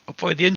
Hopefully the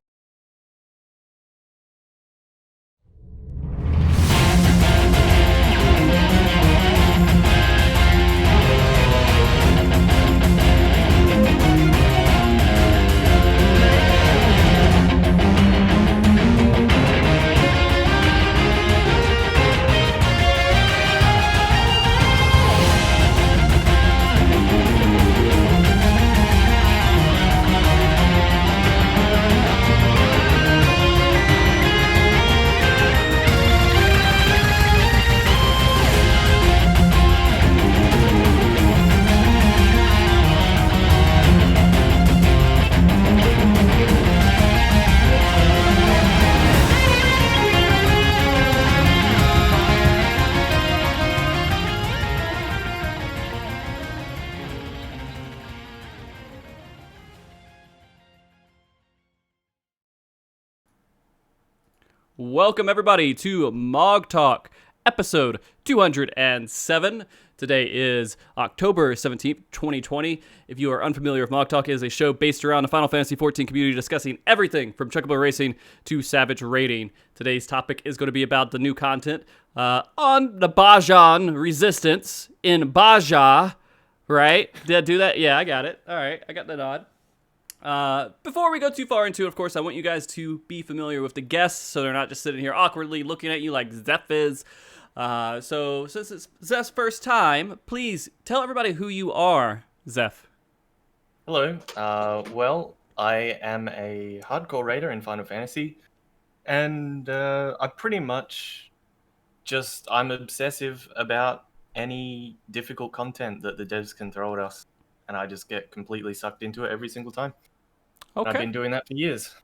Welcome, everybody, to MogTalk, episode 207. Today is October 17th, 2020. If you are unfamiliar with MogTalk, it is a show based around the Final Fantasy XIV community discussing everything from Chocobo Racing to Savage Raiding. Today's topic is going to be about the new content on the Bozjan Resistance in Bozja, right? Did I do that? Yeah, I got it. All right, I got the nod. Before we go too far into it, of course, I want you guys to be familiar with the guests so they're not just sitting here awkwardly looking at you like Zheph is. So since it's Zeph's first time, please tell everybody who you are, Zheph. Hello. Well, I am a hardcore raider in Final Fantasy, and I pretty much I'm obsessive about any difficult content that the devs can throw at us, and I just get completely sucked into it every single time. And I've Okay. been doing that for years.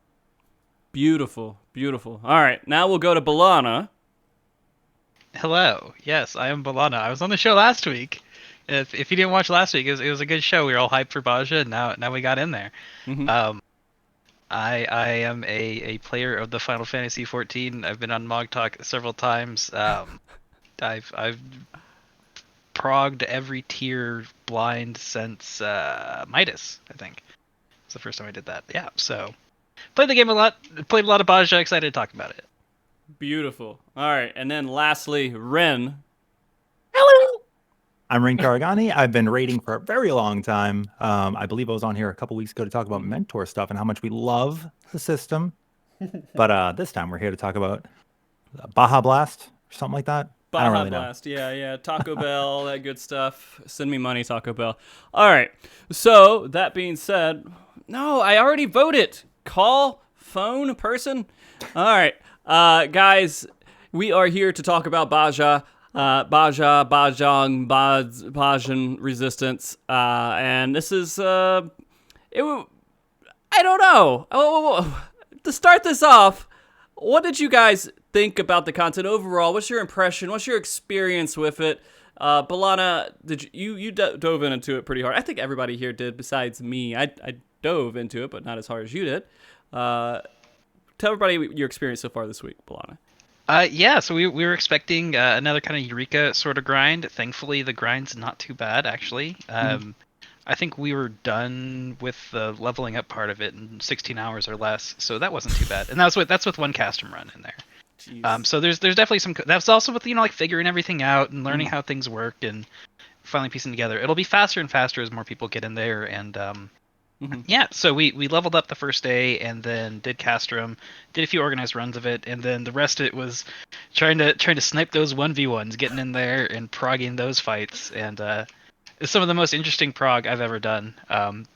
Beautiful, beautiful. All right, now we'll go to Balana. Hello. Yes, I am Balana. I was on the show last week. If you didn't watch last week, it was a good show. We were all hyped for Bozja, and now we got in there. Mhm. I am a player of the Final Fantasy XIV. I've been on MogTalk several times. I've progged every tier blind since Midas, I think. It's the first time I did that. Yeah, so played the game a lot. Played a lot of Bozja. Excited to talk about it. Beautiful. All right, and then lastly, Ren. Hello. I'm Karigani. I've been raiding for a very long time. I believe I was on here a couple weeks ago to talk about mentor stuff and how much we love the system. But this time we're here to talk about Baja Blast or something like that. I don't Baja really Blast, yeah, Taco Bell, that good stuff. Send me money, Taco Bell. All right, so that being said, no, I already voted. Call, phone, person. All right, guys, we are here to talk about Bozjan Resistance, and this is I don't know. To start this off, what did you guys think about the content overall? What's your impression? What's your experience with it? Balana, did you dove into it pretty hard? I think everybody here did, besides me. I dove into it, but not as hard as you did. Tell everybody your experience so far this week, Balana. Yeah, so we were expecting another kind of Eureka sort of grind. Thankfully, the grind's not too bad, actually. I think we were done with the leveling up part of it in 16 hours or less, so that wasn't too bad. And that's with one Castrum run in there. So there's definitely some. That's also with like figuring everything out and learning how things work and finally piecing together. It'll be faster and faster as more people get in there and. Yeah, so we leveled up the first day and then did Castrum, did a few organized runs of it, and then the rest of it was trying to snipe those 1v1s, getting in there and progging those fights, and it's some of the most interesting prog I've ever done,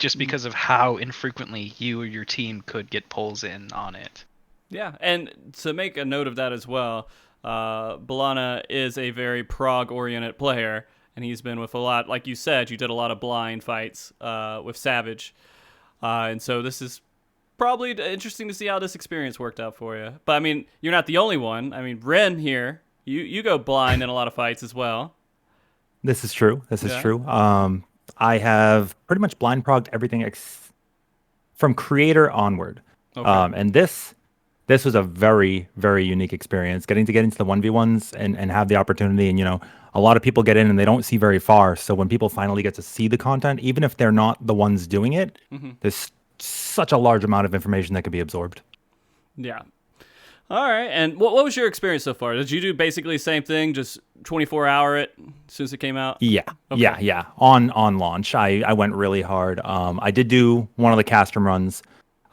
just because of how infrequently you or your team could get pulls in on it. Yeah, and to make a note of that as well, Balana is a very prog-oriented player, and he's been with a lot, like you said, you did a lot of blind fights with Savage. And so this is probably interesting to see how this experience worked out for you. But, I mean, you're not the only one. I mean, Ren here, you go blind in a lot of fights as well. This is true. I have pretty much blind progged everything from creator onward. Okay. And this was a very, very unique experience. Getting into the 1v1s and have the opportunity. And, a lot of people get in and they don't see very far. So when people finally get to see the content, even if they're not the ones doing it, there's such a large amount of information that could be absorbed. Yeah. All right. And what was your experience so far? Did you do basically the same thing, just 24-hour it as soon as it came out? Yeah, Okay. yeah. On launch, I went really hard. I did do one of the Castrum runs,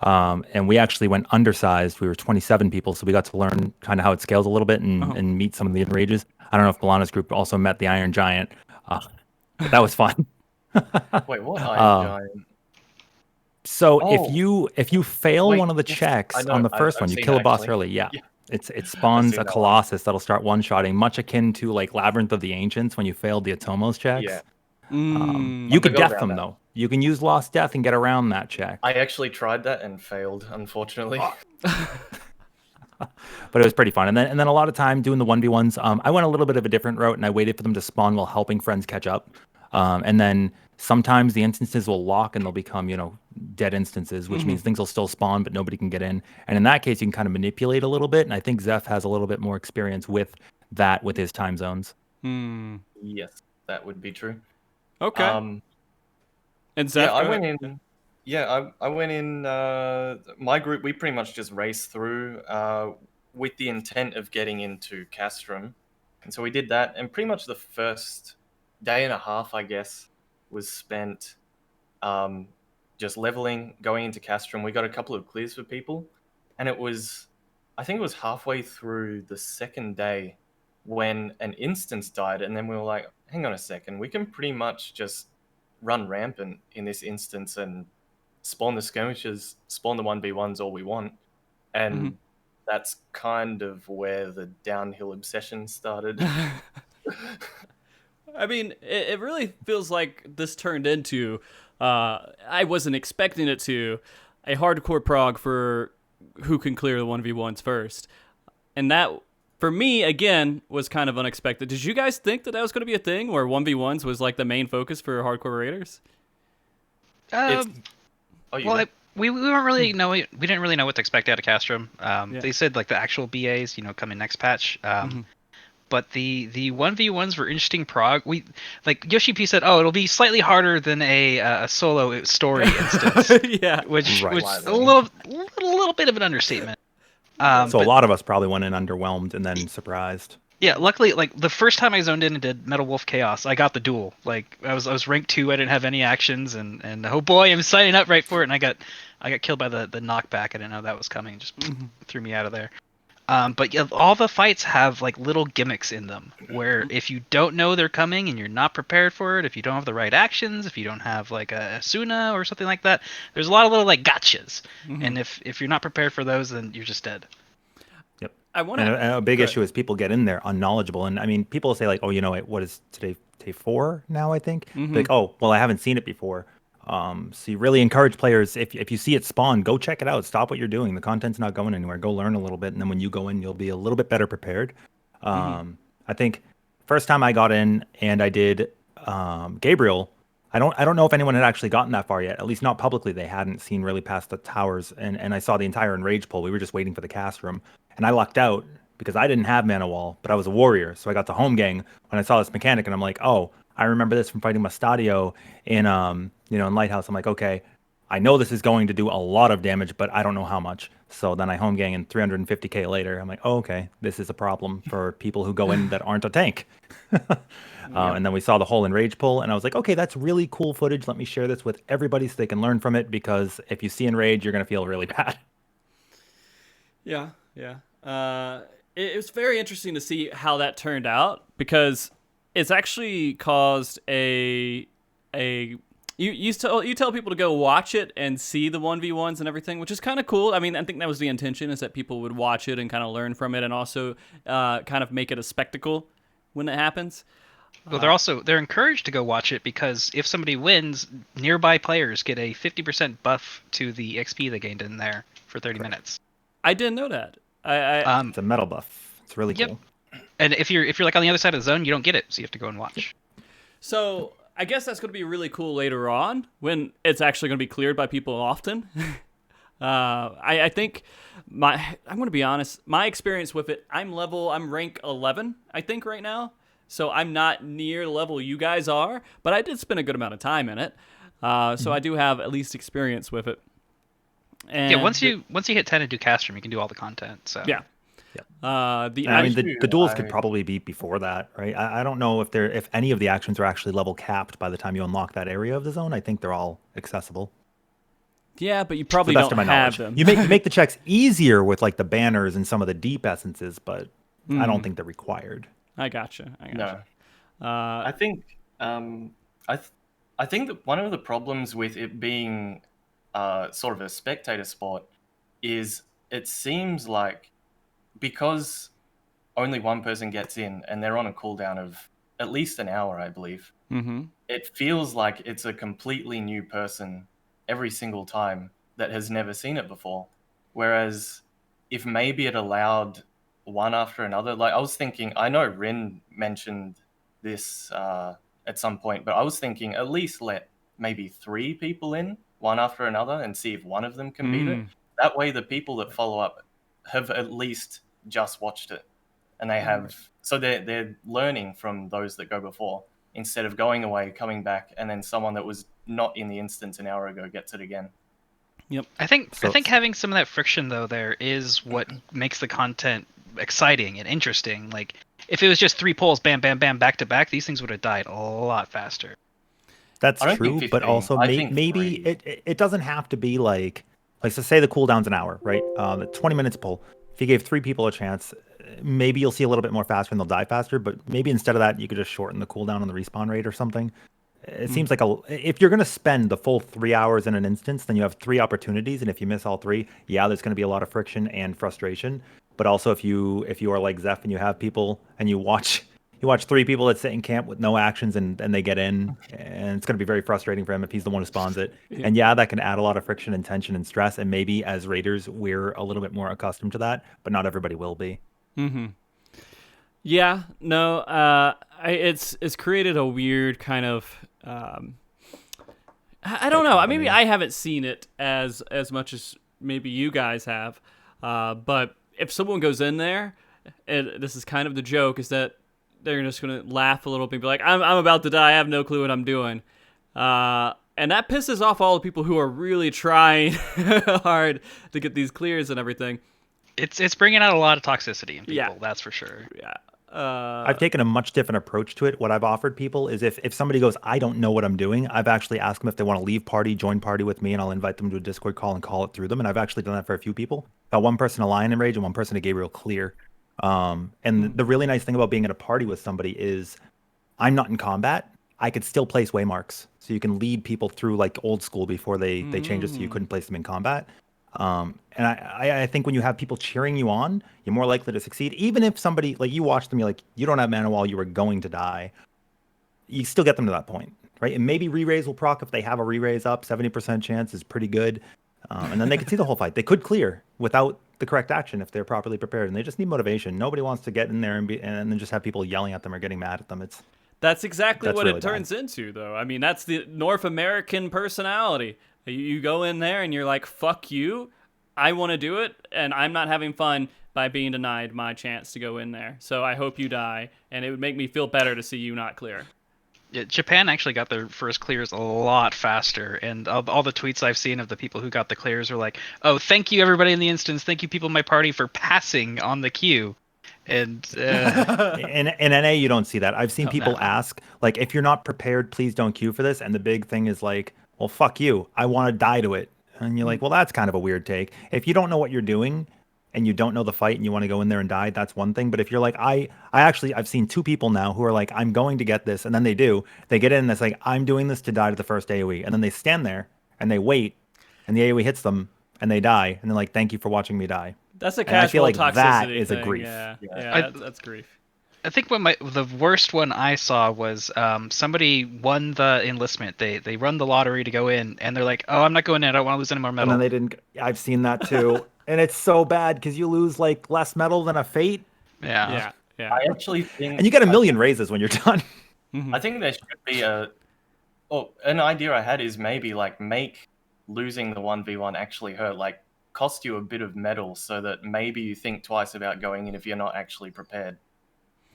and we actually went undersized. We were 27 people, so we got to learn kind of how it scales a little bit and meet some of the enrages. I don't know if Balana's group also met the Iron Giant, but that was fun. Wait, what Iron Giant? So Oh, if you fail wait, one of the yes, checks I on know. the first I've one, you seen kill it a boss actually. early. Yeah. Yeah, It I've spawns seen a that one. Colossus that'll start one-shotting, much akin to like Labyrinth of the Ancients when you failed the Atomos Yeah, checks. Mm. You I could forgot death about them that. though. You can use Lost Death and get around that check. I actually tried that and failed, unfortunately. But it was pretty fun. And then a lot of time doing the 1v1s. I went a little bit of a different route and I waited for them to spawn while helping friends catch up. And then sometimes the instances will lock and they'll become, dead instances, which means things will still spawn, but nobody can get in. And in that case, you can kind of manipulate a little bit. And I think Zheph has a little bit more experience with that with his time zones. Mm. Yes, that would be true. Okay. And Yeah, Zeph, I go went ahead. in. Yeah, I went in. My group, we pretty much just raced through with the intent of getting into Castrum, and so we did that. And pretty much the first day and a half, I guess, was spent um, just leveling, going into Castrum. We got a couple of clears for people, and I think it was halfway through the second day when an instance died, and then we were like, hang on a second, we can pretty much just run rampant in this instance and spawn the skirmishes, spawn the 1v1s all we want. And that's kind of where the downhill obsession started. I mean, it really feels like this turned into, I wasn't expecting it to, a hardcore prog for who can clear the 1v1s first. And that, for me, again, was kind of unexpected. Did you guys think that was going to be a thing where 1v1s was like the main focus for hardcore raiders? It's oh, you Well, go. we weren't really know we didn't really know what to expect out of Castrum. Yeah. They said like the actual BAs, coming next patch. But the 1v1s were interesting prog. We like Yoshi P said, oh, it'll be slightly harder than a solo story instance, Yeah. which Right. a little bit of an understatement. So a But lot of us probably went in underwhelmed and then surprised. yeah, luckily, like the first time I zoned in and did Metal Wolf Chaos, I got the duel. Like I was rank 2, I didn't have any actions, and oh boy, I'm signing up right for it, and I got killed by the knockback. I didn't know that was coming, it just threw me out of there. But yeah, all the fights have like little gimmicks in them, where if you don't know they're coming and you're not prepared for it, if you don't have the right actions, if you don't have like a Suna or something like that, there's a lot of little like gotchas, and if you're not prepared for those, then you're just dead. Yep. I want And to. a big issue is people get in there unknowledgeable. And I mean, people say like, oh, what is today? Day 4 now, I think. Like, oh, well, I haven't seen it before. So you really encourage players, if you see it spawn, go check it out. Stop what you're doing. The content's not going anywhere. Go learn a little bit. And then when you go in, you'll be a little bit better prepared. I think first time I got in and I did Gabriel, I don't know if anyone had actually gotten that far yet. At least not publicly. They hadn't seen really past the towers. And I saw the entire Enrage pull. We were just waiting for the cast room. And I lucked out because I didn't have Mana Wall, but I was a warrior. So I got to home gang when I saw this mechanic and I'm like, oh, I remember this from fighting Mustadio in in Lighthouse. I'm like, okay, I know this is going to do a lot of damage, but I don't know how much. So then I home gang and 350k later, I'm like, oh, okay, this is a problem for people who go in that aren't a tank. And then we saw the whole Enrage pull, and I was like, okay, that's really cool footage. Let me share this with everybody so they can learn from it, because if you see Enrage, you're going to feel really bad. Yeah, yeah. It was very interesting to see how that turned out, because it's actually caused you tell people to go watch it and see the 1v1s and everything, which is kind of cool. I mean, I think that was the intention, is that people would watch it and kind of learn from it, and also kind of make it a spectacle when it happens. Well, they're encouraged to go watch it, because if somebody wins, nearby players get a 50% buff to the XP they gained in there for 30 minutes. I didn't know that. It's a metal buff. It's really Yep. cool. And if you're like on the other side of the zone, you don't get it, so you have to go and watch. So I guess that's going to be really cool later on when it's actually going to be cleared by people often. I think I'm going to be honest, my experience with it, I'm rank 11, I think, right now. So I'm not near the level you guys are, but I did spend a good amount of time in it. So I do have at least experience with it. And Yeah, once you hit 10 and do Castrum, you can do all the content. So yeah. Yep. The I mean, Actually, the duels I- could probably be before that, right? I don't know if any of the actions are actually level capped by the time you unlock that area of the zone. I think they're all accessible. yeah, but you To the probably best don't of my have knowledge, them. you make the checks easier with like the banners and some of the deep essences, but I don't Mhm. think they're required. I gotcha. no. Uh, I think I th- I think that one of the problems with it being sort of a spectator sport is it seems like because only one person gets in and they're on a cooldown of at least an hour, I believe. mm-hmm. It feels like it's a completely new person every single time that has never seen it before. Whereas if maybe it allowed one after another, like I was thinking, I know Rin mentioned this at some point, but I was thinking at least let maybe 3 people in one after another and see if one of them can beat it. That way, the people that follow up have at least just watched it, and they have so they're learning from those that go before instead of going away, coming back, and then someone that was not in the instance an hour ago gets it again. Yep. I think So- having some of that friction though there is what makes the content exciting and interesting. Like if it was just 3 polls, bam, bam, bam, back to back, these things would have died a lot faster. That's I don't think true, 15. but also I think maybe 3. it doesn't have to be like so say the cooldown's an hour, right? 20 minutes pull. If you gave 3 people a chance, maybe you'll see a little bit more faster and they'll die faster. But maybe instead of that, you could just shorten the cooldown on the respawn rate or something. It seems like if you're going to spend the full 3 hours in an instance, then you have 3 opportunities, and if you miss all 3, yeah, there's going to be a lot of friction and frustration. But also, if you are like Zheph and you have people and you watch 3 people that sit in camp with no actions and they get in, and it's going to be very frustrating for him if he's the one who spawns it. And yeah, that can add a lot of friction and tension and stress. And maybe as raiders, we're a little bit more accustomed to that, but not everybody will be. Mm-hmm. Yeah, no, it's created a weird kind of I don't know. Maybe I haven't seen it as much as maybe you guys have, but if someone goes in there, and this is kind of the joke, is that they're just gonna laugh a little bit and be like, "I'm about to die. I have no clue what I'm doing," and that pisses off all the people who are really trying hard to get these clears and everything. It's bringing out a lot of toxicity in people, Yeah. that's for sure. Yeah. I've taken a much different approach to it. What I've offered people is if somebody goes, I don't know what I'm doing, I've actually asked them if they want to leave party, join party with me, and I'll invite them to a Discord call and call it through them. And I've actually done that for a few people. One person a Lion and Rage and one person a Gabriel Clear. And the really nice thing about being at a party with somebody is I'm not in combat. I could still place waymarks. So you can lead people through like old school before they changed it so you couldn't place them in combat. And I think when you have people cheering you on, you're more likely to succeed. Even if somebody, like you watch them, you're like, you don't have mana while you were going to die, you still get them to that point, right? And maybe re-raise will proc if they have a re-raise up. 70% chance is pretty good. And then they could see the whole fight. They could clear without the correct action if they're properly prepared. And they just need motivation. Nobody wants to get in there and then just have people yelling at them or getting mad at them. That's exactly That's what really it turns into, though. I mean, that's the North American personality. You go in there and you're like, fuck you. I want to do it, and I'm not having fun by being denied my chance to go in there. So I hope you die, and it would make me feel better to see you not clear. Yeah, Japan actually got their first clears a lot faster, and all the tweets I've seen of the people who got the clears are like, "Oh, thank you everybody in the instance, thank you people in my party for passing on the queue." And in NA, you don't see that. I've seen people ask, like, if you're not prepared, please don't queue for this. And the big thing is like, well, fuck you. I want to die to it. And you're like, well, that's kind of a weird take. If you don't know what you're doing and you don't know the fight and you want to go in there and die, that's one thing. But if you're like, I've seen 2 people now who are like, I'm going to get this. And then they get in and it's like, I'm doing this to die to the first AoE. And then they stand there and they wait and the AoE hits them and they die. And they're like, thank you for watching me die. That's a And I feel casual like toxicity that is thing. a grief. Yeah, that's grief. I think the worst one I saw was somebody won the enlistment. They run the lottery to go in, and they're like, "Oh, I'm not going in. I don't want to lose any more metal." And then they didn't. I've seen that too, and it's so bad because you lose like less metal than a fate, Yeah. I actually think, and you get a million raises when you're done. I think there should be an idea I had is maybe like make losing the 1v1 actually hurt, like cost you a bit of metal so that maybe you think twice about going in if you're not actually prepared.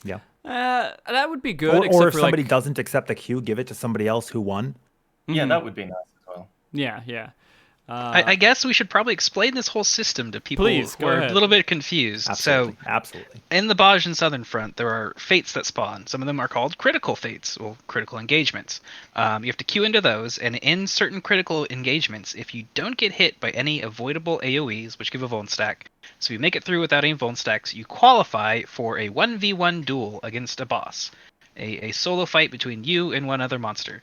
Yeah. That would be good. Or if for somebody like... doesn't accept the queue, give it to somebody else who won. Yeah, that would be nice as well. Yeah. I guess we should probably explain this whole system to people Please, who go are ahead. a little bit confused. Absolutely. So, Absolutely. in the Bozjan Southern Front, there are fates that spawn. Some of them are called critical fates, or critical engagements. You have to queue into those, and in certain critical engagements, if you don't get hit by any avoidable AoEs, which give a Vuln stack, so if you make it through without any Vuln stacks, you qualify for a 1v1 duel against a boss. A solo fight between you and one other monster.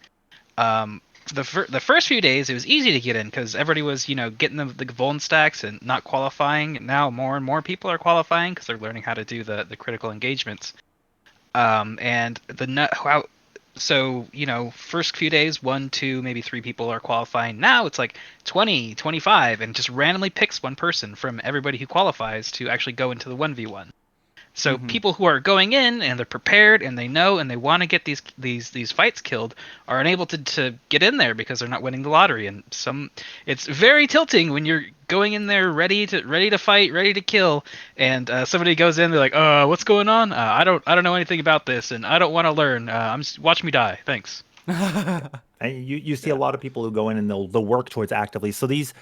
Um, the first few days it was easy to get in because everybody was getting the Vuln stacks and not qualifying. Now more and more people are qualifying because they're learning how to do the critical engagements. And how so first few days 1, 2, maybe 3 people are qualifying. Now it's like 20, 25, and just randomly picks one person from everybody who qualifies to actually go into the 1v1. So people who are going in and they're prepared and they know and they want to get these fights killed are unable to get in there because they're not winning the lottery. And it's very tilting when you're going in there ready to fight, ready to kill, and somebody goes in, they're like, what's going on? I don't know anything about this, and I don't want to learn. Watch me die. Thanks. And you see a lot of people who go in and they'll work towards actively. So these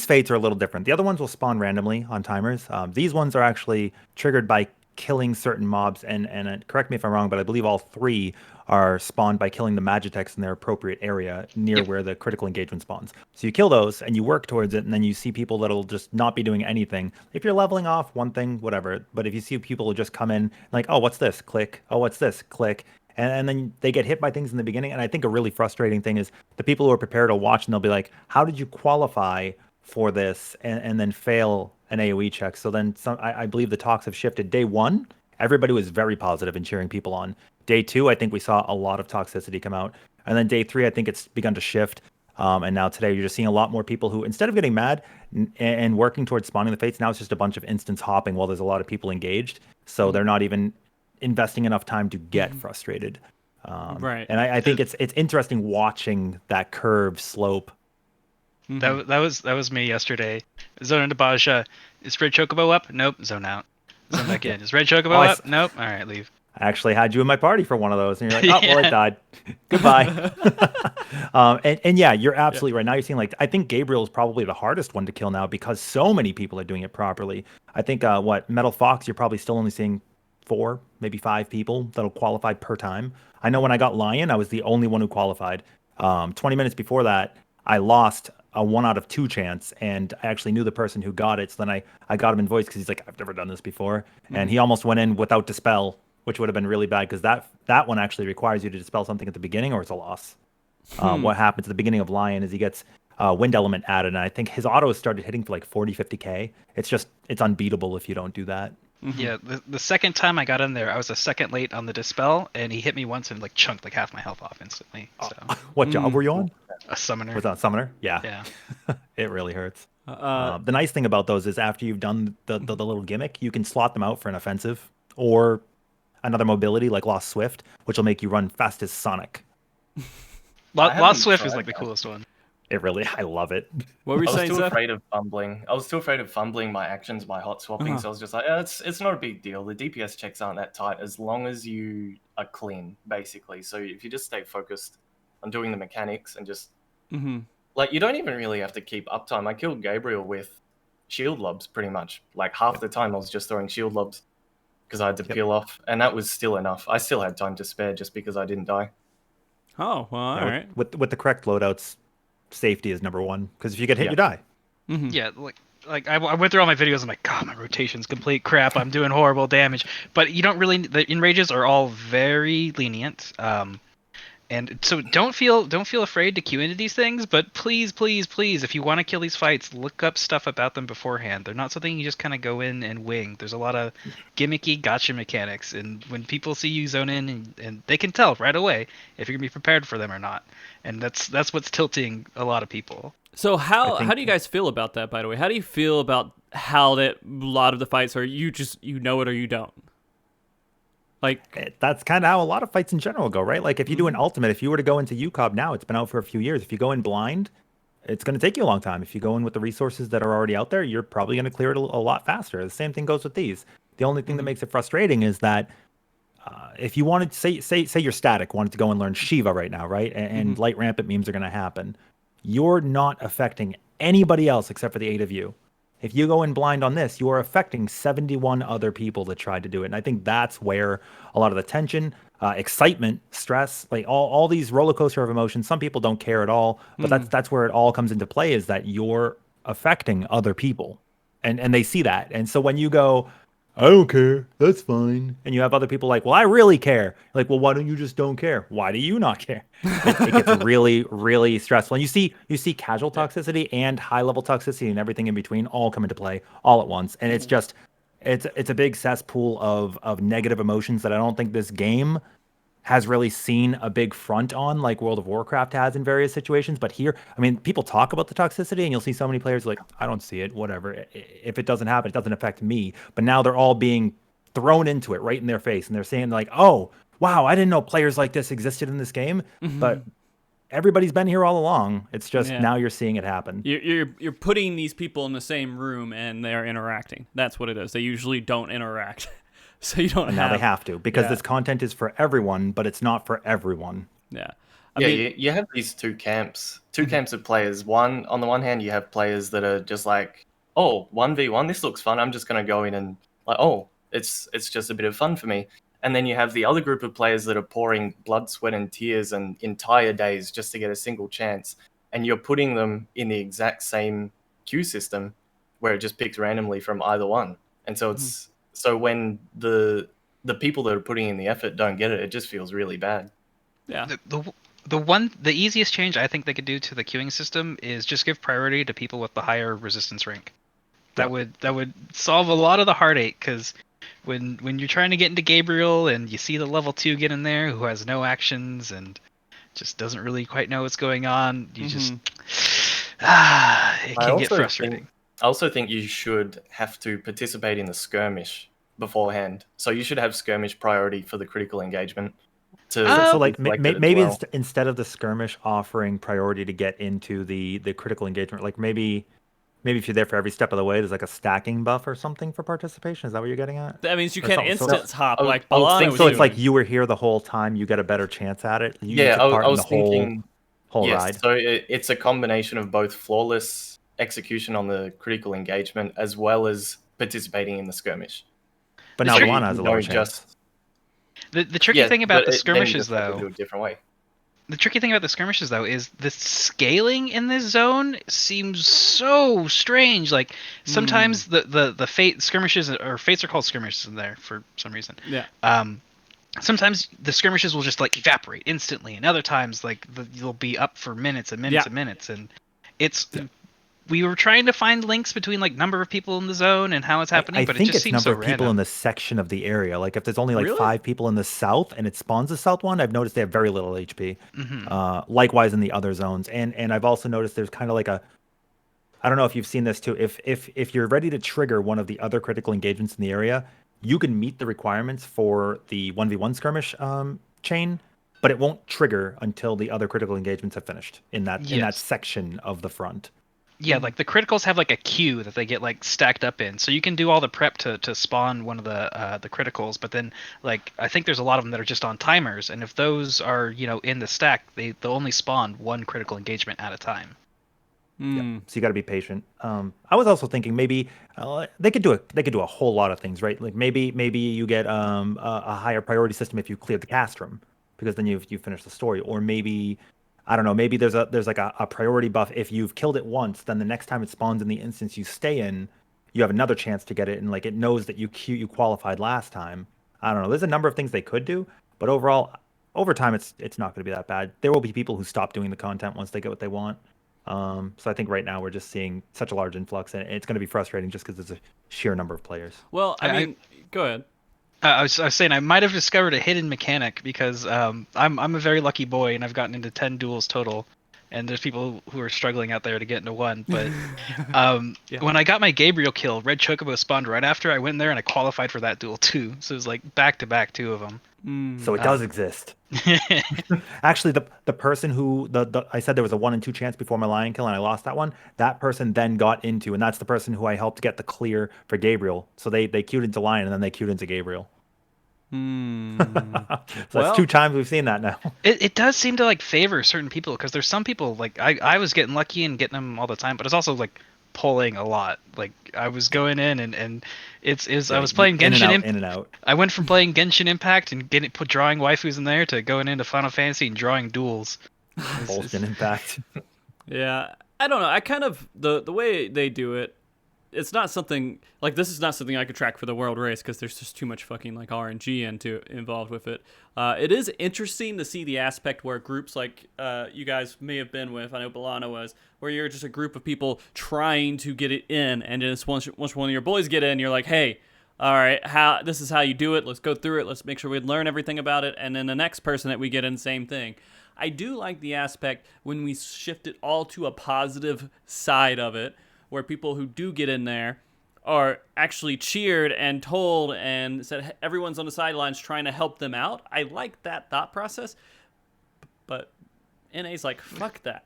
fates are a little different. The other ones will spawn randomly on timers. These ones are actually triggered by killing certain mobs. And correct me if I'm wrong, but I believe all 3 are spawned by killing the Magitex in their appropriate area near where the critical engagement spawns. So you kill those and you work towards it, and then you see people that'll just not be doing anything. If you're leveling off, one thing, whatever. But if you see people who just come in like, oh, what's this? Click. Oh, what's this? Click. And then they get hit by things in the beginning. And I think a really frustrating thing is the people who are prepared to watch and they'll be like, how did you qualify for this and then fail an AoE check? So then I believe the talks have shifted. Day 1, everybody was very positive and cheering people on. Day 2, I think we saw a lot of toxicity come out. And then day 3, I think it's begun to shift. And now today, you're just seeing a lot more people who, instead of getting mad and working towards spawning the fates, now it's just a bunch of instance hopping while there's a lot of people engaged. So they're not even investing enough time to get frustrated. Right. And I think it's interesting watching that curve slope. That was me yesterday. Zone into Bozja. Is Red Chocobo up? Nope. Zone out. Zone back in. Is Red Chocobo up? Nope. All right, leave. I actually had you in my party for one of those, and you're like, oh, well, it died. Goodbye. And yeah, you're absolutely right. Now you're seeing, like, I think Gabriel is probably the hardest one to kill now because so many people are doing it properly. I think, Metal Fox, you're probably still only seeing 4, maybe 5 people that'll qualify per time. I know when I got Lion, I was the only one who qualified. 20 minutes before that, I lost a 1 out of 2 chance, and I actually knew the person who got it. So then I got him in voice because he's like, I've never done this before. And he almost went in without Dispel, which would have been really bad because that one actually requires you to dispel something at the beginning or it's a loss. What happens at the beginning of Lion is he gets Wind Element added, and I think his auto has started hitting for like 40, 50k. It's unbeatable if you don't do that. Yeah, the second time I got in there, I was a second late on the Dispel, and he hit me once and like chunked like half my health off instantly. So What job were you on? a summoner. Was that Summoner? Yeah. Yeah. It really hurts. The nice thing about those is after you've done the little gimmick, you can slot them out for an offensive or another mobility like Lost Swift, which will make you run fast as Sonic. Lost Swift is like the coolest one. It really, I love it. What were you I was saying, too Zeph? afraid of fumbling. I was too afraid of fumbling my actions by hot swapping, so I was just like, it's not a big deal. The DPS checks aren't that tight as long as you are clean, basically. So if you just stay focused on doing the mechanics and just like, you don't even really have to keep uptime. I killed Gabriel with shield lobs pretty much. Like half the time I was just throwing shield lobs because I had to peel off, and that was still enough. I still had time to spare just because I didn't die. Oh, well, all right. With the correct loadouts, safety is number 1 because if you get hit, you die. Yeah, like I went through all my videos. I'm like, God, my rotation's complete crap. I'm doing horrible damage. But you don't really. The enrages are all very lenient. And so don't feel afraid to queue into these things. But please, if you want to kill these fights, look up stuff about them beforehand. They're not something you just kind of go in and wing. There's a lot of gimmicky gotcha mechanics, and when people see you zone in, and they can tell right away if you're gonna be prepared for them or not. And that's what's tilting a lot of people. So how do you guys feel about that, by the way? How do you feel about how that a lot of the fights are you know it or you don't? Like, that's kind of how a lot of fights in general go, right? Like if you do an ultimate, if you were to go into UCOB now, it's been out for a few years. If you go in blind, it's going to take you a long time. If you go in with the resources that are already out there, you're probably going to clear it a lot faster. The same thing goes with these. The only thing that makes it frustrating is that if you wanted, say you're static, wanted to go and learn Shiva right now, right? And light rampant memes are going to happen. you're not affecting anybody else except for the 8 of you. If you go in blind on this, you are affecting 71 other people that tried to do it. And I think that's where a lot of the tension, excitement, stress, like all these roller coaster of emotions, some people don't care at all, but that's where it all comes into play, is that you're affecting other people. And they see that. And so when you go, I don't care, that's fine, and you have other people like, well, I really care. Like, well, why don't you just don't care? Why do you not care? It gets really, really stressful. And you see casual toxicity and high level toxicity and everything in between all come into play all at once. And it's just it's a big cesspool of negative emotions that I don't think this game has really seen a big front on, like World of Warcraft has in various situations. But here, I mean, people talk about the toxicity, and you'll see so many players like, I don't see it, whatever. If it doesn't happen, it doesn't affect me. But now they're all being thrown into it right in their face, and they're saying like, oh, wow, I didn't know players like this existed in this game. But everybody's been here all along. It's just now you're seeing it happen. You're putting these people in the same room and they're interacting. That's what it is. They usually don't interact. So you don't And now they have to, because this content is for everyone, but it's not for everyone. Yeah. I mean, you have these two camps of players. One, on the one hand, you have players that are just like, oh, 1v1, this looks fun. I'm just going to go in and like, oh, it's just a bit of fun for me. And then you have the other group of players that are pouring blood, sweat, and tears and entire days just to get a single chance. And you're putting them in the exact same queue system where it just picks randomly from either one. And so it's so when the people that are putting in the effort don't get it, it just feels really bad. Yeah. The easiest change I think they could do to the queuing system is just give priority to people with the higher resistance rank. That would solve a lot of the heartache, because when you're trying to get into Gabriel and you see the level 2 get in there who has no actions and just doesn't really quite know what's going on, you just it can get frustrating. I also think you should have to participate in the skirmish beforehand. So you should have skirmish priority for the critical engagement. So like maybe instead of the skirmish offering priority to get into the critical engagement, like maybe if you're there for every step of the way, there's like a stacking buff or something for participation. Is that what you're getting at? That means you can instance hop like Balana. So it's like you were here the whole time, you get a better chance at it. I was thinking whole ride. So it's a combination of both flawless execution on the critical engagement as well as participating in the skirmish. But now Balana has a lower chance. The tricky thing about the skirmishes, though, do it a different way. The tricky thing about the skirmishes, though, is the scaling in this zone seems so strange. Like sometimes the fate skirmishes, or fates are called skirmishes in there for some reason. Yeah. Sometimes the skirmishes will just like evaporate instantly, and other times like you'll be up for minutes and minutes and minutes, and it's. We were trying to find links between like number of people in the zone and how it's happening, but it just seems so random. I think it's number of people in the section of the area. Like if there's only like 5 people in the south and it spawns the south one, I've noticed they have very little HP. Likewise in the other zones, and I've also noticed there's kind of like a. I don't know if you've seen this too. If you're ready to trigger one of the other critical engagements in the area, you can meet the requirements for the 1v1 skirmish chain, but it won't trigger until the other critical engagements have finished in that section of the front. Yeah, like the criticals have like a queue that they get like stacked up in, so you can do all the prep to spawn one of the criticals. But then, like, I think there's a lot of them that are just on timers, and if those are in the stack, they'll only spawn one critical engagement at a time. Yeah, so you got to be patient. I was also thinking maybe they could do a whole lot of things, right? Like maybe you get a higher priority system if you clear the Castrum, because then you finish the story, or maybe. I don't know, maybe there's like a priority buff. If you've killed it once, then the next time it spawns in the instance you stay in, you have another chance to get it, and like it knows that you qualified last time. I don't know. There's a number of things they could do, but overall, over time, it's not going to be that bad. There will be people who stop doing the content once they get what they want. So I think right now we're just seeing such a large influx, and it's going to be frustrating just because there's a sheer number of players. Well, I mean, go ahead. I was saying I might have discovered a hidden mechanic, because I'm a very lucky boy and I've gotten into 10 duels total, and there's people who are struggling out there to get into one. But when I got my Gabriel kill, Red Chocobo spawned right after. I went in there and I qualified for that duel too. So it was like back to back 2 of them. So it does exist. Actually, the person who I said there was a 1 in 2 chance before my lion kill and I lost that one. That person then got into, and that's the person who I helped get the clear for Gabriel. So they queued into lion and then they queued into Gabriel. So that's Well, 2 times we've seen that now. It does seem to like favor certain people because there's some people like I was getting lucky and getting them all the time, but it's also like pulling a lot. Like I was going in and it's I Yeah, was playing in and Genshin out, Imp. in and out. I went from playing Genshin Impact and drawing waifus in there to going into Final Fantasy and drawing duels. Bullshit impact. yeah, I don't know. I kind of the way they do it. It's not something like this is not something I could track for the world race because there's just too much fucking like RNG involved with it. It is interesting to see the aspect where groups like you guys may have been with, I know Balana was, where you're just a group of people trying to get it in, and just once one of your boys get in, you're like, hey, all right, this is how you do it. Let's go through it. Let's make sure we learn everything about it, and then the next person that we get in, same thing. I do like the aspect when we shift it all to a positive side of it, where people who do get in there are actually cheered and told and said everyone's on the sidelines trying to help them out. I like that thought process, but NA's like, fuck that.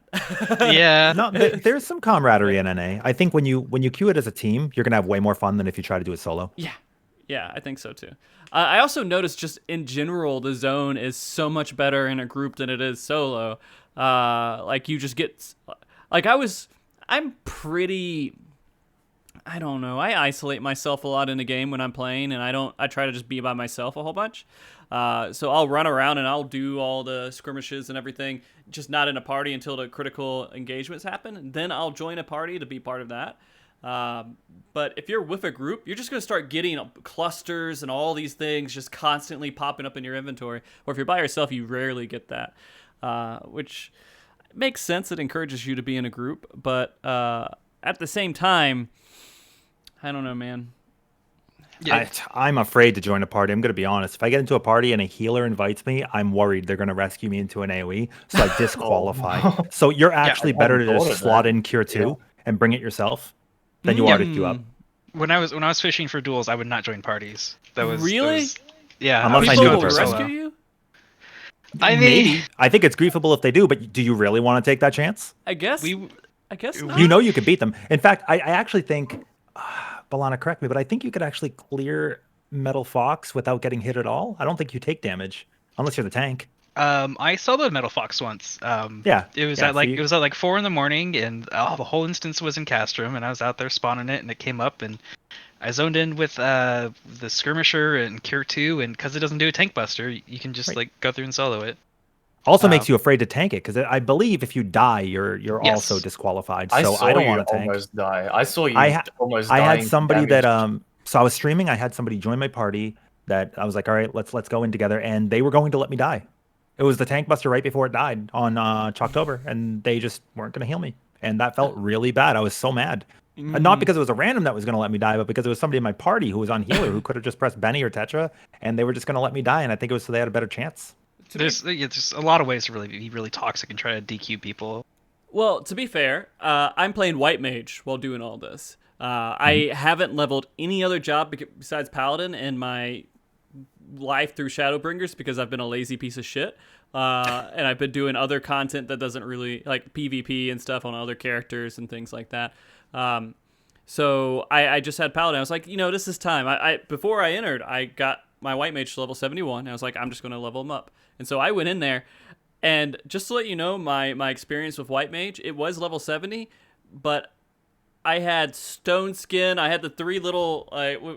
Yeah. No, there's some camaraderie in NA. I think when you queue it as a team, you're gonna have way more fun than if you try to do it solo. Yeah, I think so too. I also noticed just in general, the zone is so much better in a group than it is solo. Like you just get, like I'm pretty, I don't know. I isolate myself a lot in the game when I'm playing, and I try to just be by myself a whole bunch. So I'll run around and I'll do all the skirmishes and everything, just not in a party until the critical engagements happen. And then I'll join a party to be part of that. But if you're with a group, you're just going to start getting clusters and all these things just constantly popping up in your inventory. Or if you're by yourself, you rarely get that, which makes sense. It encourages you to be in a group. But at the same time, I don't know, man. Yeah. I'm afraid to join a party. I'm going to be honest. If I get into a party and a healer invites me, I'm worried they're going to rescue me into an AoE, so I disqualify. no. So you're actually better to hadn't thought just of slot that. in Cure 2 Yeah. and bring it yourself than you are to queue up. When I was fishing for duels, I would not join parties. Really? Yeah. Unless I People knew the will person. rescue you? I mean, Maybe. I think it's griefable if they do, but do you really want to take that chance? I guess we not. You know you could beat them. In fact, I actually think, Balana, correct me, but I think you could actually clear Metal Fox without getting hit at all. I don't think you take damage unless you're the tank. I soloed Metal Fox once. Yeah. It was yeah, at like so it was at like 4 a.m, and the whole instance was in Castrum, and I was out there spawning it, and it came up, and I zoned in with the skirmisher and Cure 2, and because it doesn't do a tank buster, you can just Right. like go through and solo it. Also makes you afraid to tank it because I believe if you die, you're Yes. also disqualified. I So saw I don't you want to tank. almost die. I saw you I almost I dying had to somebody damage. that so I was streaming. I had somebody join my party that I was like, all right, let's go in together, and they were going to let me die. It was the tank buster right before it died on Chalktober, and they just weren't going to heal me, and that felt really bad. I was so mad. Not because it was a random that was going to let me die, but because it was somebody in my party who was on healer who could have just pressed Benny or Tetra, and they were just going to let me die. And I think it was so they had a better chance. There's a lot of ways to really be really toxic and try to DQ people. Well, to be fair, I'm playing White Mage while doing all this. I haven't leveled any other job besides Paladin in my life through Shadowbringers because I've been a lazy piece of shit. And I've been doing other content that doesn't really, like PvP and stuff on other characters and things like that. So I just had Paladin. I was like, this is time. I before I entered, I got my White Mage to level 71. And I was like, I'm just going to level him up. And so I went in there. And just to let you know, my experience with White Mage, it was level 70, but I had stone skin. I had the 3 little,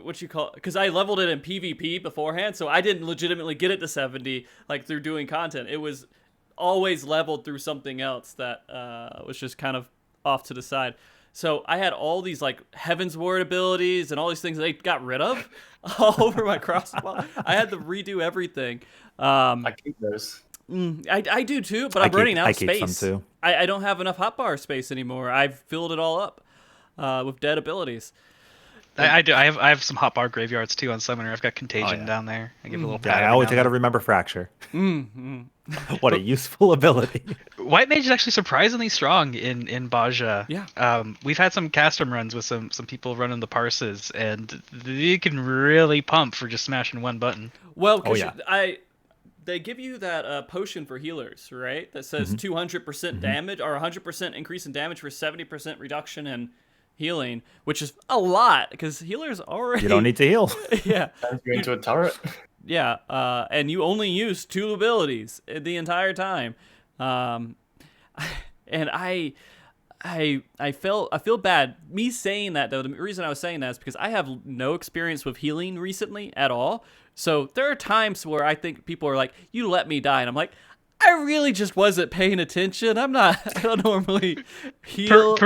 what you call, because I leveled it in PvP beforehand, so I didn't legitimately get it to 70 like through doing content. It was always leveled through something else that was just kind of off to the side. So I had all these like Heaven's Ward abilities and all these things that they got rid of all over my crossbow. I had to redo everything. I keep those. I do too, but I'm running out of space. I keep some too. I don't have enough hotbar space anymore. I've filled it all up with dead abilities. I do. I have some hotbar graveyards too on Summoner. I've got Contagion down there. I give a little. Yeah, pat I every always now and got to then. remember Fracture. What a useful ability. White Mage is actually surprisingly strong in Bozja. Yeah. We've had some Castrum runs with some people running the parses, and they can really pump for just smashing one button. Well, because they give you that potion for healers, right? That says 200% damage or 100% increase in damage for 70% reduction in healing, which is a lot because healers already. You don't need to heal. Yeah. Turns you into a turret. Yeah, and you only use 2 abilities the entire time, and I feel bad. Me saying that though, the reason I was saying that is because I have no experience with healing recently at all. So there are times where I think people are like, "You let me die," and I'm like, I really just wasn't paying attention. I don't normally heal.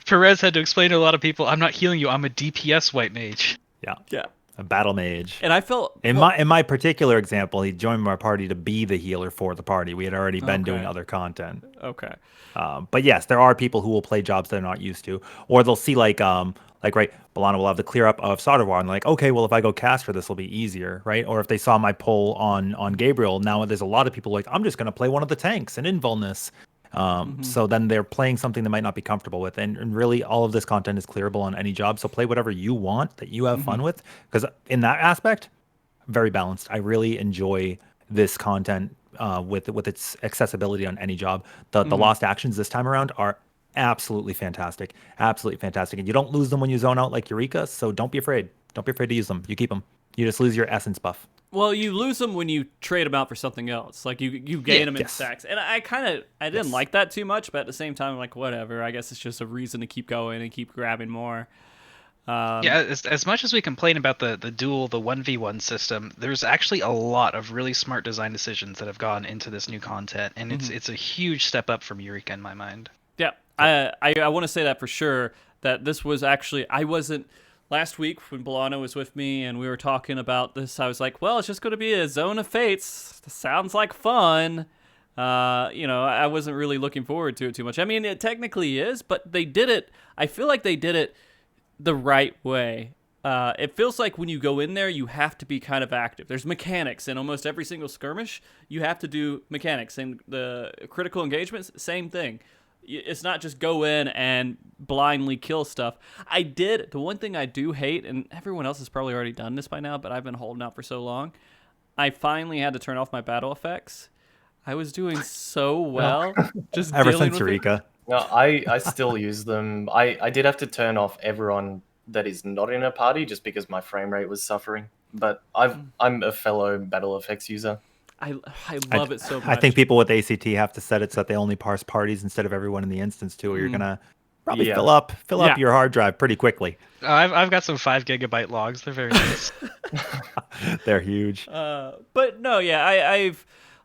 Perez had to explain to a lot of people, I'm not healing you, I'm a DPS white mage. Yeah. A battle mage. And I felt In my particular example, he joined my party to be the healer for the party. We had already been doing other content. Okay. But yes, there are people who will play jobs they're not used to, or they'll see right, Balana will have the clear up of Soderwar and like, okay, well if I go Caster, this will be easier, right? Or if they saw my poll on Gabriel, now there's a lot of people like, I'm just gonna play one of the tanks, an invulnus. So then they're playing something they might not be comfortable with, and really all of this content is clearable on any job. So play whatever you want that you have fun with, because in that aspect, very balanced. I really enjoy this content with its accessibility on any job. The lost actions this time around are absolutely fantastic, and you don't lose them when you zone out like Eureka. So don't be afraid. Don't be afraid to use them. You keep them. You just lose your essence buff. Well, you lose them when you trade them out for something else. Like you gain them in stacks, and I didn't like that too much, but at the same time, I'm like, whatever. I guess it's just a reason to keep going and keep grabbing more. As much as we complain about the duel, the 1v1 system, there's actually a lot of really smart design decisions that have gone into this new content, and it's a huge step up from Eureka in my mind. Yeah, I want to say that for sure. That this was actually, I wasn't. Last week when Balana was with me and we were talking about this, I was like, well, it's just going to be a Zone of Fates. Sounds like fun. I wasn't really looking forward to it too much. I mean, it technically is, but they did it. I feel like they did it the right way. It feels like when you go in there, you have to be kind of active. There's mechanics in almost every single skirmish. You have to do mechanics. And the critical engagements, same thing. It's not just go in and blindly kill stuff. The one thing I do hate, and everyone else has probably already done this by now, but I've been holding out for so long, I finally had to turn off my battle effects. I was doing so well. Just Ever dealing since with Eureka. No, I still use them. I did have to turn off everyone that is not in a party just because my frame rate was suffering. But I'm a fellow battle effects user. I love it so much. I think people with ACT have to set it so that they only parse parties instead of everyone in the instance too, or you're gonna probably fill up your hard drive pretty quickly. I've got some 5 gigabyte logs. They're very nice. They're huge. But no, yeah,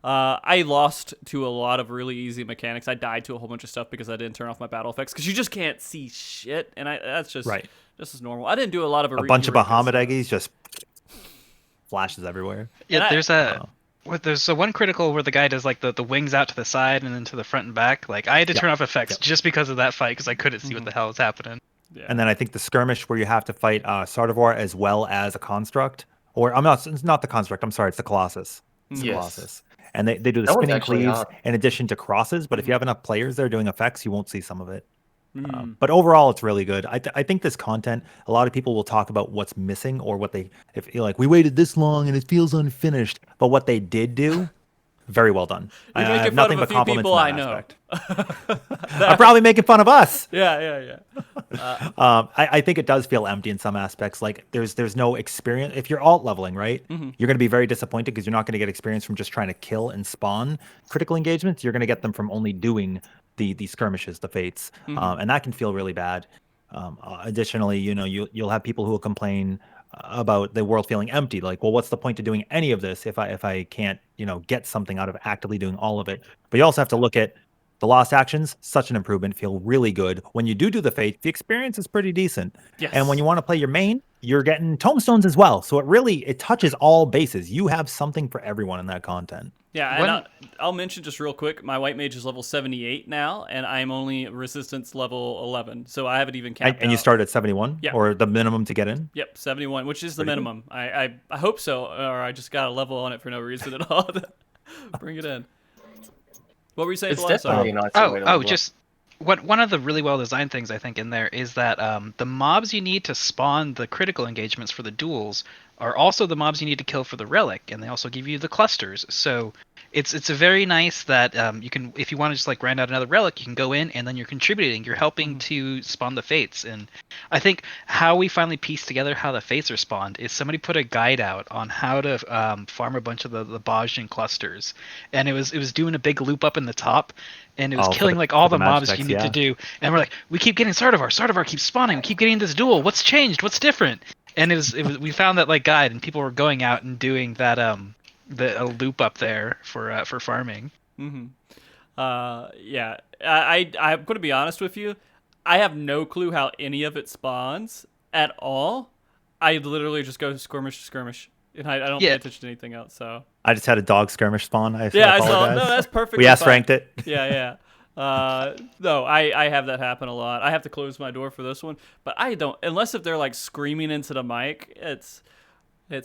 I lost to a lot of really easy mechanics. I died to a whole bunch of stuff because I didn't turn off my battle effects because you just can't see shit, and that's just just as normal. I didn't do a lot of a bunch of Bahamut eggies just flashes everywhere. Yeah, there's one critical where the guy does like the wings out to the side and then to the front and back. Like I had to turn off effects just because of that fight because I couldn't see what the hell was happening. Yeah. And then I think the skirmish where you have to fight Sardavar as well as a construct, or it's not the construct. I'm sorry, it's the Colossus. It's the Colossus. And they do the spinning cleaves in addition to crosses. But if you have enough players there doing effects, you won't see some of it. But overall, it's really good. I think this content, a lot of people will talk about what's missing or if you're like, we waited this long and it feels unfinished. But what they did do, very well done. You're I making have fun nothing of a but few compliments people in I that know. aspect. I'm probably making fun of us. Yeah. I think it does feel empty in some aspects. Like there's no experience. If you're alt leveling, right, you're going to be very disappointed because you're not going to get experience from just trying to kill and spawn critical engagements. You're going to get them from only doing the skirmishes, the fates, and that can feel really bad. Additionally, you'll have people who will complain about the world feeling empty. Like, well, what's the point of doing any of this if I can't get something out of actively doing all of it? But you also have to look at the lost actions. Such an improvement, feel really good. When you do the fate, the experience is pretty decent. Yes. And when you want to play your main, you're getting tomestones as well. So it touches all bases. You have something for everyone in that content. Yeah, and I'll mention just real quick, my white mage is level 78 now, and I'm only resistance level 11, so I haven't even capped And you start at 71? Yeah. Or the minimum to get in? Yep, 71, which is the minimum. I hope so, or I just got a level on it for no reason at all. Bring it in. What were you saying, It's Balana? definitely a nice way to level up. Just one of the really well designed things I think in there is that the mobs you need to spawn the critical engagements for the duels are also the mobs you need to kill for the relic, and they also give you the clusters. So It's a very nice that you can, if you want to just like grind out another relic, you can go in and then you're contributing. You're helping to spawn the fates. And I think how we finally pieced together how the fates are spawned is somebody put a guide out on how to farm a bunch of the Bozjan clusters, and it was doing a big loop up in the top, and it was Oh, killing like all for the the mobs Magitex, you need to yeah. do. And we're like, we keep getting Sardavar keeps spawning. We keep getting this duel. What's changed? What's different? And it was we found that like guide, and people were going out and doing that a loop up there for farming. Yeah, I'm going to be honest with you. I have no clue how any of it spawns at all. I literally just go skirmish to skirmish, and I don't pay Yeah. attention to anything else. So I just had a dog skirmish spawn. I yeah, I apologize. saw. No, that's perfect. We S ranked it. Yeah. No, I have that happen a lot. I have to close my door for this one, but I don't unless if they're like screaming into the mic. It's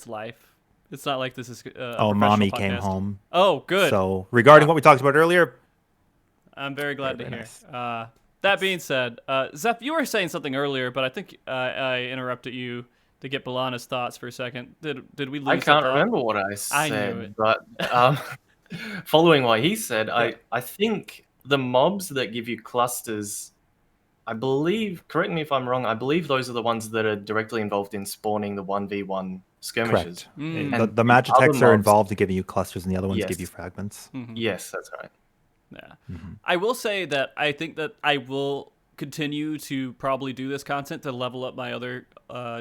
life. It's not like this is a Oh, professional mommy podcast. came home. Oh, good. So regarding what we talked about earlier, I'm very glad Very to hear. nice. That being said, Zeph, you were saying something earlier, but I think I interrupted you to get Balana's thoughts for a second. Did we lose? I can't the thought? remember what I I said, knew it. but following what he said, I think the mobs that give you clusters, I believe, correct me if I'm wrong, I believe those are the ones that are directly involved in spawning the 1v1 skirmishes. correct. Mm. And The the Magitex other are mobs- involved to giving you clusters, and the other ones Yes. give you fragments. Yes, that's right. Yeah. I will say that I think that I will continue to probably do this content to level up my other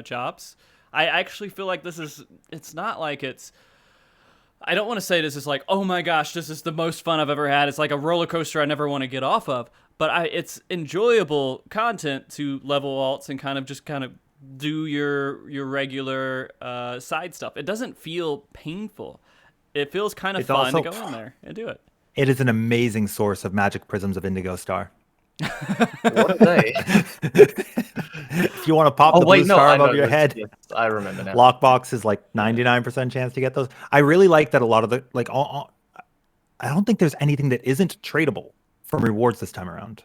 jobs. I actually feel like it's not like it's, I don't want to say this is like, oh my gosh, this is the most fun I've ever had. It's like a roller coaster I never want to get off of. But it's enjoyable content to level alts and kind of do your regular side stuff. It doesn't feel painful. It feels kind of It's fun to also- go in there and do it. It is an amazing source of magic prisms of Indigo Star. What are they? If you want to pop the blue star above your head, Yes, I remember now. lockbox is like 99% chance to get those. I really like that a lot of the I don't think there's anything that isn't tradable from rewards this time around.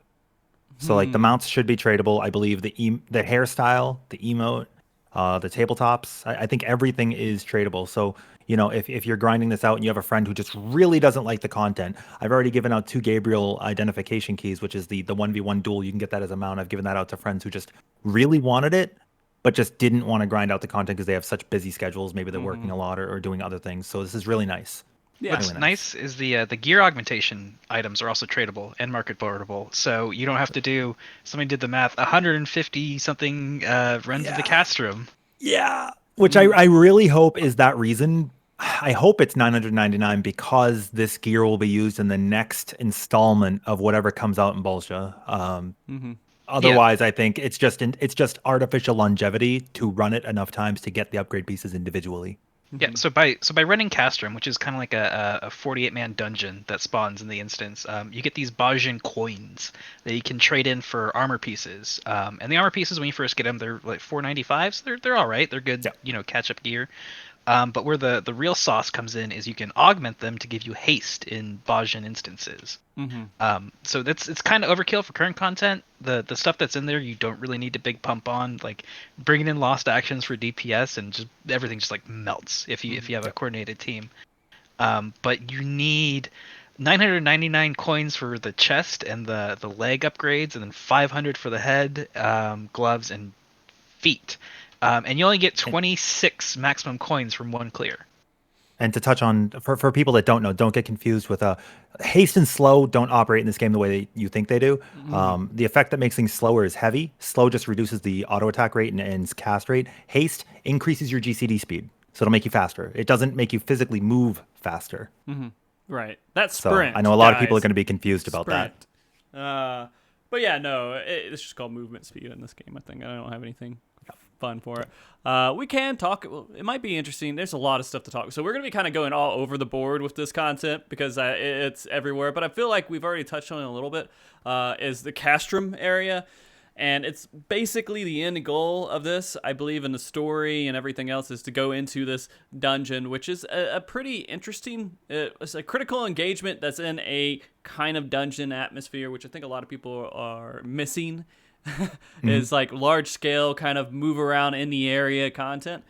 So like the mounts should be tradable. I believe the hairstyle, the emote, the tabletops. I think everything is tradable. So if you're grinding this out and you have a friend who just really doesn't like the content, I've already given out 2 Gabriel identification keys, which is the 1v1 duel. You can get that as a mount. I've given that out to friends who just really wanted it, but just didn't want to grind out the content because they have such busy schedules. Maybe they're working a lot or doing other things. So this is really nice. Yeah. What's Really nice is the gear augmentation items are also tradable and market portable, so you don't have to do. Somebody did the math: 150 something runs of the Castrum. Yeah. Which I really hope is that reason. I hope it's 999 because this gear will be used in the next installment of whatever comes out in Bozja. Otherwise, I think it's just artificial longevity to run it enough times to get the upgrade pieces individually. Yeah, so by running Castrum, which is kind of like a 48-man dungeon that spawns in the instance, you get these Bozjan coins that you can trade in for armor pieces. And the armor pieces, when you first get them, they're like 495, so they're all right. They're good, catch-up gear. But where the real sauce comes in is you can augment them to give you haste in Bozjan instances. So it's kind of overkill for current content. The stuff that's in there you don't really need a big pump on, like bringing in lost actions for DPS, and just everything just like melts if you have a coordinated team. But you need 999 coins for the chest and the leg upgrades, and then 500 for the head, gloves, and feet. And you only get 26 maximum coins from one clear. And to touch on, for people that don't know, don't get confused with haste and slow don't operate in this game the way you think they do. The effect that makes things slower is heavy. Slow just reduces the auto attack rate and cast rate. Haste increases your GCD speed, so it'll make you faster. It doesn't make you physically move faster. Right. That's So sprint. I know a lot of people are guys. going to be confused about that. But yeah, no, it's just called movement speed in this game. I think I don't have anything fun for it. We can talk. Well, it might be interesting. There's a lot of stuff to talk. So we're gonna be kind of going all over the board with this content because it's everywhere. But I feel like we've already touched on it a little bit. Is the Castrum area. And it's basically the end goal of this, I believe, in the story and everything else, is to go into this dungeon, which is a pretty interesting, it's a critical engagement that's in a kind of dungeon atmosphere, which I think a lot of people are missing. Is like large scale kind of move around in the area content.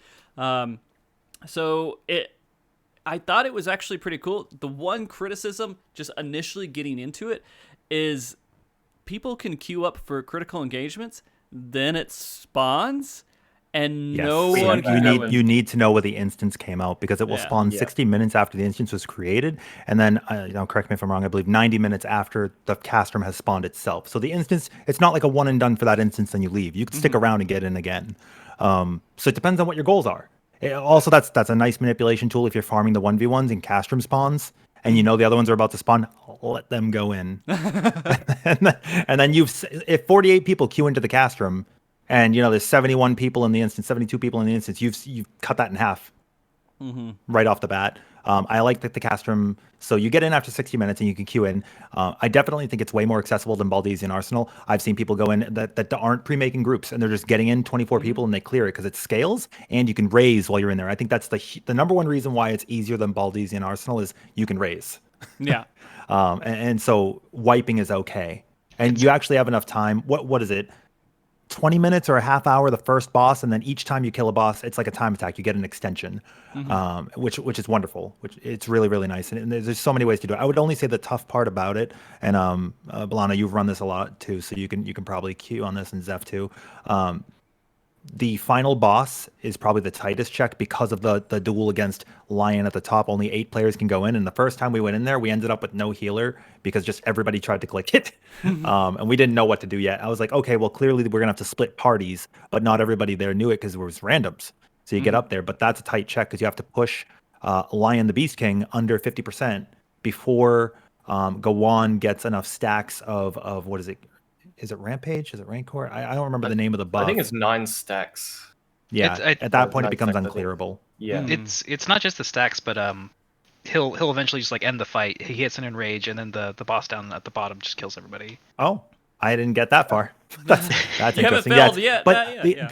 So I thought it was actually pretty cool. The one criticism, just initially getting into it, is people can queue up for critical engagements, then it spawns, and Yes. no So one that can happen. do it. you need to know where the instance came out because it will Yeah. spawn Yeah. 60 minutes after the instance was created, and then correct me if I'm wrong. I believe 90 minutes after the Castrum has spawned itself. So the instance, it's not like a one and done for that instance, then you leave. You can stick around and get in again. So it depends on what your goals are. Also, that's a nice manipulation tool if you're farming the 1v1s in Castrum spawns, and you know the other ones are about to spawn. Let them go in, and then if 48 people queue into the Castrum, and there's 71 people in the instance, 72 people in the instance, you've cut that in half right off the bat. I like the Castrum, so you get in after 60 minutes and you can queue in. I definitely think it's way more accessible than Baldesian Arsenal. I've seen people go in that aren't pre-making groups, and they're just getting in 24 people and they clear it because it scales and you can raise while you're in there. I think that's the number one reason why it's easier than Baldesian Arsenal is you can raise. Yeah. And so wiping is okay. And you actually have enough time. What is it? 20 minutes or a half hour the first boss, and then each time you kill a boss, it's like a time attack. You get an extension, which is wonderful. Which it's really, really nice. And there's so many ways to do it. I would only say the tough part about it, and Balana, you've run this a lot too, so you can probably queue on this, and Zheph too. The final boss is probably the tightest check because of the duel against Lion at the top. Only 8 players can go in, and the first time we went in there, we ended up with no healer because just everybody tried to click it, and we didn't know what to do yet. I was like, okay, well, clearly we're gonna have to split parties, but not everybody there knew it because it was randoms. So you get up there, but that's a tight check because you have to push Lion the Beast King under 50% before Gawan gets enough stacks of what is it? Is it Rampage? Is it Rancor? I don't remember the name of the buff. I think it's 9 stacks. Yeah, at that point it Nine becomes stacks, I think. unclearable. Yeah. It's not just the stacks, but he'll eventually just like end the fight. He hits an enrage, and then the boss down at the bottom just kills everybody. Oh, I didn't get that far. That's You haven't interesting. failed Yes, yet. but Yeah.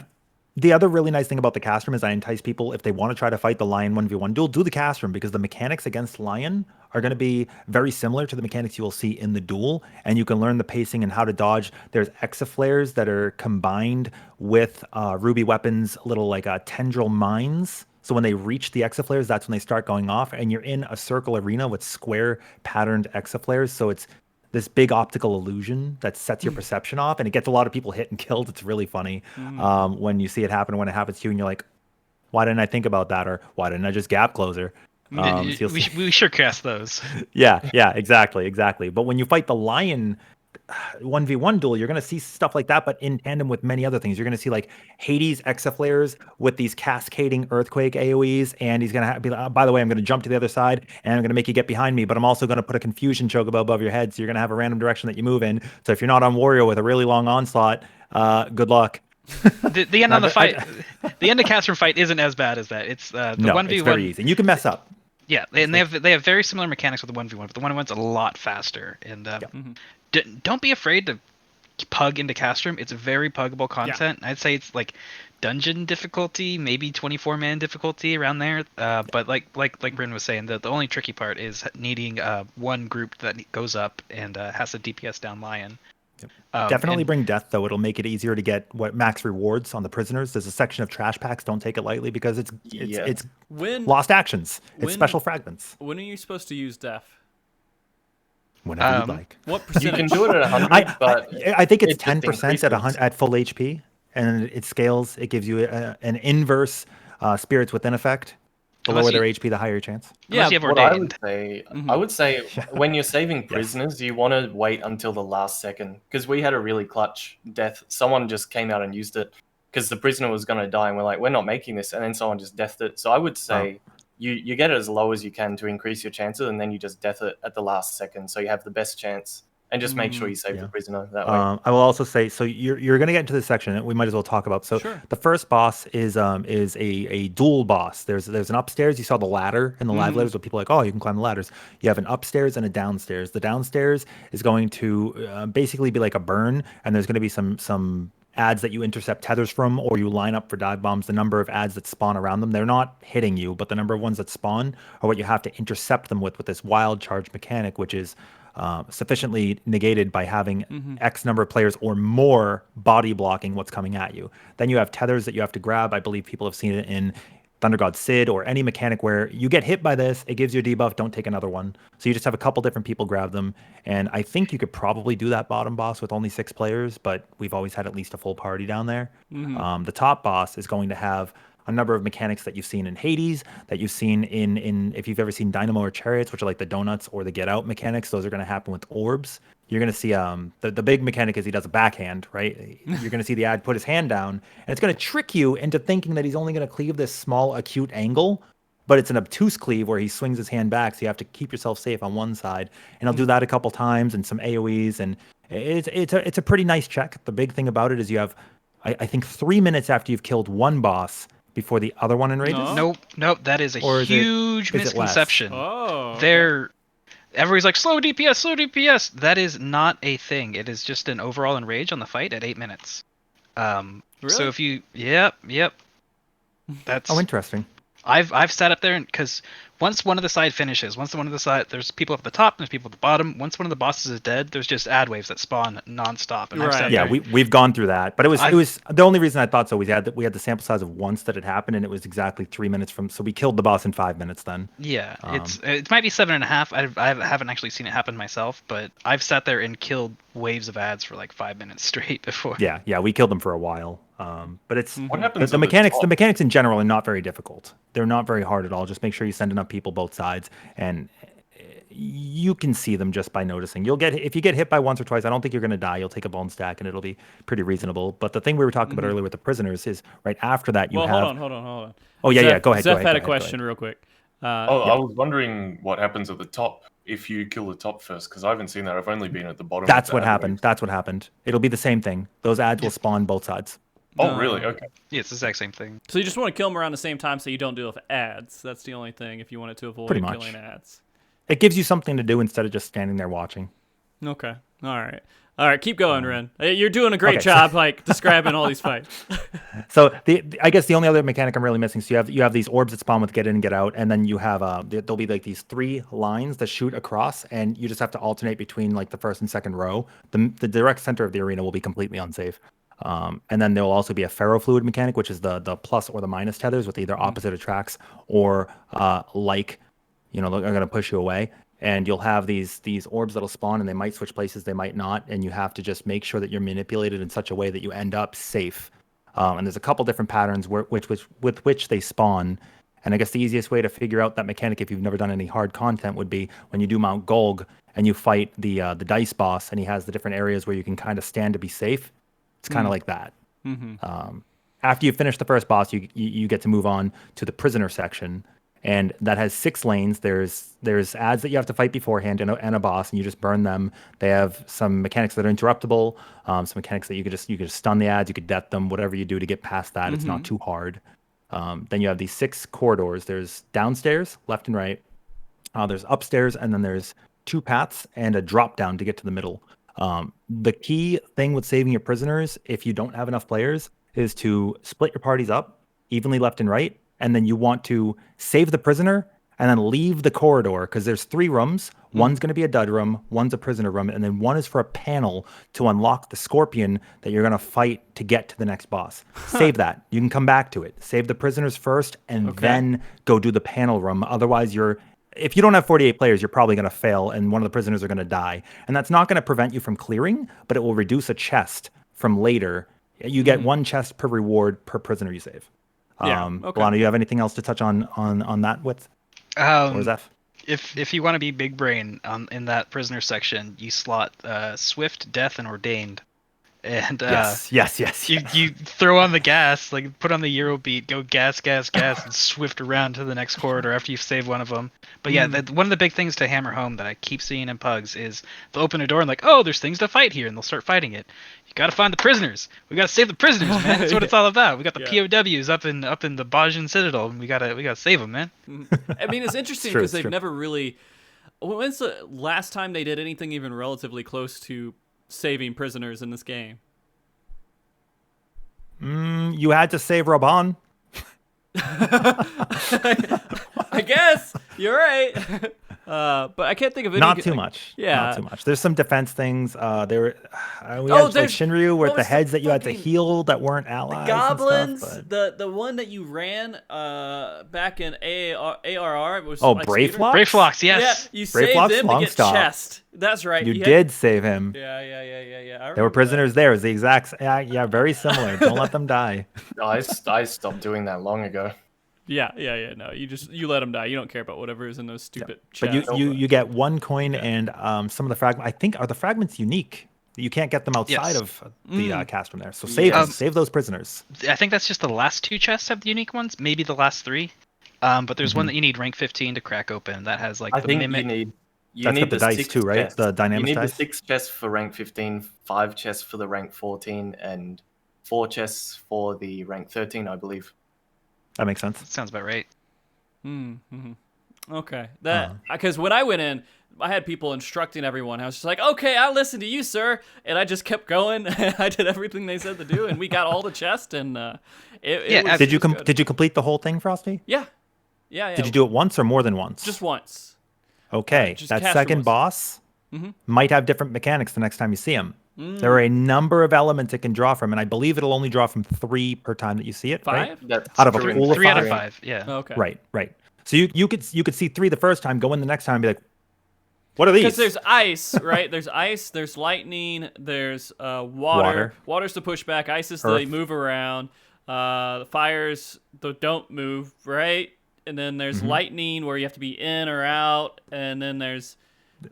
the other really nice thing about the Castrum is I entice people, if they want to try to fight the Lion 1v1 duel, do the Castrum because the mechanics against Lion are going to be very similar to the mechanics you will see in the duel, and you can learn the pacing and how to dodge. There's exaflares that are combined with Ruby Weapon's little like tendril mines. So when they reach the exaflares, that's when they start going off, and you're in a circle arena with square patterned exaflares. So it's this big optical illusion that sets your perception off, and it gets a lot of people hit and killed. It's really funny when you see it happen, when it happens to you, and you're like, why didn't I think about that? Or why didn't I just gap closer? So you'll see- We sure cast those. yeah, exactly. But when you fight the Lion 1v1 duel, you're going to see stuff like that, but in tandem with many other things. You're going to see like Hades exaflares with these cascading earthquake AoEs, and he's going to be like, oh, by the way, I'm going to jump to the other side, and I'm going to make you get behind me, but I'm also going to put a confusion chocobo above your head, so you're going to have a random direction that you move in. So if you're not on Warrior with a really long onslaught, good luck. The end on the fight, the end of Castrum fight isn't as bad as that. It's the No, 1v1. it's very easy, and you can mess up. Yeah, and they have very similar mechanics with the 1v1, but the 1v1's a lot faster. And don't be afraid to pug into Castrum. It's very puggable content. I'd say it's like dungeon difficulty, maybe 24-man difficulty around there. But like Bryn was saying, the only tricky part is needing one group that goes up and has a DPS down Lion. Definitely bring death, though. It'll make it easier to get max rewards on the prisoners. There's a section of trash packs. Don't take it lightly because it's lost actions. It's special fragments. When are you supposed to use death? Whenever you'd like. What You percentage? can do it at 100, but I think it's it just 10% at full HP, and it scales. It gives you an inverse spirits within effect. The Unless lower you- their HP, the higher your chance. Unless you have what I ordained. would say, I would say when you're saving prisoners, you want to wait until the last second, because we had a really clutch death. Someone just came out and used it because the prisoner was going to die, and we're like, we're not making this, and then someone just deathed it. So I would say you get it as low as you can to increase your chances, and then you just death it at the last second, so you have the best chance. And just make sure you save the prisoner that way. I will also say, so you're going to get into this section that we might as well talk about. So the first boss is a dual boss. There's an upstairs. You saw the ladder in the live letters, where people are like, oh, you can climb the ladders. You have an upstairs and a downstairs. The downstairs is going to basically be like a burn, and there's going to be some ads that you intercept tethers from, or you line up for dive bombs. The number of ads that spawn around them, they're not hitting you, but the number of ones that spawn are what you have to intercept them with this wild charge mechanic, which is sufficiently negated by having X number of players or more body blocking what's coming at you. Then you have tethers that you have to grab. I believe people have seen it in Thunder God Sid, or any mechanic where you get hit by this, it gives you a debuff, don't take another one. So you just have a couple different people grab them. And I think you could probably do that bottom boss with only 6 players, but we've always had at least a full party down there. The top boss is going to have a number of mechanics that you've seen in Hades, that you've seen in if you've ever seen Dynamo or Chariots, which are like the donuts or the get out mechanics. Those are going to happen with orbs. You're going to see the big mechanic is he does a backhand, right? You're going to see the ad put his hand down, and it's going to trick you into thinking that he's only going to cleave this small acute angle, but it's an obtuse cleave where he swings his hand back, so you have to keep yourself safe on one side. And he'll do that a couple times and some AoEs, and it's a pretty nice check. The big thing about it is you have, I think, 3 minutes after you've killed one boss before the other one enrages. Nope. That is a huge misconception. Everybody's like, slow DPS. That is not a thing. It is just an overall enrage on the fight at 8 minutes. Really? So if you, yep. That's interesting. I've sat up there because once one of the side finishes, there's people up at the top and there's people at the bottom. Once one of the bosses is dead, there's just ad waves that spawn nonstop. And I've sat yeah, there. we've gone through that, but it was the only reason I thought so. We had the sample size of once that it happened, and it was exactly 3 minutes from. So we killed the boss in 5 minutes. Then yeah, it might be 7.5. I haven't actually seen it happen myself, but I've sat there and killed waves of ads for like 5 minutes straight before. Yeah, we killed them for a while. But it's what happens the mechanics. The mechanics in general are not very difficult. They're not very hard at all. Just make sure you send enough people both sides, and you can see them just by noticing. If you get hit by once or twice, I don't think you're going to die. You'll take a bone stack, and it'll be pretty reasonable. But the thing we were talking about earlier with the prisoners is right after that hold on. Oh yeah, go ahead. Zheph had a question real quick. I was wondering what happens at the top if you kill the top first, because I haven't seen that. I've only been at the bottom. That's what happened. It'll be the same thing. Those ads will spawn both sides. Oh, really? Okay. Yeah, it's the exact same thing. So you just want to kill them around the same time so you don't deal with ads. That's the only thing if you wanted to avoid killing ads. It gives you something to do instead of just standing there watching. Okay. All right. Keep going, Ren. You're doing a great job, describing all these fights. So I guess the only other mechanic I'm really missing. So you have these orbs that spawn with get in and get out, and then you have there'll be like these 3 lines that shoot across, and you just have to alternate between like the first and second row. The direct center of the arena will be completely unsafe. And then there will also be a ferrofluid mechanic, which is the plus or the minus tethers with either opposite attracts or are going to push you away. And you'll have these orbs that'll spawn, and they might switch places, they might not, and you have to just make sure that you're manipulated in such a way that you end up safe. And there's a couple different patterns with which they spawn. And I guess the easiest way to figure out that mechanic, if you've never done any hard content, would be when you do Mount Golg and you fight the dice boss, and he has the different areas where you can kind of stand to be safe. It's kind of like that. After you finish the first boss, you get to move on to the prisoner section, and that has 6 lanes. There's ads that you have to fight beforehand and a boss, and you just burn them. They have some mechanics that are interruptible, some mechanics that you could just stun the ads, you could death them, whatever you do to get past that. It's not too hard. Then you have these 6 corridors. There's downstairs, left and right. There's upstairs, and then there's 2 paths and a drop down to get to the middle. The key thing with saving your prisoners, if you don't have enough players, is to split your parties up evenly left and right, and then you want to save the prisoner and then leave the corridor, because there's 3 rooms. One's going to be a dud room, one's a prisoner room, and then one is for a panel to unlock the scorpion that you're going to fight to get to the next boss. Save that. You can come back to it. Save the prisoners first and then go do the panel room. Otherwise, if you don't have 48 players, you're probably going to fail, and one of the prisoners are going to die. And that's not going to prevent you from clearing, but it will reduce a chest from later. You get 1 chest per reward per prisoner you save. Balana, you have anything else to touch on that with? Or Zheph? If you want to be big brain in that prisoner section, you slot Swift, Death, and Ordained. And yes. You throw on the gas, like put on the Euro beat, go gas, and swift around to the next corridor after you've saved one of them. But yeah, one of the big things to hammer home that I keep seeing in Pugs is they'll open a door and like, oh, there's things to fight here, and they'll start fighting it. You gotta find the prisoners. We gotta save the prisoners, man. That's what it's all about. We got the POWs up in the Bozjan Citadel, and we gotta save them, man. I mean, it's interesting because they've never really. When's the last time they did anything even relatively close to saving prisoners in this game? You had to save Raban. I guess you're right. But I can't think of any. Not too much. Yeah. Not too much. There's some defense things. We had there's- like Shinryu what with the was the heads that you had to fucking- heal that weren't allies. Goblins, and stuff, the one that you ran back in ARR was Oh, like Brave Scooter. Flock? Brave Flocks, yes. Yeah, you Brave saved Flock's him to long get stop. chest. That's right. You he did save him. Yeah. I There were remember prisoners there. It was the exact. Yeah, very similar. Don't let them die. I stopped doing that long ago. that. Yeah. No, you let him die. You don't care about whatever is in those stupid But chests. you get one coin and some of the fragments. I think are the fragments unique. You can't get them outside Yes. of the Castrum there. So save them. Save those prisoners. I think that's just the last 2 chests have the unique ones, maybe the last 3. But there's one that you need rank 15 to crack open that has like I the think mimic. you That's need got the dice 6 too, right? chests. The dynamic You need dice? the 6 chests for rank 15, 5 chests for the rank 14, and 4 chests for the rank 13, I believe. That makes sense. Sounds about right. Okay, that because when I went in, I had people instructing everyone. I was just like, "Okay, I'll listen to you, sir," and I just kept going. I did everything they said to do, and we got all the chests. And it was, Did you it was good. did you complete the whole thing, Frosty? Yeah. Did you do it once or more than once? Just once? Okay, just that Castrum second was- boss might have different mechanics the next time you see him. There are a number of elements it can draw from, and I believe it'll only draw from 3 per time that you see it. Right? 5? That's Out of a true in pool of 3 out of 5. 5, yeah. Okay. Right. So you could see 3 the first time, go in the next time, and be like, "What are these?" Because there's ice, right? There's ice, there's lightning, there's water. Water's the pushback, ice is the Earth. move around, the fires the don't move, right? And then there's lightning where you have to be in or out, and then there's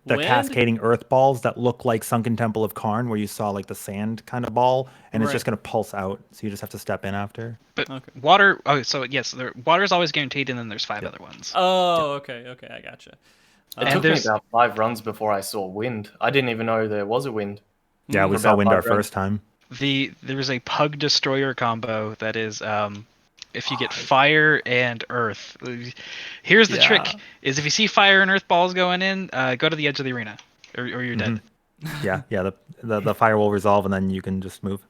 the wind? cascading earth balls that look like Sunken Temple of Karn, where you saw like the sand kind of ball, and it's Right. just going to pulse out. So you just have to step in after. But Okay. water. Oh, so yes, water is always guaranteed, and then there's 5 other ones. Oh, okay, I gotcha. It And took me there's- about 5 runs before I saw wind. I didn't even know there was a wind. Yeah, we For saw about wind our 5 runs. first time. There's a Pug Destroyer combo that is if you get fire and earth. Here's the trick: is if you see fire and earth balls going in, go to the edge of the arena, or you're dead. Yeah. The fire will resolve, and then you can just move.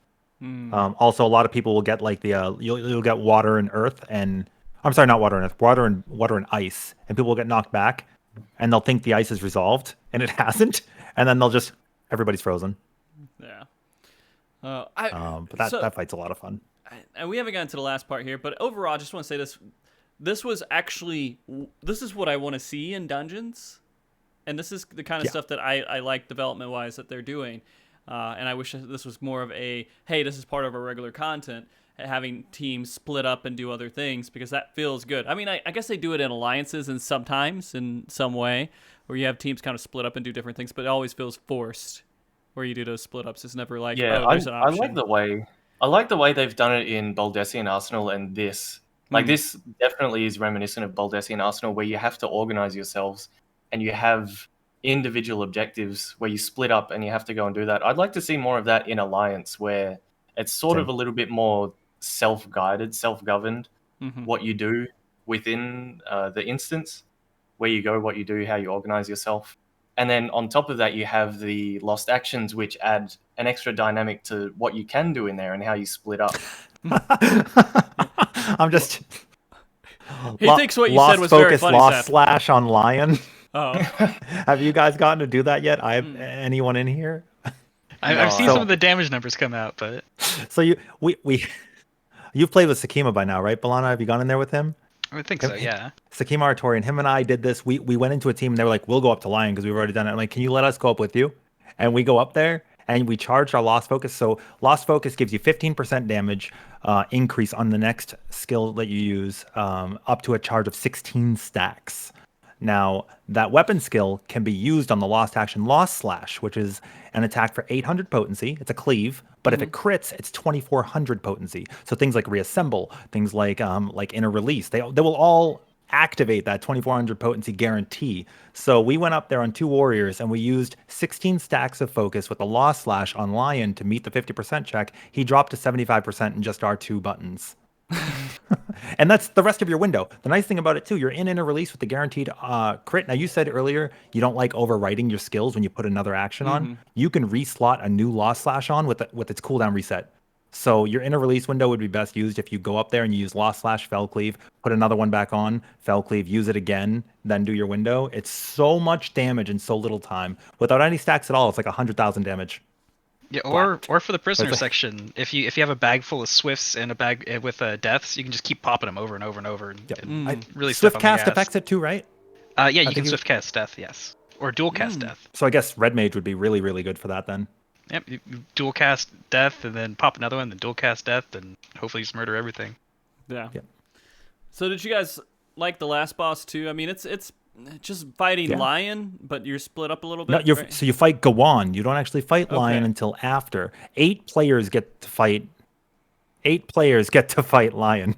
Also, a lot of people will get like the you'll get water and earth, and I'm sorry, not water and earth, water and ice, and people will get knocked back, and they'll think the ice is resolved, and it hasn't, and then everybody's frozen. Yeah. But that fight's a lot of fun. And we haven't gotten to the last part here, but overall, I just want to say this. This is what I want to see in dungeons. And this is the kind of stuff that I like development-wise that they're doing. And I wish this was more of a, hey, this is part of our regular content, having teams split up and do other things, because that feels good. I mean, I guess they do it in alliances and sometimes in some way, where you have teams kind of split up and do different things, but it always feels forced where you do those split ups. It's never like, Yeah, oh, there's an I option. like the way they've done it in Baldessian Arsenal and this. Like this definitely is reminiscent of Baldessian Arsenal, where you have to organize yourselves and you have individual objectives where you split up and you have to go and do that. I'd like to see more of that in Alliance, where it's sort of a little bit more self-guided, self-governed, what you do within the instance, where you go, what you do, how you organize yourself. And then on top of that, you have the lost actions, which add an extra dynamic to what you can do in there and how you split up. I'm just. He thinks what you lost said was very focus, funny, lost Zeph. slash on lion. Oh, Have you guys gotten to do that yet? Anyone in here? I've seen So- some of the damage numbers come out, but So you've played with Sakima by now, right, Balana? Have you gone in there with him? I would think so. Yeah. Sakima Artorian, him and I did this. We went into a team and they were like, "We'll go up to Lion because we've already done it." I'm like, "Can you let us go up with you?" And we go up there and we charged our Lost Focus. So Lost Focus gives you 15% damage increase on the next skill that you use, up to a charge of 16 stacks. Now, that weapon skill can be used on the Lost Action Lost Slash, which is an attack for 800 potency. It's a cleave, but if it crits, it's 2400 potency. So things like Reassemble, things like Inner Release, they will all activate that 2400 potency guarantee. So we went up there on 2 warriors and we used 16 stacks of focus with the Lost Slash on Lion to meet the 50% check. He dropped to 75% in just our 2 buttons. And that's the rest of your window. The nice thing about it too, you're in a release with the guaranteed crit. Now you said earlier you don't like overwriting your skills when you put another action on. You can reslot a new Lost Slash on with its cooldown reset. So your inner release window would be best used if you go up there and you use Lost/Fell Cleave, put another one back on, Fell Cleave, use it again, then do your window. It's so much damage in so little time. Without any stacks at all, it's like 100,000 damage. Yeah, Flat. or for the prisoner like- section, if you have a bag full of swifts and a bag with deaths, you can just keep popping them over and over and over, and, Yep. and really Swift step on the cast gas. affects it too, right? Yeah, you think can you- swift cast death, yes, or dual cast death. So I guess Red Mage would be really, really good for that then. Yep, you dual cast death and then pop another one, then dual cast death, and hopefully just murder everything. Yeah. Yep. So did you guys like the last boss too? I mean, it's just fighting Yeah. Lion, but you're split up a little No, bit. Right? so you fight Gawan. You don't actually fight Lion Okay. until after. 8 players get to fight. 8 players get to fight Lion.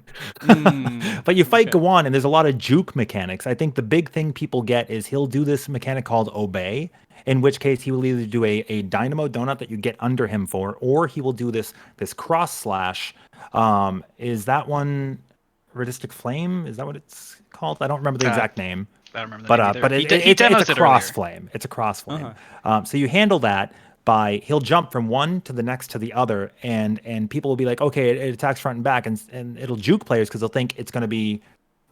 But you fight okay. Gawan, and there's a lot of juke mechanics. I think the big thing people get is he'll do this mechanic called Obey, in which case he will either do a Dynamo Donut that you get under him for, or he will do this cross slash. Is that one Radistic Flame? Is that what it's called? I don't remember the exact name. I don't remember the But name either. but He it's demoed a it cross earlier. flame. It's a cross flame. So you handle that by he'll jump from one to the next to the other, and people will be like, okay, it attacks front and back, and it'll juke players because they'll think it's going to be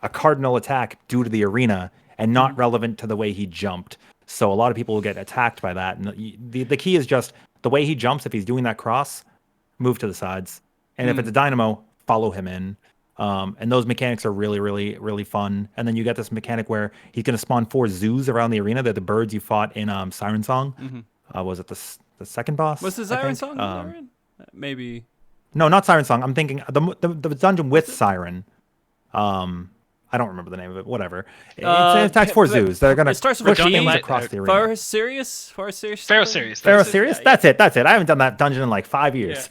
a cardinal attack due to the arena and not relevant to the way he jumped. So a lot of people will get attacked by that. And the key is just the way he jumps. If he's doing that cross, move to the sides, and if it's a dynamo, follow him in. And those mechanics are really, really, really fun. And then you get this mechanic where he's going to spawn 4 zoos around the arena. They're the birds you fought in Siren Song. Was it the second boss? Was the I Siren think? Song Siren? Maybe. No, not Siren Song. I'm thinking the dungeon with Siren. I don't remember the name of it. Whatever. It attacks 4 zoos. They're going to It starts with push a G. things across the arena. Pharaoh Sirius? Pharaoh Sirius. Pharaoh Sirius? That's it. That's it. I haven't done that dungeon in like 5 years.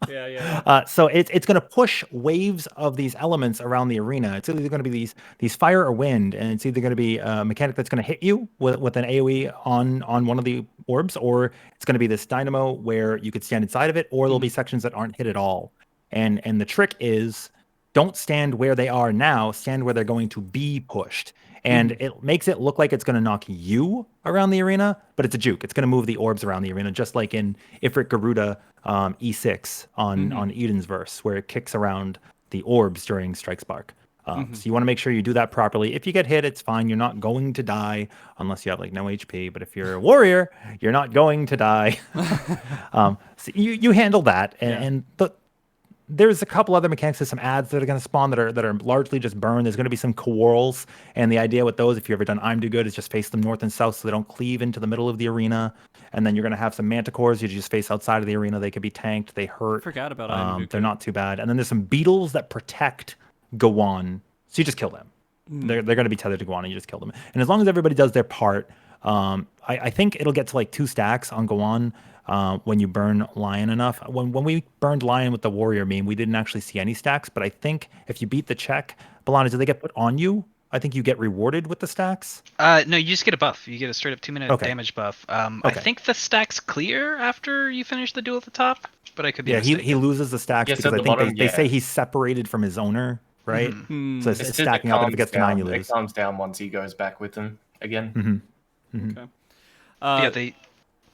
Yeah. So it's going to push waves of these elements around the arena. It's either going to be these fire or wind, and it's either going to be a mechanic that's going to hit you with an AoE on one of the orbs, or it's going to be this dynamo where you could stand inside of it, or there'll be sections that aren't hit at all. And the trick is, don't stand where they are now, stand where they're going to be pushed. And it makes it look like it's going to knock you around the arena, but it's a juke. It's going to move the orbs around the arena, just like in Ifrit Garuda E6 on Eden's Verse, where it kicks around the orbs during Strike Spark. So you want to make sure you do that properly. If you get hit, it's fine. You're not going to die unless you have like no HP. But if you're a warrior, you're not going to die. So you handle that, and there's a couple other mechanics. There's some ads that are going to spawn that are largely just burn. There's going to be some quarrels, and the idea with those, if you've ever done I'm Do Good, is just face them north and south so they don't cleave into the middle of the arena. And then you're going to have some manticores. You just face outside of the arena. They could be tanked. They hurt. Forgot about I'm Do Good. They're not too bad. And then there's some beetles that protect Gawan, so you just kill them. They're going to be tethered to Gawan, and you just kill them. And as long as everybody does their part, I think it'll get to like 2 stacks on Gawan. When you burn Lion enough. When we burned Lion with the Warrior meme, we didn't actually see any stacks, but I think if you beat the check, Balana, do they get put on you? I think you get rewarded with the stacks. No, you just get a buff. You get a straight up 2-minute damage buff. I think the stacks clear after you finish the duel at the top, but I could be mistaken. He loses the stacks Yes, because at I the think bottom, they say he's separated from his owner, right? So it's stacking up, and if it gets to 9, you lose. It calms down once he goes back with them again. Okay.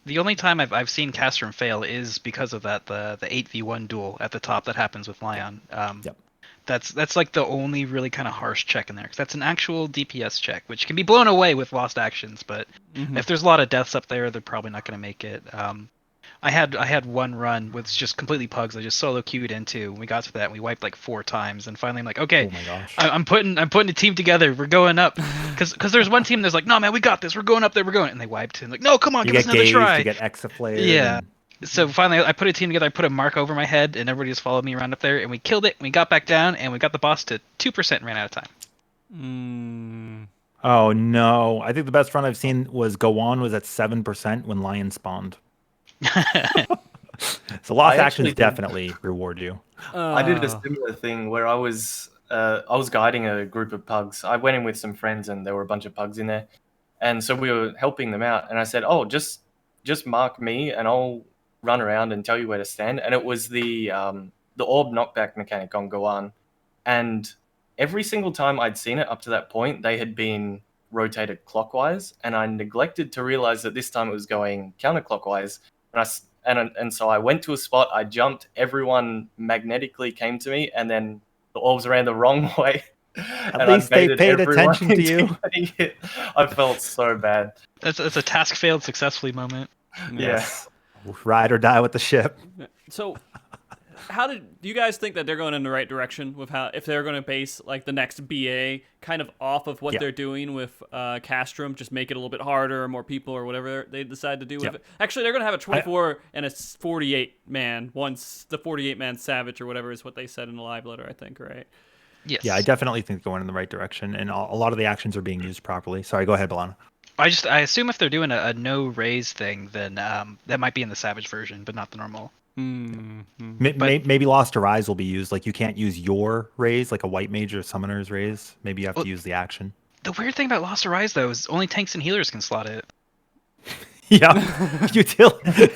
The only time I've seen Castrum fail is because of that the 8v1 duel at the top that happens with Lion. Yep. That's like the only really kind of harsh check in there, because that's an actual DPS check, which can be blown away with lost actions. But if there's a lot of deaths up there, they're probably not going to make it. I had one run with just completely pugs. I just solo queued into. We got to that, and we wiped like 4 times, and finally I'm like, okay, Oh my gosh. I'm putting a team together. We're going up, because there's one team that's like, no man, we got this. We're going up there. We're going, and they wiped. And like, no, come on, You give us get another gazed, try. you get exaflared. Yeah. So finally, I put a team together. I put a mark over my head, and everybody just followed me around up there, and we killed it. And we got back down, and we got the boss to 2% and ran out of time. Oh no! I think the best run I've seen was Gawan was at 7% when Lion spawned. So lost actions definitely reward you. I did a similar thing where I was guiding a group of pugs. I went in with some friends, and there were a bunch of pugs in there, and so we were helping them out. And I said, "Oh, just mark me, and I'll run around and tell you where to stand." And it was the orb knockback mechanic on Goan, and every single time I'd seen it up to that point, they had been rotated clockwise, and I neglected to realize that this time it was going counterclockwise. And And so I went to a spot, I jumped, everyone magnetically came to me, and then the orbs ran the wrong way. At least they paid attention to you. I felt so bad. That's a task failed successfully moment. Yes. Ride or die with the ship. So, do you guys think that they're going in the right direction with if they're going to base like the next BA kind of off of what they're doing with Castrum, just make it a little bit harder or more people or whatever they decide to do with it? Actually, they're going to have a 24 and a 48 man once the 48 man Savage or whatever is what they said in the live letter, I think, right? Yes. Yeah, I definitely think they're going in the right direction, and a lot of the actions are being used properly. Sorry, go ahead, Balana. I assume if they're doing a no raise thing, then that might be in the Savage version, but not the normal. Maybe Lost to Rise will be used. Like, you can't use your raise, like a white mage or summoner's raise. Maybe you have to use the action. The weird thing about Lost to Rise, though, is only tanks and healers can slot it. Yeah, utility.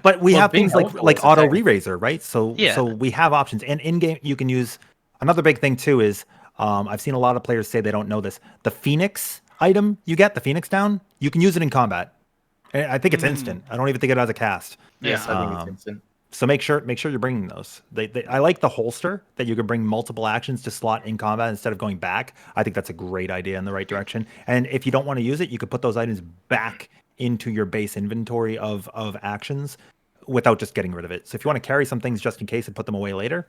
But we have things like auto re-raiser, right? So we have options, and in game you can use. Another big thing too is I've seen a lot of players say they don't know this. The Phoenix item you get, the Phoenix down, you can use it in combat. And I think it's instant. I don't even think it has a cast. Yes, I think it's instant. So make sure you're bringing those. I like the holster that you can bring multiple actions to slot in combat instead of going back. I think that's a great idea in the right direction. And if you don't want to use it, you could put those items back into your base inventory of actions without just getting rid of it. So if you want to carry some things just in case and put them away later,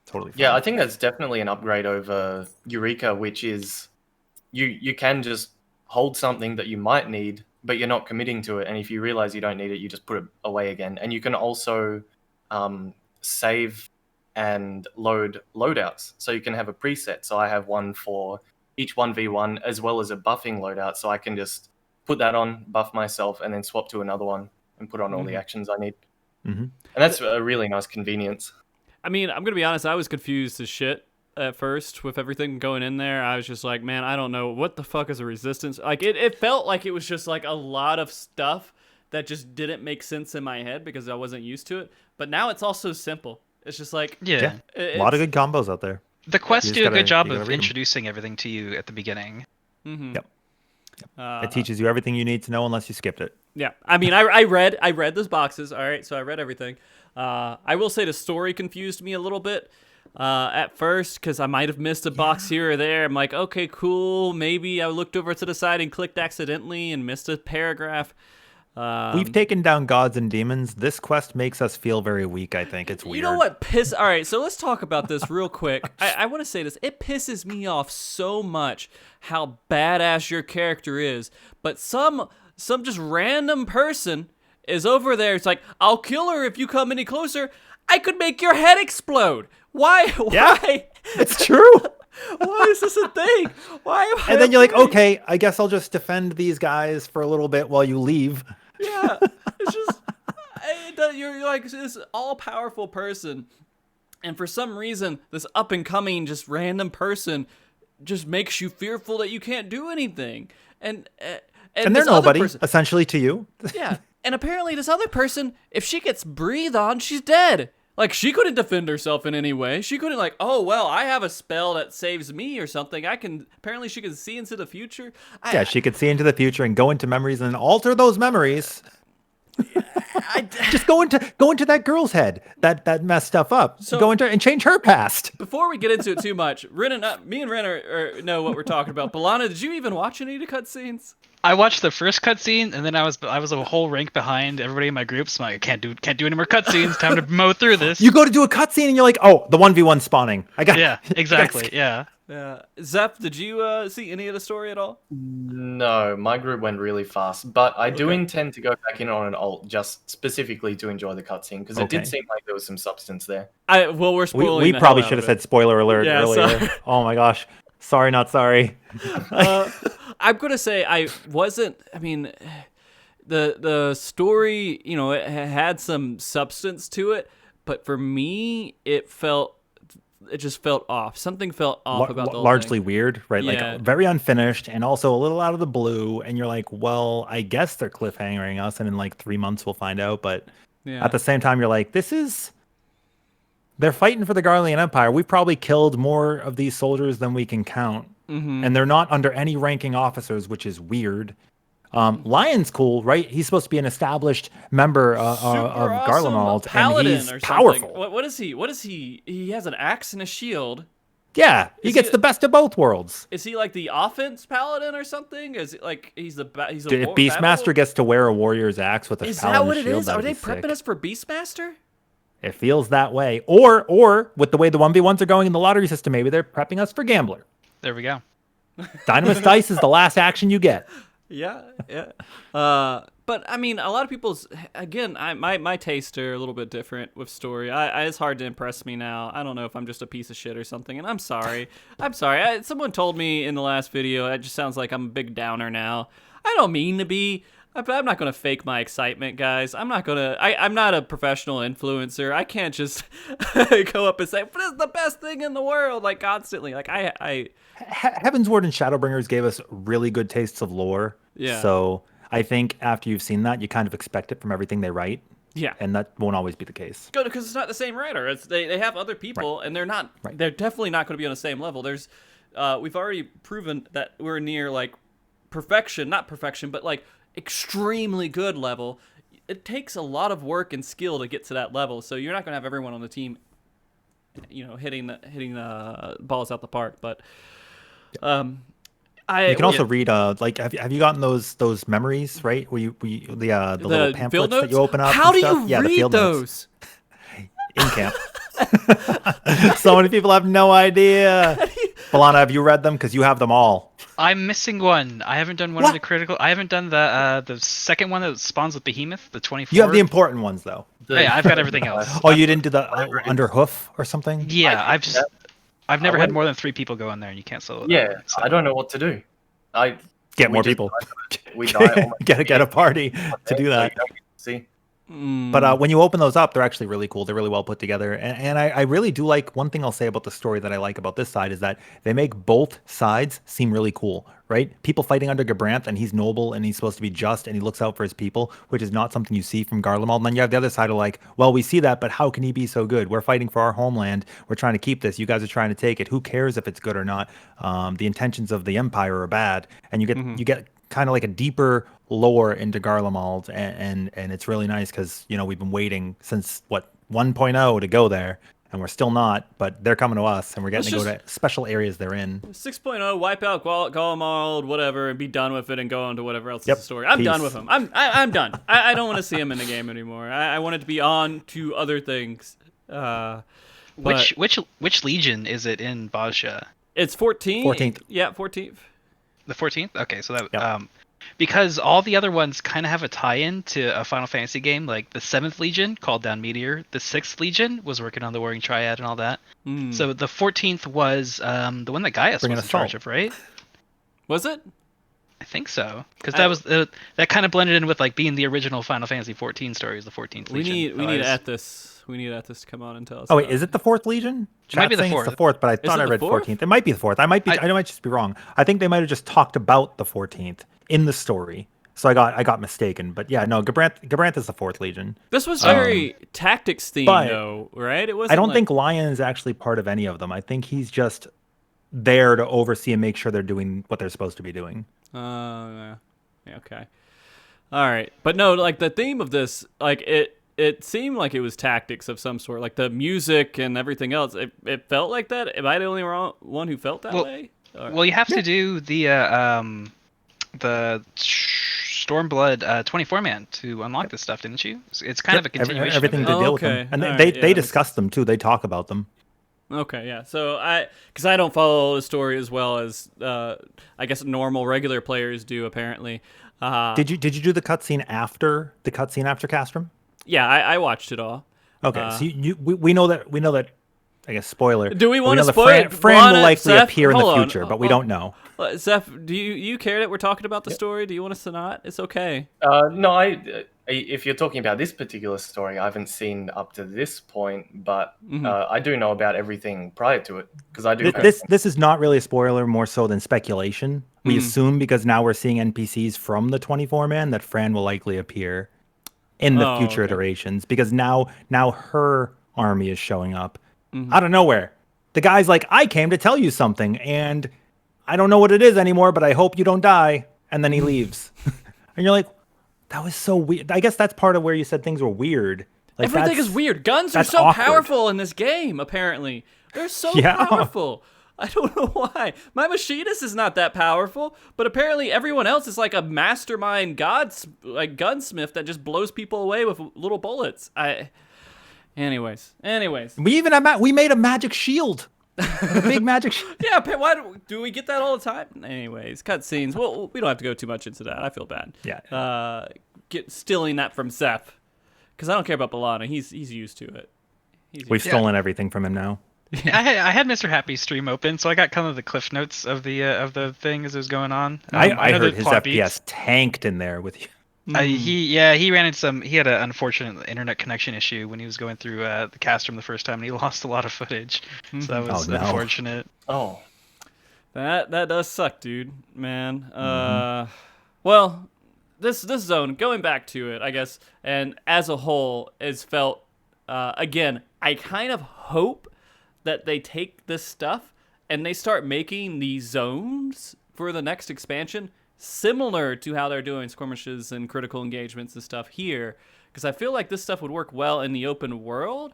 totally fine. Yeah, I think that's definitely an upgrade over Eureka, which is you can just hold something that you might need, but you're not committing to it. And if you realize you don't need it, you just put it away again. And you can also save and load loadouts. So you can have a preset. So I have one for each 1v1 as well as a buffing loadout. So I can just put that on, buff myself, and then swap to another one and put on all the actions I need. And that's a really nice convenience. I mean, I'm going to be honest, I was confused as shit at first with everything going in there. I was just like, man, I don't know. What the fuck is a resistance? Like, it felt like it was just like a lot of stuff that just didn't make sense in my head because I wasn't used to it. But now it's all so simple. It's just like... Yeah, a lot of good combos out there. The quests do a good job of introducing everything to you at the beginning. Yep. It teaches you everything you need to know unless you skipped it. Yeah, I mean, I read those boxes. All right, so I read everything. I will say the story confused me a little bit at first because I might have missed a box here or there. I'm like, okay, cool. Maybe I looked over to the side and clicked accidentally and missed a paragraph. We've taken down gods and demons. This quest makes us feel very weak, I think. It's weird. You know what? All right, so let's talk about this real quick. I want to say this. It pisses me off so much how badass your character is, but some just random person is over there. It's like, I'll kill her if you come any closer. I could make your head explode. Why? Yeah, it's true. Why is this a thing? Why am I And then you're like, okay, I guess I'll just defend these guys for a little bit while you leave. Yeah, it's just you're like this all-powerful person, and for some reason, this up-and-coming, just random person just makes you fearful that you can't do anything. And they're nobody, essentially, to you. Yeah, and apparently this other person, if she gets breathed on, she's dead. Like, she couldn't defend herself in any way. She couldn't, like, oh, well, I have a spell that saves me or something. Apparently she can see into the future. Yeah, she could see into the future and go into memories and alter those memories. Just go into that girl's head that messed stuff up. So, go into and change her past. Before we get into it too much, me and Ren know what we're talking about. Balana, did you even watch any of the cutscenes? I watched the first cutscene, and then I was a whole rank behind everybody in my group. So I'm like, I can't do any more cutscenes. Time to mow through this. You go to do a cutscene, and you're like, oh, the 1v1 spawning. I got. Yeah, exactly. Yeah. Zeph, did you see any of the story at all? No, my group went really fast, but I do intend to go back in on an alt just specifically to enjoy the cutscene because it did seem like there was some substance there. We're spoiling. We probably should have said spoiler alert earlier. Sorry. Oh my gosh, sorry, not sorry. I'm gonna say I wasn't. I mean, the story, it had some substance to it, but for me, it just felt off. Something felt off about the whole largely thing. Weird, right? Yeah. Like very unfinished and also a little out of the blue. And you're like, well, I guess they're cliffhangering us, and in like 3 months we'll find out. But at the same time, you're like, they're fighting for the Garlean Empire. We've probably killed more of these soldiers than we can count. And they're not under any ranking officers, which is weird. Lion's cool, right? He's supposed to be an established member of Garlemald, and he's or something. powerful. What is he? What is he? He has an axe and a shield. Yeah, he gets the best of both worlds. Is he like the offense paladin or something? Is it like he's a Dude, if Beastmaster gets to wear a warrior's axe with a is paladin that what it shield, is? Are they sick. prepping us for Beastmaster? It feels that way. Or with the way the 1v1s are going in the lottery system, maybe they're prepping us for Gambler. There we go. Dynamis Dice is the last action you get. Yeah. But I mean, a lot of people's again, my tastes are a little bit different with story. It's hard to impress me now. I don't know if I'm just a piece of shit or something, and I'm sorry. Someone told me in the last video it just sounds like I'm a big downer now. I don't mean to be. I'm not gonna fake my excitement, guys. I'm not a professional influencer. I can't just go up and say, "But it's the best thing in the world," like constantly. Like Heaven's Ward and Shadowbringers gave us really good tastes of lore. Yeah. So I think after you've seen that, you kind of expect it from everything they write. Yeah. And that won't always be the case. Good, because it's not the same writer. They have other people, and they're not. Right. They're definitely not going to be on the same level. We've already proven that we're near like perfection, not perfection, but like extremely good level. It takes a lot of work and skill to get to that level. So you're not going to have everyone on the team, hitting the balls out the park. But you can also read like have you gotten those memories, right? Where the little pamphlets that you open up? How do stuff? you read those? In camp. So many people have no idea. Balana, have you read them? Because you have them all. I'm missing one. I haven't done one of the critical. I haven't done the second one that spawns with Behemoth, the 24. You have the important ones though. Yeah, I've got everything else. Oh, you didn't do the under hoof or something? Yeah, I've never had more than 3 people go in there, and you can't solo. Yeah, that, so. I don't know what to do. Get more people. We die. Get a party to do that. See. But when you open those up, they're actually really cool. They're really well put together. And I really do like, one thing I'll say about the story that I like about this side is that they make both sides seem really cool, right? People fighting under Gabranth, and he's noble and he's supposed to be just and he looks out for his people, which is not something you see from Garlemald. And then you have the other side of like, well, we see that, but how can he be so good? We're fighting for our homeland. We're trying to keep this. You guys are trying to take it. Who cares if it's good or not? The intentions of the Empire are bad. And you get kind of like a deeper lore into Garlemald, and it's really nice because we've been waiting since 1.0 to go there, and we're still not, but they're coming to us, and we're getting to go to special areas they're in. 6.0, wipe out Garlemald, whatever, and be done with it, and go on to whatever else is the story. I'm Peace. done with him. I'm done. I don't want to see him in the game anymore. I want it to be on to other things. Which legion is it in Bozja? It's 14. 14th. Yeah, 14th. The 14th? Okay, so that because all the other ones kind of have a tie-in to a Final Fantasy game, like the 7th Legion called down Meteor, the 6th Legion was working on the Warring Triad and all that. So the 14th was the one that Gaius was in charge of, right? Was it? I think so, because that was that kind of blended in with like being the original Final Fantasy 14 stories, the 14th Legion. We need Athos. We need Athos to come on and tell us. Oh wait, is it the 4th Legion? It might be the 4th. It's the 4th, but I thought I read 14th. It might be the 4th. I might just be wrong. I think they might have just talked about the 14th in the story. So I got mistaken. But yeah, no, Gabranth is the 4th Legion. This was very tactics themed though, right? It wasn't. I don't think Lion is actually part of any of them. I think he's just there to oversee and make sure they're doing what they're supposed to be doing. Yeah, okay. All right. But no, like the theme of this, like it seemed like it was tactics of some sort, like the music and everything else. It felt like that. Am I the only one who felt that way? Well, you have to do the Stormblood 24-man to unlock this stuff, didn't you? It's kind of a continuation. Everything of to it. deal with them, and they discuss them too. They talk about them. Okay, yeah. So because I don't follow the story as well as I guess normal regular players do apparently. Did you do the cutscene after Castrum? Yeah, I watched it all. Okay, so we know that. I guess spoiler. Do we want to spoil it? Fran will likely Zheph, appear in the future, but we don't know. Zheph, do you care that we're talking about the story? Do you want us to not? It's okay. No, if you're talking about this particular story, I haven't seen up to this point, but I do know about everything prior to it because I do. This is not really a spoiler, more so than speculation. We assume because now we're seeing NPCs from the 24-man that Fran will likely appear in the future iterations because now her army is showing up out of nowhere. The guy's like, I came to tell you something, and I don't know what it is anymore, but I hope you don't die. And then he leaves. and you're like, that was so weird. I guess that's part of where you said things were weird. Like Everything is weird. Guns are that's so awkward. powerful in this game, apparently. They're so Yeah. powerful. I don't know why. My machinist is not that powerful, but apparently everyone else is like a mastermind gunsmith that just blows people away with little bullets. Anyways. We made a magic shield. Like a big magic shield. Yeah, why do we get that all the time? Anyways, cutscenes. Well, we don't have to go too much into that. I feel bad. Yeah. Stealing that from Zheph, because I don't care about Balana. He's used to it. We've stolen everything from him now. I had Mr. Happy's stream open, so I got kind of the cliff notes of the thing as it was going on. I know heard the his plot FPS beats. tanked in there with you. He ran into he had an unfortunate internet connection issue when he was going through the Castrum the first time, and he lost a lot of footage. So that was unfortunate. Oh, that does suck, dude. Man. Well, this zone, going back to it, I guess, and as a whole, is felt again. I kind of hope that they take this stuff and they start making these zones for the next expansion similar to how they're doing skirmishes and critical engagements and stuff here, because I feel like this stuff would work well in the open world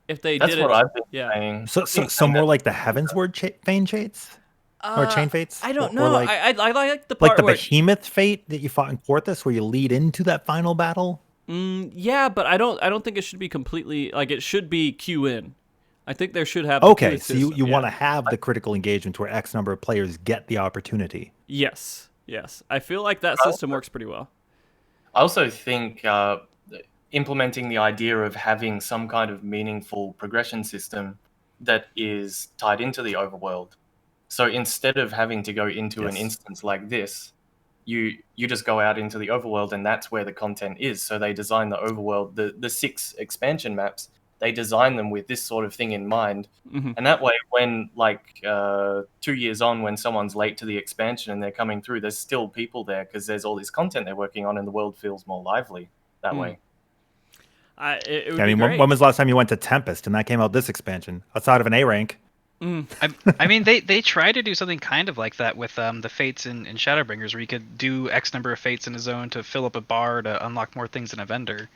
if they did it. that's what I've been saying. So more like the Heavensward Fane Fates? Or Chain Fates? I don't Or know. like, I like the part like the where Behemoth Fate that you fought in Porthos, where you lead into that final battle? yeah, but I don't think it should be completely like it should be queue in. I think there should have Okay, a so system, you want to have the critical engagement where X number of players get the opportunity. Yes. I feel like that system works pretty well. I also think implementing the idea of having some kind of meaningful progression system that is tied into the overworld. So instead of having to go into an instance like this, you just go out into the overworld, and that's where the content is. So they design the overworld, the 6 expansion maps. They design them with this sort of thing in mind. And that way, when 2 years on, when someone's late to the expansion and they're coming through, there's still people there because there's all this content they're working on, and the world feels more lively that way. It would I be mean, great. when was the last time you went to Tempest and that came out this expansion? Outside of an A rank. I mean, they try to do something kind of like that with the fates in Shadowbringers, where you could do X number of fates in a zone to fill up a bar to unlock more things in a vendor.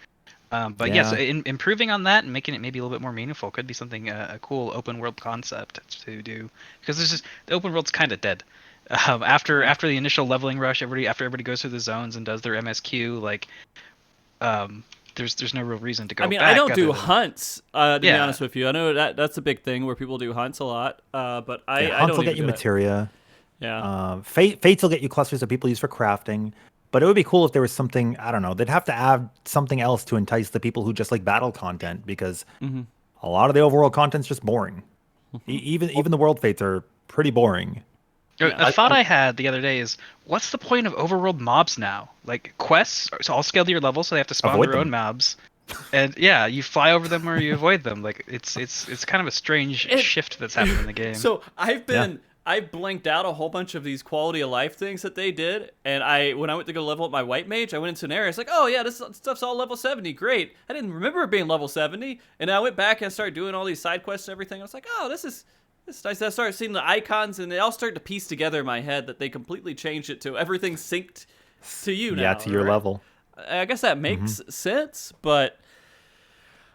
But yes, improving on that and making it maybe a little bit more meaningful could be something a cool open world concept to do, because the open world's kind of dead. After the initial leveling rush, after everybody goes through the zones and does their MSQ, there's no real reason to go. I mean, back I don't do than... hunts. To be honest with you, I know that's a big thing where people do hunts a lot. But I Hunts don't will get you materia. Yeah. Fates will get you clusters that people use for crafting. But it would be cool if there was something, I don't know, they'd have to add something else to entice the people who just like battle content, because a lot of the overworld content's just boring. Even the world fates are pretty boring. A thought I had the other day is, what's the point of overworld mobs now? Like, quests are all scaled to your level, so they have to spawn their own mobs. And yeah, you fly over them or you avoid them. Like, it's kind of a strange shift that's happened in the game. So I blanked out a whole bunch of these quality of life things that they did, and when I went to go level up my white mage, I went into an area. It's like, oh yeah, this stuff's all level 70, great. I didn't remember it being level 70, and I went back and started doing all these side quests and everything. I was like, oh, this is nice. I started seeing the icons, and they all started to piece together in my head that they completely changed it to everything synced to you now. Yeah, to your level. I guess that makes sense, but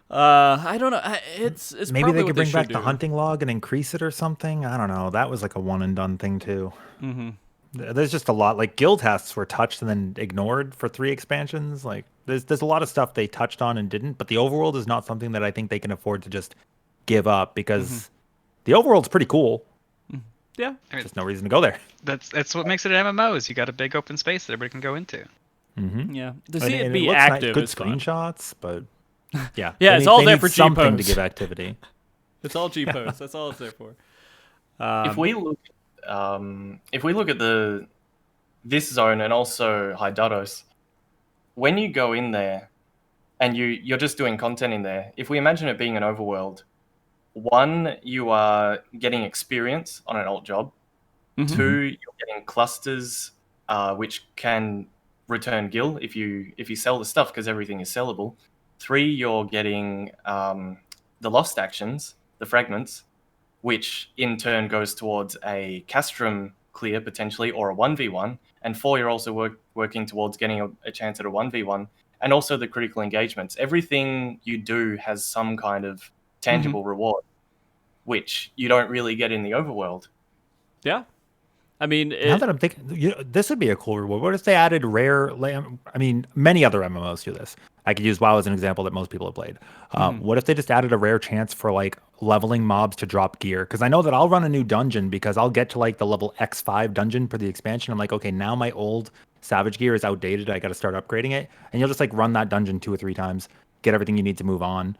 I don't know. It's maybe they what could bring back do. the hunting log and increase it or something. I don't know. That was like a one and done thing too. There's just a lot. Like guild tasks were touched and then ignored for 3 expansions. Like there's a lot of stuff they touched on and didn't. But the overworld is not something that I think they can afford to just give up, because the overworld's pretty cool. Yeah, There's just no reason to go there. That's what makes it an MMO, is you got a big open space that everybody can go into. Yeah, to see it And be looks active good is fun. screenshots, but yeah, it's all they there need for G something to posts. give activity. It's all G posts. That's all it's there for. If we look at this zone and also Hydaros, when you go in there and you're just doing content in there, if we imagine it being an overworld, 1, you are getting experience on an alt job. 2, you're getting clusters, which can return gil if you sell the stuff, because everything is sellable. 3, you're getting the lost actions, the fragments, which in turn goes towards a Castrum clear potentially, or a 1v1. And 4, you're also working towards getting a chance at a 1v1. And also the critical engagements. Everything you do has some kind of tangible reward, which you don't really get in the overworld. Yeah. I mean, now that I'm thinking, this would be a cool reward. What if they added rare? I mean, many other MMOs do this. I could use WoW as an example that most people have played. What if they just added a rare chance for like leveling mobs to drop gear? Because I know that I'll run a new dungeon because I'll get to like the level X5 dungeon for the expansion. I'm like, okay, now my old Savage gear is outdated. I got to start upgrading it, and you'll just like run that dungeon 2 or 3 times, get everything you need to move on.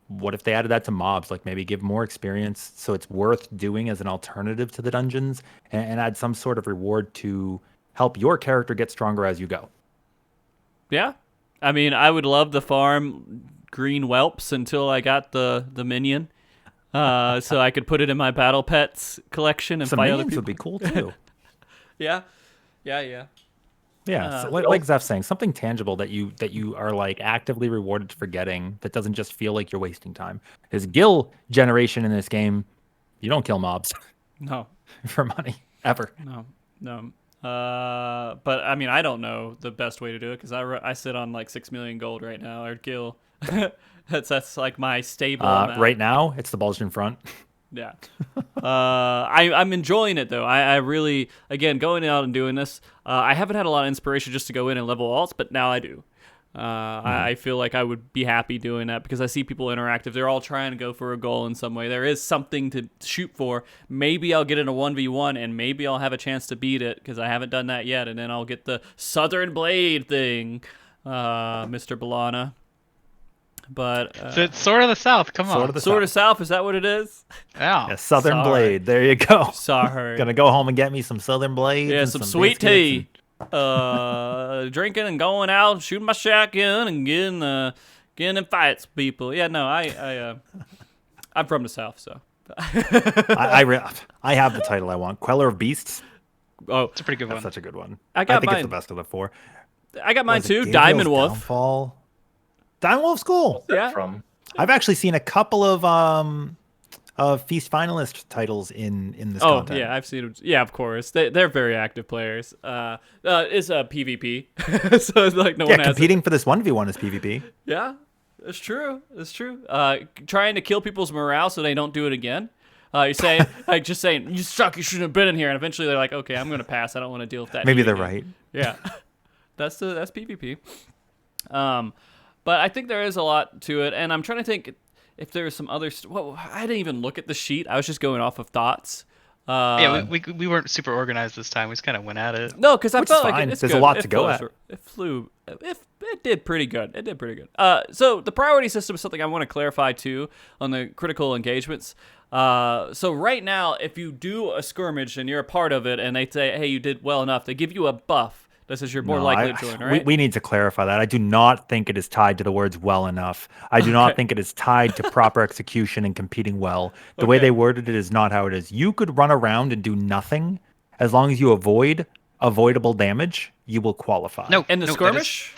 What if they added that to mobs, like maybe give more experience so it's worth doing as an alternative to the dungeons, and add some sort of reward to help your character get stronger as you go? Yeah. I mean, I would love to farm green whelps until I got the minion, so I could put it in my battle pets collection and Some fight other minions people. would be cool too. Yeah. Yeah, so like Zeph saying, something tangible that you are like actively rewarded for getting that doesn't just feel like you're wasting time. Because gil generation in this game, you don't kill mobs No. for money ever. No. But I mean, I don't know the best way to do it because I sit on like 6 million gold right now, or gil. that's like my stable amount. Right now, it's the Bozjan front. Yeah. I'm enjoying it though. I really, again, going out and doing this, I haven't had a lot of inspiration just to go in and level alts, but now I do. I feel like I would be happy doing that because I see people interactive. They're all trying to go for a goal in some way. There is something to shoot for. Maybe I'll get in a 1v1 and maybe I'll have a chance to beat it because I haven't done that yet. And then I'll get the Southern Blade thing, Mr. Balana. But It's Sword of the South. Come on. Sword of South, is that what it is? Yeah. Southern Sorry. Blade. There you go. Sorry. Gonna go home and get me some Southern Blades. Yeah, and some sweet biscuits tea. Drinking and going out, shooting my shotgun and getting in fights with people. Yeah, no, I'm from the South, so. I have the title I want. Queller of Beasts. Oh, It's a pretty good That's one. such a good one. I got think mine. it's the best of the 4. I got mine Was it too. Gabriel's Diamond Wolf. Downfall? Diamond Wolf's cool. Yeah. From I've actually seen a couple of Feast finalist titles in this Oh content. yeah, I've seen them. Yeah, of course. They're very active players. It's a PvP, so it's like no one has. Competing for this 1v1 is PvP. Yeah, it's true. It's true. Trying to kill people's morale so they don't do it again. You're saying, like, just saying, you suck, you shouldn't have been in here. And eventually they're like, okay, I'm going to pass. I don't want to deal with that. Maybe heat they're again. right. Yeah. that's PvP. But I think there is a lot to it. And I'm trying to think if there's some other... Well, I didn't even look at the sheet. I was just going off of thoughts. Yeah, we weren't super organized this time. We just kind of went at it. No, because I Which felt is like fine. it's There's good. a lot It to go flows- at. It flew. It did pretty good. It did pretty good. So the priority system is something I want to clarify too on the critical engagements. So right now, if you do a skirmish and you're a part of it, and they say, "Hey, you did well enough," they give you a buff. That says you're more likely to join. Right? We need to clarify that. I do not think it is tied to the words "well enough." I do not think it is tied to proper execution and competing well. The way they worded it is not how it is. You could run around and do nothing as long as you avoid avoidable damage. You will qualify. No, And the no, skirmish.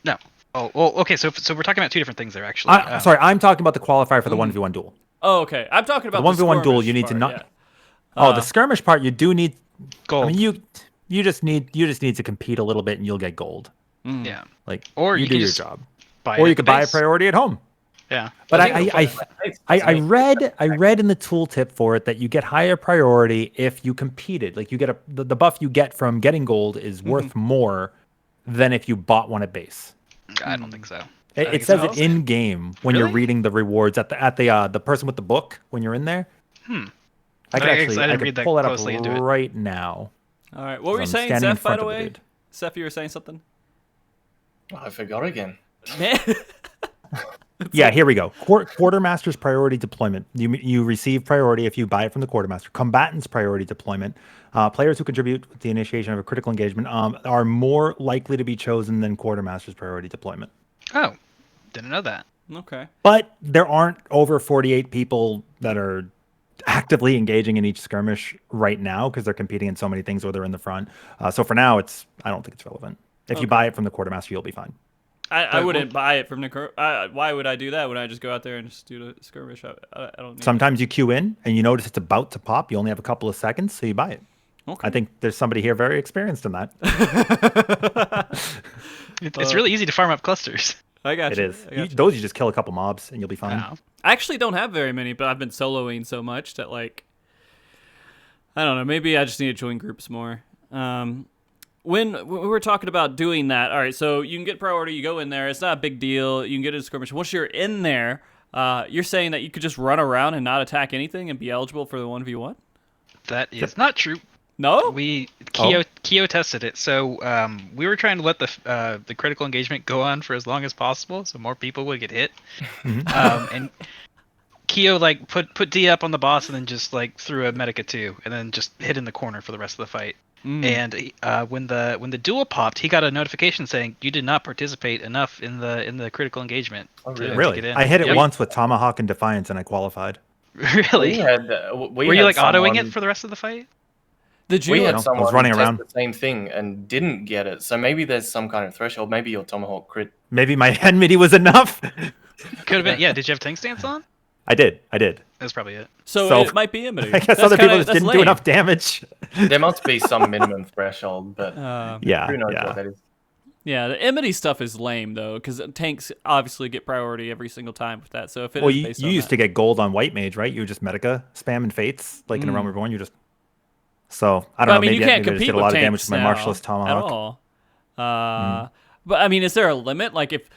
No. Oh, well, okay. So we're talking about two different things there, actually. Sorry, I'm talking about the qualifier for the 1v1 duel. Oh, okay. I'm talking about The 1v1 duel, skirmish you need to part, not. yeah. The skirmish part, you do need. Gold. I mean, you just need to compete a little bit, and you'll get gold. Yeah. Like, Or you you do can your just job, Buy or it you at could the buy a base. priority at home. Yeah. But I I read in the tooltip for it that you get higher priority if you competed. Like you get the buff you get from getting gold is worth more than if you bought one at base. I don't think so. It says it in game when you're Really? reading the rewards at the person with the book when you're in there. I didn't could read that pull that up closely into it. right now. All right. What were you I'm saying, standing in Zeph? By front the of the way, dude. Zeph, you were saying something. I forgot again. Man. Yeah, here we go. Quartermaster's priority deployment. You receive priority if you buy it from the quartermaster. Combatants priority deployment. Players who contribute to the initiation of a critical engagement are more likely to be chosen than quartermaster's priority deployment. Oh, didn't know that. Okay. But there aren't over 48 people that are actively engaging in each skirmish right now because they're competing in so many things or they're in the front. So for now, I don't think it's relevant. If you buy it from the quartermaster, you'll be fine. I wouldn't buy it from Necro. Why would I do that when I just go out there and just do the skirmish? I don't need Sometimes you queue in and you notice it's about to pop. You only have a couple of seconds, so you buy it. Okay. I think there's somebody here very experienced in that. It's really easy to farm up clusters. I got It you. is. I got you. Those you just kill a couple mobs and you'll be fine. Wow. I actually don't have very many, but I've been soloing so much that like I don't know. Maybe I just need to join groups more. When we were talking about doing that, all right, so you can get priority, you go in there, it's not a big deal, you can get a skirmish. Once you're in there, you're saying that you could just run around and not attack anything and be eligible for the 1v1? That is not true. No? Keo tested it, so we were trying to let the critical engagement go on for as long as possible, so more people would get hit. And Keo like put D up on the boss and then just like threw a Medica 2 and then just hid in the corner for the rest of the fight. And when the duel popped, he got a notification saying you did not participate enough in the critical engagement. Really? To get in. I hit it Yep. once with Tomahawk and Defiance and I qualified. Really? Were you like autoing it for the rest of the fight? Did you? We had I was someone running test around. the same thing and didn't get it. So maybe there's some kind of threshold. Maybe your Tomahawk crit. Maybe my enmity was enough. Could have been. Yeah. Did you have tank stance on? I did. That's probably it. So it might be enmity. I guess other people just didn't do enough damage. There must be some minimum threshold, but Yeah. who knows Yeah. what that is. Yeah, the enmity stuff is lame though, because tanks obviously get priority every single time with that. So if it Well, is you based on used that. to get gold on White Mage, right? You were just Medica spamming Fates, like in a Realm Reborn. You just so I don't know. I mean, Maybe you can't maybe I just compete did a with lot of tanks damage with my now Martialist Tomahawk. at all. But I mean, is there a limit? Like if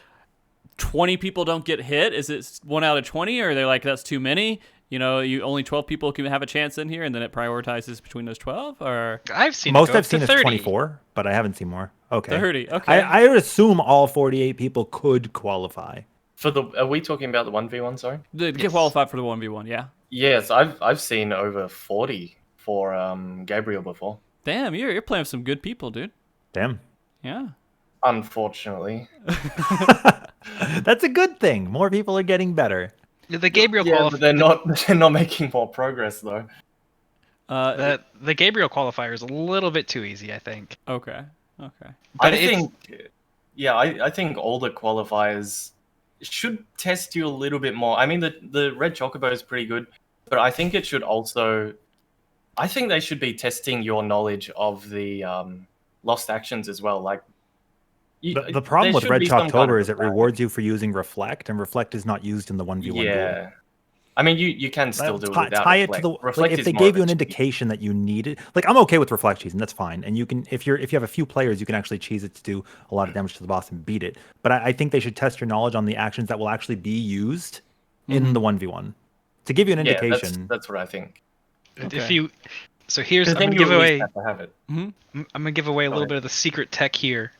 20 people don't get hit, is it 1 out of 20, or are they like that's too many? You know, only 12 people can have a chance in here, and then it prioritizes between those 12, or I've seen Most it go I've up seen to is 30. 24, but I haven't seen more. Okay. 30. Okay. I would assume all 48 people could qualify. Are we talking about the 1v1, sorry? Get qualified for the 1v1, yeah. Yes, I've seen over 40 for Gabriel before. Damn, you're playing with some good people, dude. Damn. Yeah. Unfortunately. That's a good thing. More people are getting better. The Gabriel Yeah, but they're not making more progress though. the Gabriel qualifier is a little bit too easy, I think. Okay. But I think all the qualifiers should test you a little bit more. I mean, the Red Chocobo is pretty good, but I think it should also. I think they should be testing your knowledge of the lost actions as well. Like The problem with Red Chocobo is it rewards you for using Reflect, and Reflect is not used in the 1v1 duel. Yeah. I mean, you can still do it without tie it Reflect. to the Reflect like if is they more gave of you a an cheat. indication that you needed. Like I'm okay with Reflect cheesing, that's fine. And you can if you have a few players, you can actually cheese it to do a lot of damage to the boss and beat it. But I think they should test your knowledge on the actions that will actually be used in the 1v1 to give you an Yeah, indication. that's what I think. If you, so here's Because I'm then gonna you give at away. least have to have it. I'm gonna give away a little ahead. bit of the secret tech here.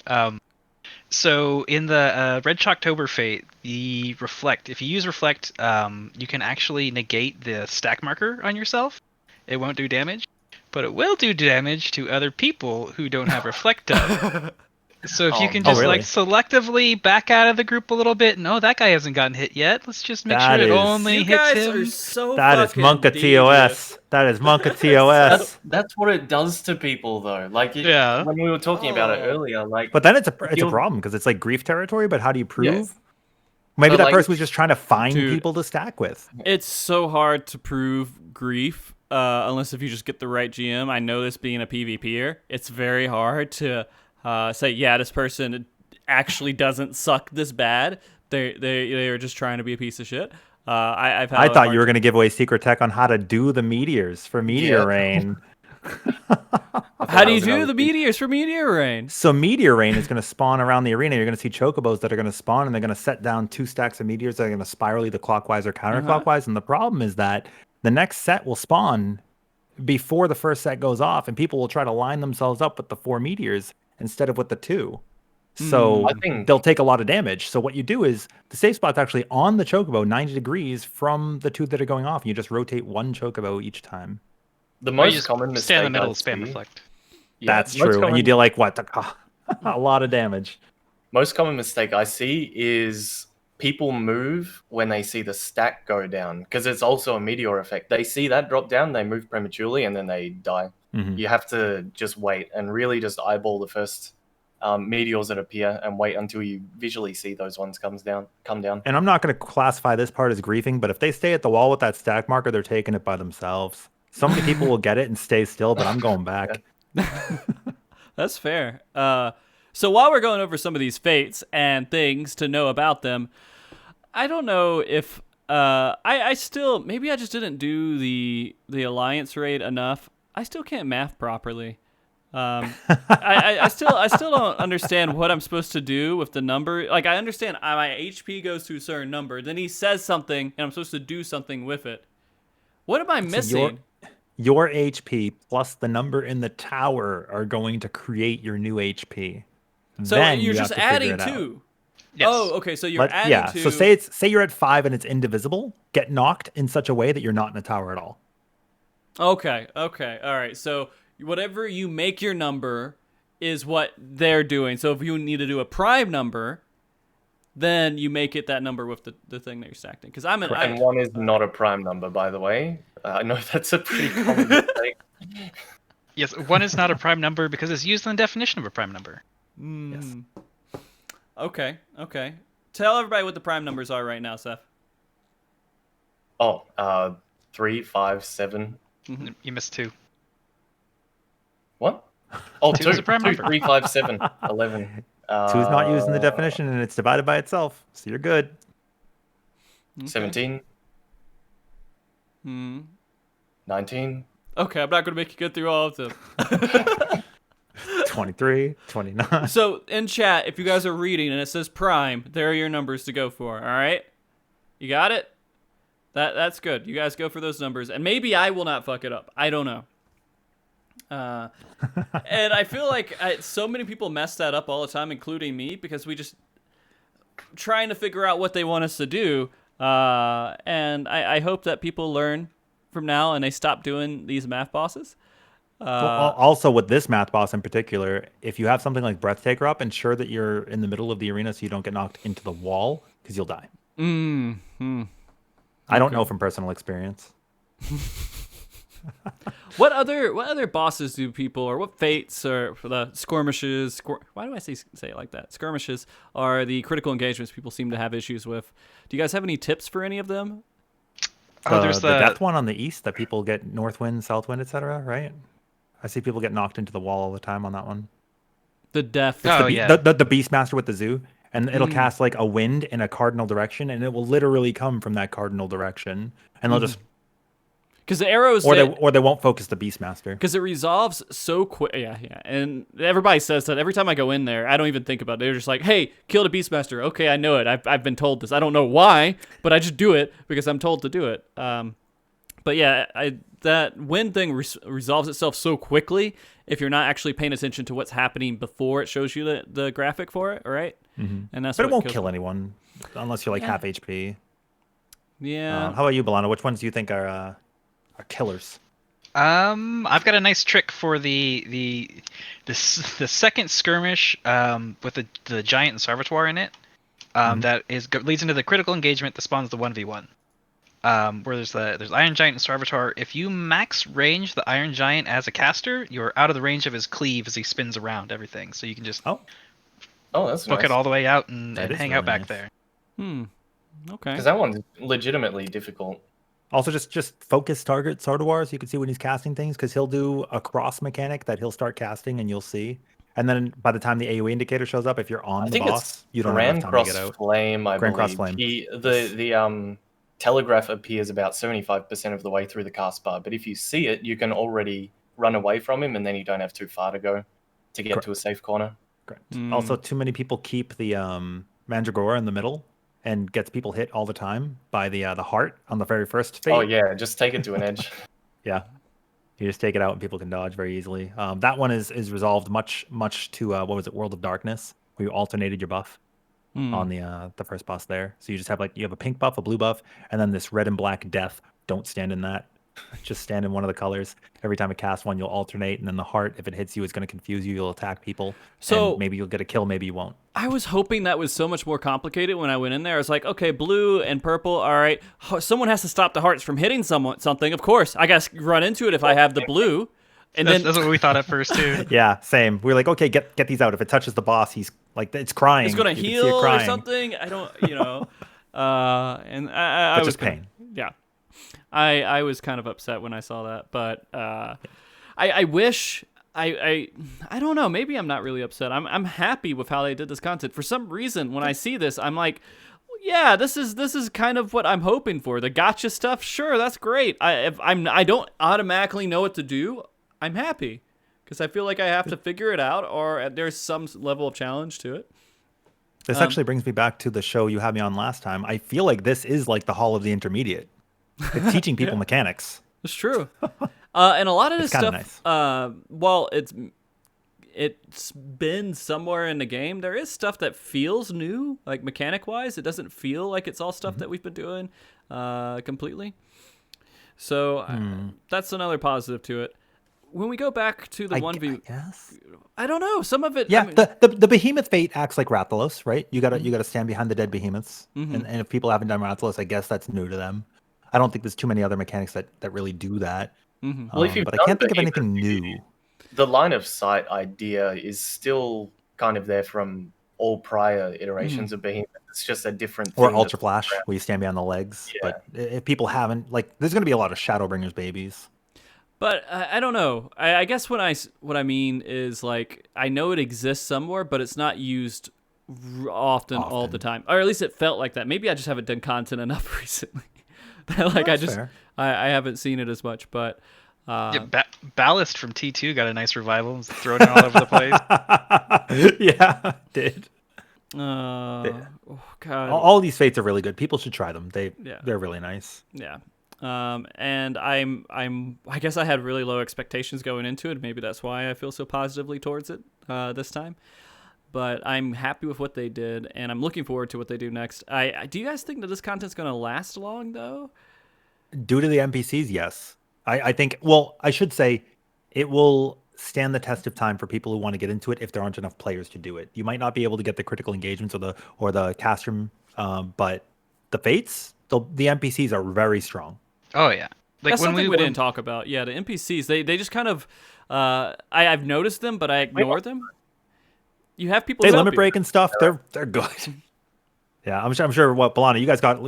So in the Red Shocktober Fate, the Reflect, if you use Reflect, you can actually negate the stack marker on yourself. It won't do damage, but it will do damage to other people who don't have Reflect up. So if you can just really? like selectively back out of the group a little bit, no, that guy hasn't gotten hit yet. Let's just make That sure it is- only You hits guys him. are so That is fucking Monka devious. TOS. That is Monka TOS. That's what it does to people, though. Like, Yeah. when we were talking about it earlier, like, But then it's a You'll- problem because it's like grief territory. But how do you prove? Yes. Maybe But, that like- person was just trying to find Dude. people to stack with. It's so hard to prove grief unless if you just get the right GM. I know this being a PvPer, it's very hard to say, yeah, this person actually doesn't suck this bad. They are just trying to be a piece of shit. I thought you were going to give away secret tech on how to do the meteors for Meteor Yeah. Rain. How do you do the meteors for Meteor Rain? So Meteor Rain is going to spawn around the arena. You're going to see chocobos that are going to spawn, and they're going to set down 2 stacks of meteors that are going to spiral either clockwise or counterclockwise. And the problem is that the next set will spawn before the first set goes off, and people will try to line themselves up with the 4 meteors instead of with the 2. So I think- they'll take a lot of damage. So what you do is the safe spot's actually on the chocobo 90 degrees from the 2 that are going off. And you just rotate 1 chocobo each time. The Or you most just common mistake stay in the middle, I spam see- Reflect. Yeah, That's most true. And you common- deal like what? A lot of damage. Most common mistake I see is people move when they see the stack go down, because it's also a meteor effect. They see that drop down, they move prematurely, and then they die. Mhm. You have to just wait and really just eyeball the first meteors that appear and wait until you visually see those ones come down. And I'm not going to classify this part as griefing, but if they stay at the wall with that stack marker, they're taking it by themselves. So many people will get it and stay still, but I'm going back. That's fair. So while we're going over some of these fates and things to know about them, I don't know if I still, maybe I just didn't do the alliance raid enough. I still can't math properly. I still don't understand what I'm supposed to do with the number. Like, I understand my HP goes to a certain number, then he says something, and I'm supposed to do something with it. What am I missing? Your HP plus the number in the tower are going to create your new HP. So then you're you just have to adding figure it out. 2. Yes. Oh, okay. So you're adding yeah. 2. So say you're at 5 and it's indivisible. Get knocked in such a way that you're not in a tower at all. Okay. All right. So whatever you make your number is what they're doing. So if you need to do a prime number, then you make it that number with the thing that you're stacked in. Because And 1 is not a prime number, by the way. I know that's a pretty common mistake. Yes, 1 is not a prime number because it's used in the definition of a prime number. Yes. Okay. Tell everybody what the prime numbers are right now, Zheph. 3, 5, 7. You missed 2. What? Oh, 2 2. is a prime 2, number. 3, 5, 7, 11. 2 is not used in the definition, and it's divided by itself, so you're good. 17. 19. Okay, I'm not going to make you go through all of them. 23, 29. So in chat, if you guys are reading and it says prime, there are your numbers to go for. All right, you got it. That's good. You guys go for those numbers, and maybe I will not fuck it up. I don't know. And I feel like so many people mess that up all the time, including me, because we just trying to figure out what they want us to do. And I hope that people learn from now and they stop doing these math bosses. Also, with this math boss in particular, if you have something like Breathtaker up, ensure that you're in the middle of the arena so you don't get knocked into the wall, because you'll die. I don't know from personal experience. What other bosses do people, or what fates, or for the skirmishes? Why do I say it like that? Skirmishes are the critical engagements people seem to have issues with. Do you guys have any tips for any of them? There's the death one on the east that people get north wind, south wind, etc. Right? I see people get knocked into the wall all the time on that one. The death. The Beastmaster with the zoo, and it'll cast like a wind in a cardinal direction, and it will literally come from that cardinal direction, and they'll just. Because the arrows, or they won't focus the Beastmaster. Because it resolves so quick. Yeah. And everybody says that every time I go in there, I don't even think about it. They're just like, "Hey, kill the Beastmaster." Okay, I know it. I've been told this. I don't know why, but I just do it because I'm told to do it. But yeah, that wind thing resolves itself so quickly if you're not actually paying attention to what's happening before it shows you the graphic for it, right? And that's. But it won't kill anyone unless you're like half HP. Yeah. How about you, Balana? Which ones do you think are killers? I've got a nice trick for the second skirmish with the giant and Sarvator in it. That leads into the critical engagement that spawns the 1v1. Where there's Iron Giant and Sarvator. If you max range the Iron Giant as a caster, you're out of the range of his cleave as he spins around everything. So you can just that's book nice. it all the way out and hang really out back nice. there. Okay. Because that one's legitimately difficult. Also, just focus target Sardaukar so you can see when he's casting things, because he'll do a cross mechanic that he'll start casting and you'll see. And then by the time the AoE indicator shows up, if you're on the boss, you don't have enough time to get out. Flame, I Grand believe. Cross Flame. The telegraph appears about 75% of the way through the cast bar, but if you see it, you can already run away from him, and then you don't have too far to go to get to a safe corner. Correct. Also, too many people keep the Mandragora in the middle, and gets people hit all the time by the heart on the very first fate. Oh yeah, just take it to an edge. Yeah, you just take it out and people can dodge very easily. That one is resolved much to what was it, World of Darkness, where you alternated your buff on the first boss there. So you just have you have a pink buff, a blue buff, and then this red and black death. Don't stand in that. Just stand in one of the colors. Every time it casts one, you'll alternate, and then the heart, if it hits you, is going to confuse you. You'll attack people. So and maybe you'll get a kill, maybe you won't. I was hoping that was so much more complicated when I went in there. I was like, okay, blue and purple, all right. Someone has to stop the hearts from hitting something. Of course, I got to run into it if I have the blue. And that's what we thought at first too. Yeah, same. We were like, okay, get these out. If it touches the boss, he's like, it's crying. it's gonna You can see it heal or crying. something. I don't, and I But was just pain. Yeah, I was kind of upset when I saw that, but I wish I don't know. Maybe I'm not really upset. I'm happy with how they did this content. For some reason, when I see this, I'm like, yeah, this is kind of what I'm hoping for. The gotcha stuff, sure, that's great. If I don't automatically know what to do, I'm happy because I feel like I have to figure it out, or there's some level of challenge to it. This actually brings me back to the show you had me on last time. I feel like this is like the Hall of the Intermediate. It's teaching people mechanics. It's true. And a lot of this It's stuff, kinda nice. while it's been somewhere in the game, there is stuff that feels new, like mechanic-wise. It doesn't feel like it's all stuff that we've been doing completely. So that's another positive to it. When we go back to the 1v, Yes. I don't know. Some of it, Yeah, I mean, the behemoth fate acts like Rathalos, right? You gotta stand behind the dead behemoths. And if people haven't done Rathalos, I guess that's new to them. I don't think there's too many other mechanics that really do that. Well, if you've But I done can't think of Behemoth, anything new. the line of sight idea is still kind of there from all prior iterations of Behemoth. It's just a different Or thing Ultra that's Flash, around. where you stand behind the legs. Yeah. But if people haven't, like, there's gonna be a lot of Shadowbringers babies. but I don't know. I guess what I mean is like I know it exists somewhere, but it's not used often all the time, or at least it felt like that. Maybe I just haven't done content enough recently. Like That's fair. I haven't seen it as much, but Yeah, Ballast from T2 got a nice revival. It's thrown it all over the place. Yeah, did. oh god, All these fates are really good. People should try them. Yeah. They're really nice. yeah. And I guess I had really low expectations going into it. Maybe that's why I feel so positively towards it this time. But I'm happy with what they did, and I'm looking forward to what they do next. Do you guys think that this content's going to last long, though? Due to the NPCs, yes. I think, well, I should say it will stand the test of time for people who want to get into it if there aren't enough players to do it. You might not be able to get the critical engagements or the Castrum, but the fates, the NPCs are very strong. Oh yeah, like That's when something we when- didn't talk about. Yeah, the NPCs, they just kind of, I've noticed them, but I ignore them. You have people They help limit you. break and stuff. They're good. Yeah, I'm sure. What, Balana,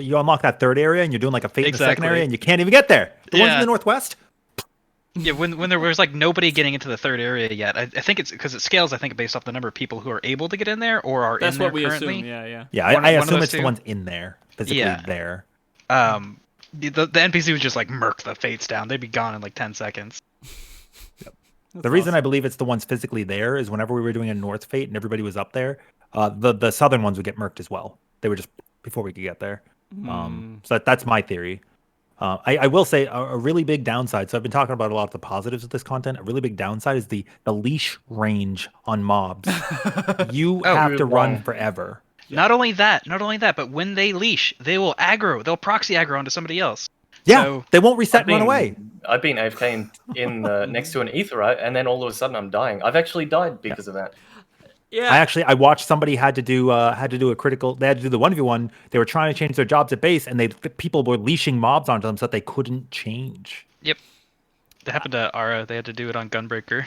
you unlock that third area and you're doing like a fate in the second Exactly. area and you can't even get there. The ones in Yeah. the northwest. Yeah, when there was like nobody getting into the third area yet. I think it's because it scales. I think based off the number of people who are able to get in there or are That's in there what we currently. assume. Yeah. Yeah, One I of assume those it's the two? ones in there physically Yeah. there. The NPC would just like murk the fates down. They'd be gone in like 10 seconds. The reason I believe it's the ones physically there is whenever we were doing a North Fate and everybody was up there, the southern ones would get murked as well. They were just before we could get there. So that's my theory. I will say a really big downside. So I've been talking about a lot of the positives of this content. A really big downside is the leash range on mobs. You have to run long. forever. Not only that, but when they leash, they will aggro. They'll proxy aggro onto somebody else. Yeah, So- they won't reset and run away. I've been AFK in next to an Aetherite, and then all of a sudden I'm dying. I've actually died because of that. Yeah. I watched somebody had to do a critical. They had to do the 1v1. They were trying to change their jobs at base, and people were leashing mobs onto them so that they couldn't change. Yep. That happened to Ara. They had to do it on Gunbreaker.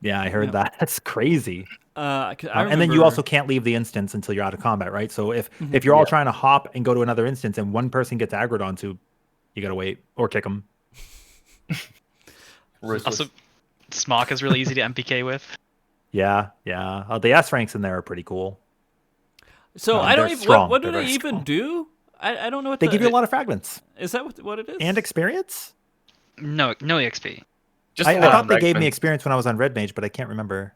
Yeah, I heard that. That's crazy. 'Cause And then you also can't leave the instance until you're out of combat, right? So if you're all trying to hop and go to another instance, and one person gets aggroed onto, you gotta wait or kick them. Ruthless. Also, Smock is really easy to MPK with. Yeah. The S ranks in there are pretty cool. So I don't they're even. strong. What do They're they very even strong. do? I don't know what They give you a lot of fragments Is that what it is? and experience. No EXP. Just I a lot thought of they gave me fragments. experience when I was on Red Mage, but I can't remember.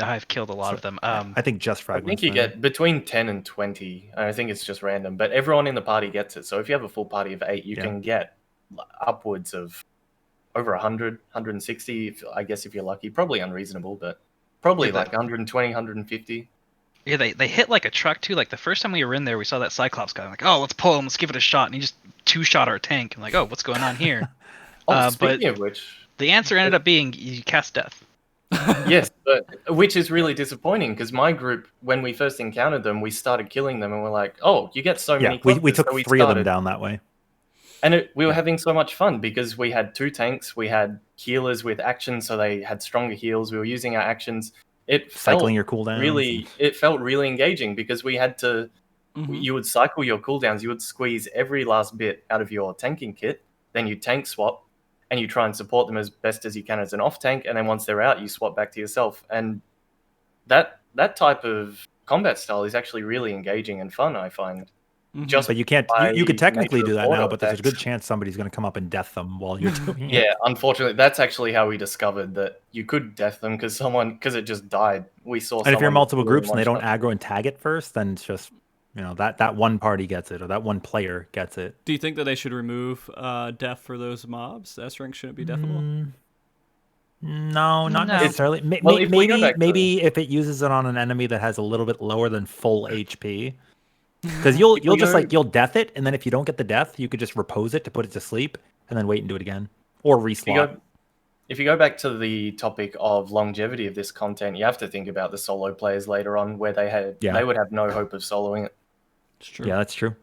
I've killed a lot of them. I think just I fragments. think you then. get between 10 and 20. I think it's just random, but everyone in the party gets it. So if you have a full party of 8, you Yeah. can get upwards of over 100, 160, I guess if you're lucky. Probably unreasonable, but probably Yeah, like 120, 150. Yeah, they hit like a truck too. Like the first time we were in there, we saw that Cyclops guy. I'm like, oh, let's pull him, let's give it a shot. And he just 2-shot our tank. I'm like, oh, what's going on here? Oh, But speaking of which, the answer ended up being you cast death. yes, but which is really disappointing because my group, when we first encountered them, we started killing them and we're like, oh, you get so Yeah, many. we clusters, took so 3 of them started- down that way. And we were having so much fun because we had 2 tanks, we had healers with actions, so they had stronger heals. We were using our actions. Cycling your cooldowns. It felt really engaging because we had to. Mhm. You would cycle your cooldowns. You would squeeze every last bit out of your tanking kit. Then you tank swap, and you try and support them as best as you can as an off tank. And then once they're out, you swap back to yourself. And that type of combat style is actually really engaging and fun, I find. Mhm. But you can't. You could by technically nature do of that now, auto but there's a good attacks. chance somebody's going to come up and death them while you're doing it. Yeah, unfortunately, that's actually how we discovered that you could death them because it just died. We saw. And if you're in someone multiple really groups and they don't one-shot. aggro and tag it first, then it's just that one party gets it or that one player gets it. Do you think that they should remove death for those mobs? S rank shouldn't be deathable. No, not No. necessarily. Well, if we go back to- Maybe if it uses it on an enemy that has a little bit lower than full HP, because you'll just death it, and then if you don't get the death, you could just repose it to put it to sleep, and then wait and do it again, or reslot. If you go back to the topic of longevity of this content, you have to think about the solo players later on, where they would have no hope of soloing it. It's true. Yeah, that's true.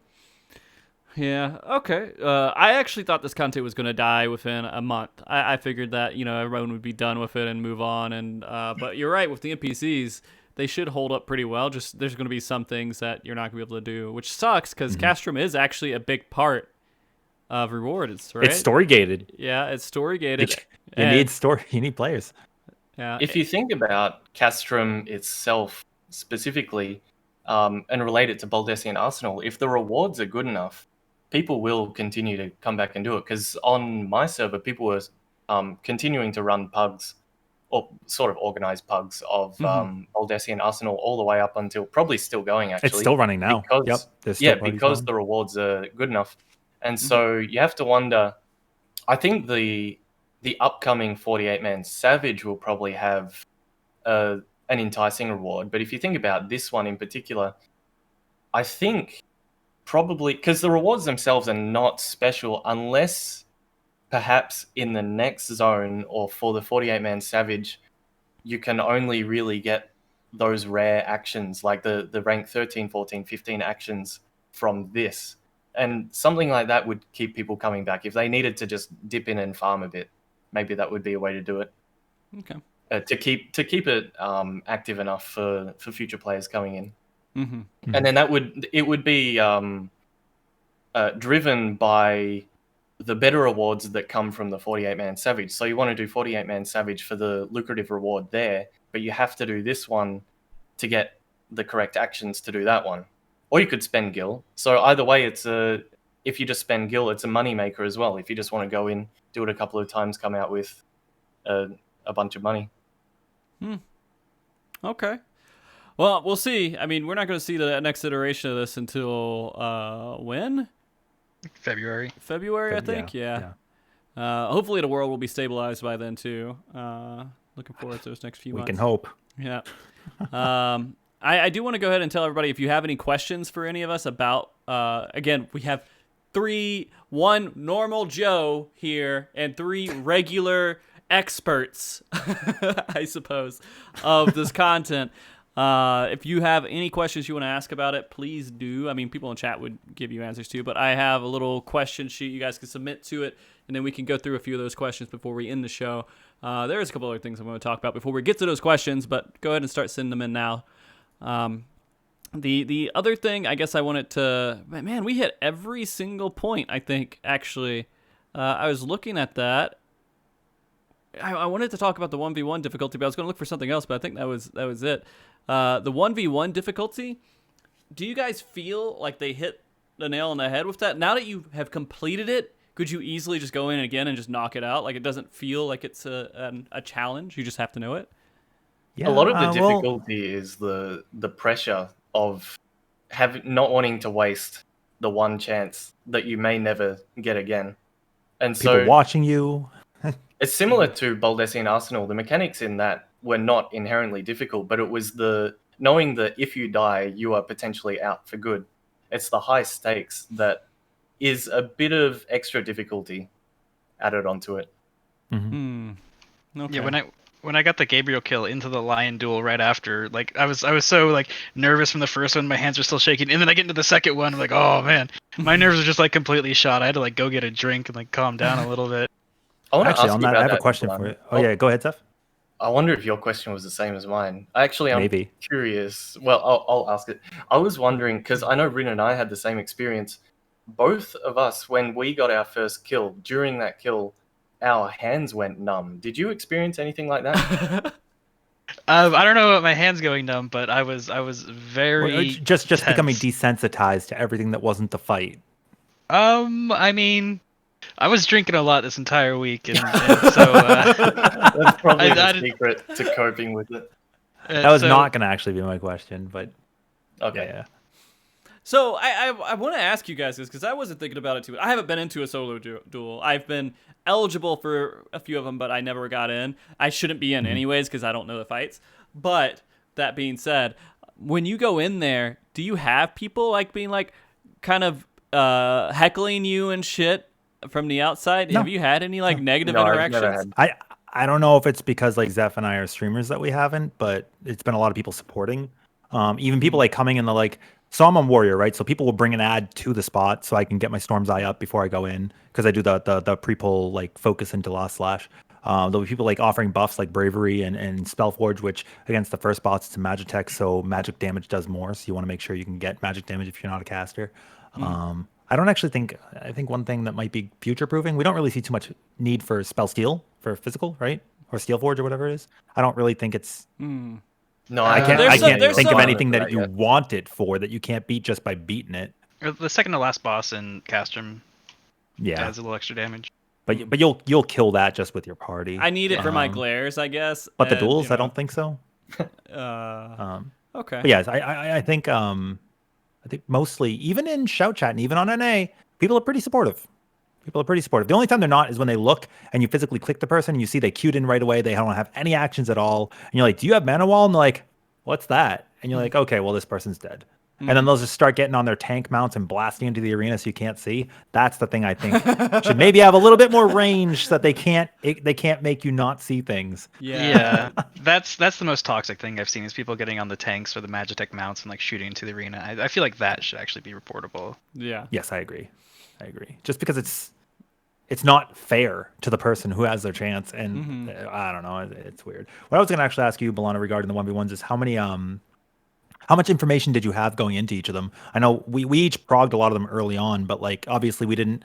Yeah, okay. I actually thought this content was going to die within a month. I figured that, everyone would be done with it and move on. But you're right, with the NPCs, they should hold up pretty well. Just there's going to be some things that you're not going to be able to do, which sucks because Castrum is actually a big part of rewards, right? It's story gated. Yeah, it's story gated. You need story. You need players. Yeah. If you think about Castrum itself specifically, and relate it to Baldessian Arsenal, if the rewards are good enough, people will continue to come back and do it. Because on my server, people were continuing to run pugs, or sort of organized pugs of Baldessian Arsenal all the way up until probably still going. Actually, It's still running now. Because, there's still parties because going. the rewards are good enough, and so you have to wonder. I think the upcoming 48-man Savage will probably have an enticing reward. But if you think about this one in particular, I think probably because the rewards themselves are not special unless perhaps in the next zone or for the 48-man Savage, you can only really get those rare actions like the rank 13, 14, 15 actions from this. And something like that would keep people coming back. If they needed to just dip in and farm a bit, maybe that would be a way to do it. Okay. To keep it active enough for future players coming in. Mm-hmm. And then it would be driven by the better rewards that come from the 48-man Savage. So you want to do 48-man Savage for the lucrative reward there, but you have to do this one to get the correct actions to do that one. Or you could spend gil. So either way, if you just spend gil, it's a money maker as well. If you just want to go in, do it a couple of times, come out with a bunch of money. Okay. Well, we'll see. I mean, we're not going to see the next iteration of this until when? February, I think. Yeah. Hopefully the world will be stabilized by then too. Looking forward to those next few months. We can hope. Yeah. I do want to go ahead and tell everybody if you have any questions for any of us about, again, we have one normal Joe here and 3 regular experts, I suppose, of this content. If you have any questions you want to ask about it, please do. I mean, people in chat would give you answers too, but I have a little question sheet you guys can submit to it, and then we can go through a few of those questions before we end the show. There's a couple other things I'm going to talk about before we get to those questions, but go ahead and start sending them in now. The other thing I guess I wanted to... Man, we hit every single point, I think, actually. I was looking at that. I wanted to talk about the 1v1 difficulty, but I was going to look for something else, but I think that was it. The 1v1 difficulty, do you guys feel like they hit the nail on the head with that? Now that you have completed it, could you easily just go in again and just knock it out? Like, it doesn't feel like it's a challenge. You just have to know it. Yeah, a lot of the difficulty is the pressure of not wanting to waste the one chance that you may never get again. And people watching you. It's similar to Baldessian Arsenal. The mechanics in that were not inherently difficult, but it was the knowing that if you die, you are potentially out for good. It's the high stakes that is a bit of extra difficulty added onto it. Okay. Yeah, when I got the Gabriel kill into the Lion duel right after, like I was so like nervous from the first one, my hands were still shaking, and then I get into the second one, I'm like, oh man, my nerves are just like completely shot. I had to like go get a drink and like calm down a little bit. I want to Actually, ask on you that, about I have a that, question for Balana. you. Oh yeah, go ahead, Zeph. I wonder if your question was the same as mine. Actually, I'm Maybe. curious. Well, I'll ask it. I was wondering, because I know Rin and I had the same experience. Both of us, when we got our first kill, during that kill, our hands went numb. Did you experience anything like that? I don't know about my hands going numb, but I was Well, very just becoming tense. desensitized to everything that wasn't the fight. I mean, I was drinking a lot this entire week, and so That's probably the I did- secret to coping with it. That was so not going to actually be my question, but Okay. yeah. So I want to ask you guys this because I wasn't thinking about it too. I haven't been into a solo duel. I've been eligible for a few of them, but I never got in. I shouldn't be in anyways because I don't know the fights. But that being said, when you go in there, do you have people like being like kind of heckling you and shit from the outside? No. Have you had any like negative No, I've interactions? never had. I don't know if it's because like Zeph and I are streamers that we haven't, but it's been a lot of people supporting. Even people like coming in the like. So I'm on Warrior, right? So people will bring an ad to the spot so I can get my Storm's Eye up before I go in because I do the pre-pull like focus into Lost Slash. There'll be people like offering buffs like Bravery and Spellforge, which against the first bots it's a Magitech, so magic damage does more. So you want to make sure you can get magic damage if you're not a caster. I don't actually think. I think one thing that might be future proofing. We don't really see too much need for spell steal for physical, right? Or steel forge or whatever it is. I don't really think it's. No, I can't. There's I some- can't there's think of some- anything that you yet. want it for that you can't beat just by beating it. the second to last boss in Castrum Yeah, adds a little extra damage. but you'll kill that just with your party. I need it for my Um, glares, I guess. But the and, duels, you I know, don't think so. Okay. But yes, I think mostly even in shout chat and even on NA, people are pretty supportive. People are pretty supportive. The only time they're not is when they look and you physically click the person and you see they queued in right away. They don't have any actions at all. And you're like, do you have mana wall? And they're like, what's that? And you're like, okay, well, this person's dead. And then they'll just start getting on their tank mounts and blasting into the arena so you can't see. That's the thing I think should maybe have a little bit more range so that they can't make you not see things. Yeah, that's the most toxic thing I've seen is people getting on the tanks or the Magitech mounts and like shooting into the arena. I feel like that should actually be reportable. Yeah. Yes, I agree. Just because it's not fair to the person who has their chance, and I don't know, it's weird. What I was going to actually ask you, Balana, regarding the 1v1s is how much information did you have going into each of them? I know we each progged a lot of them early on, but like obviously we didn't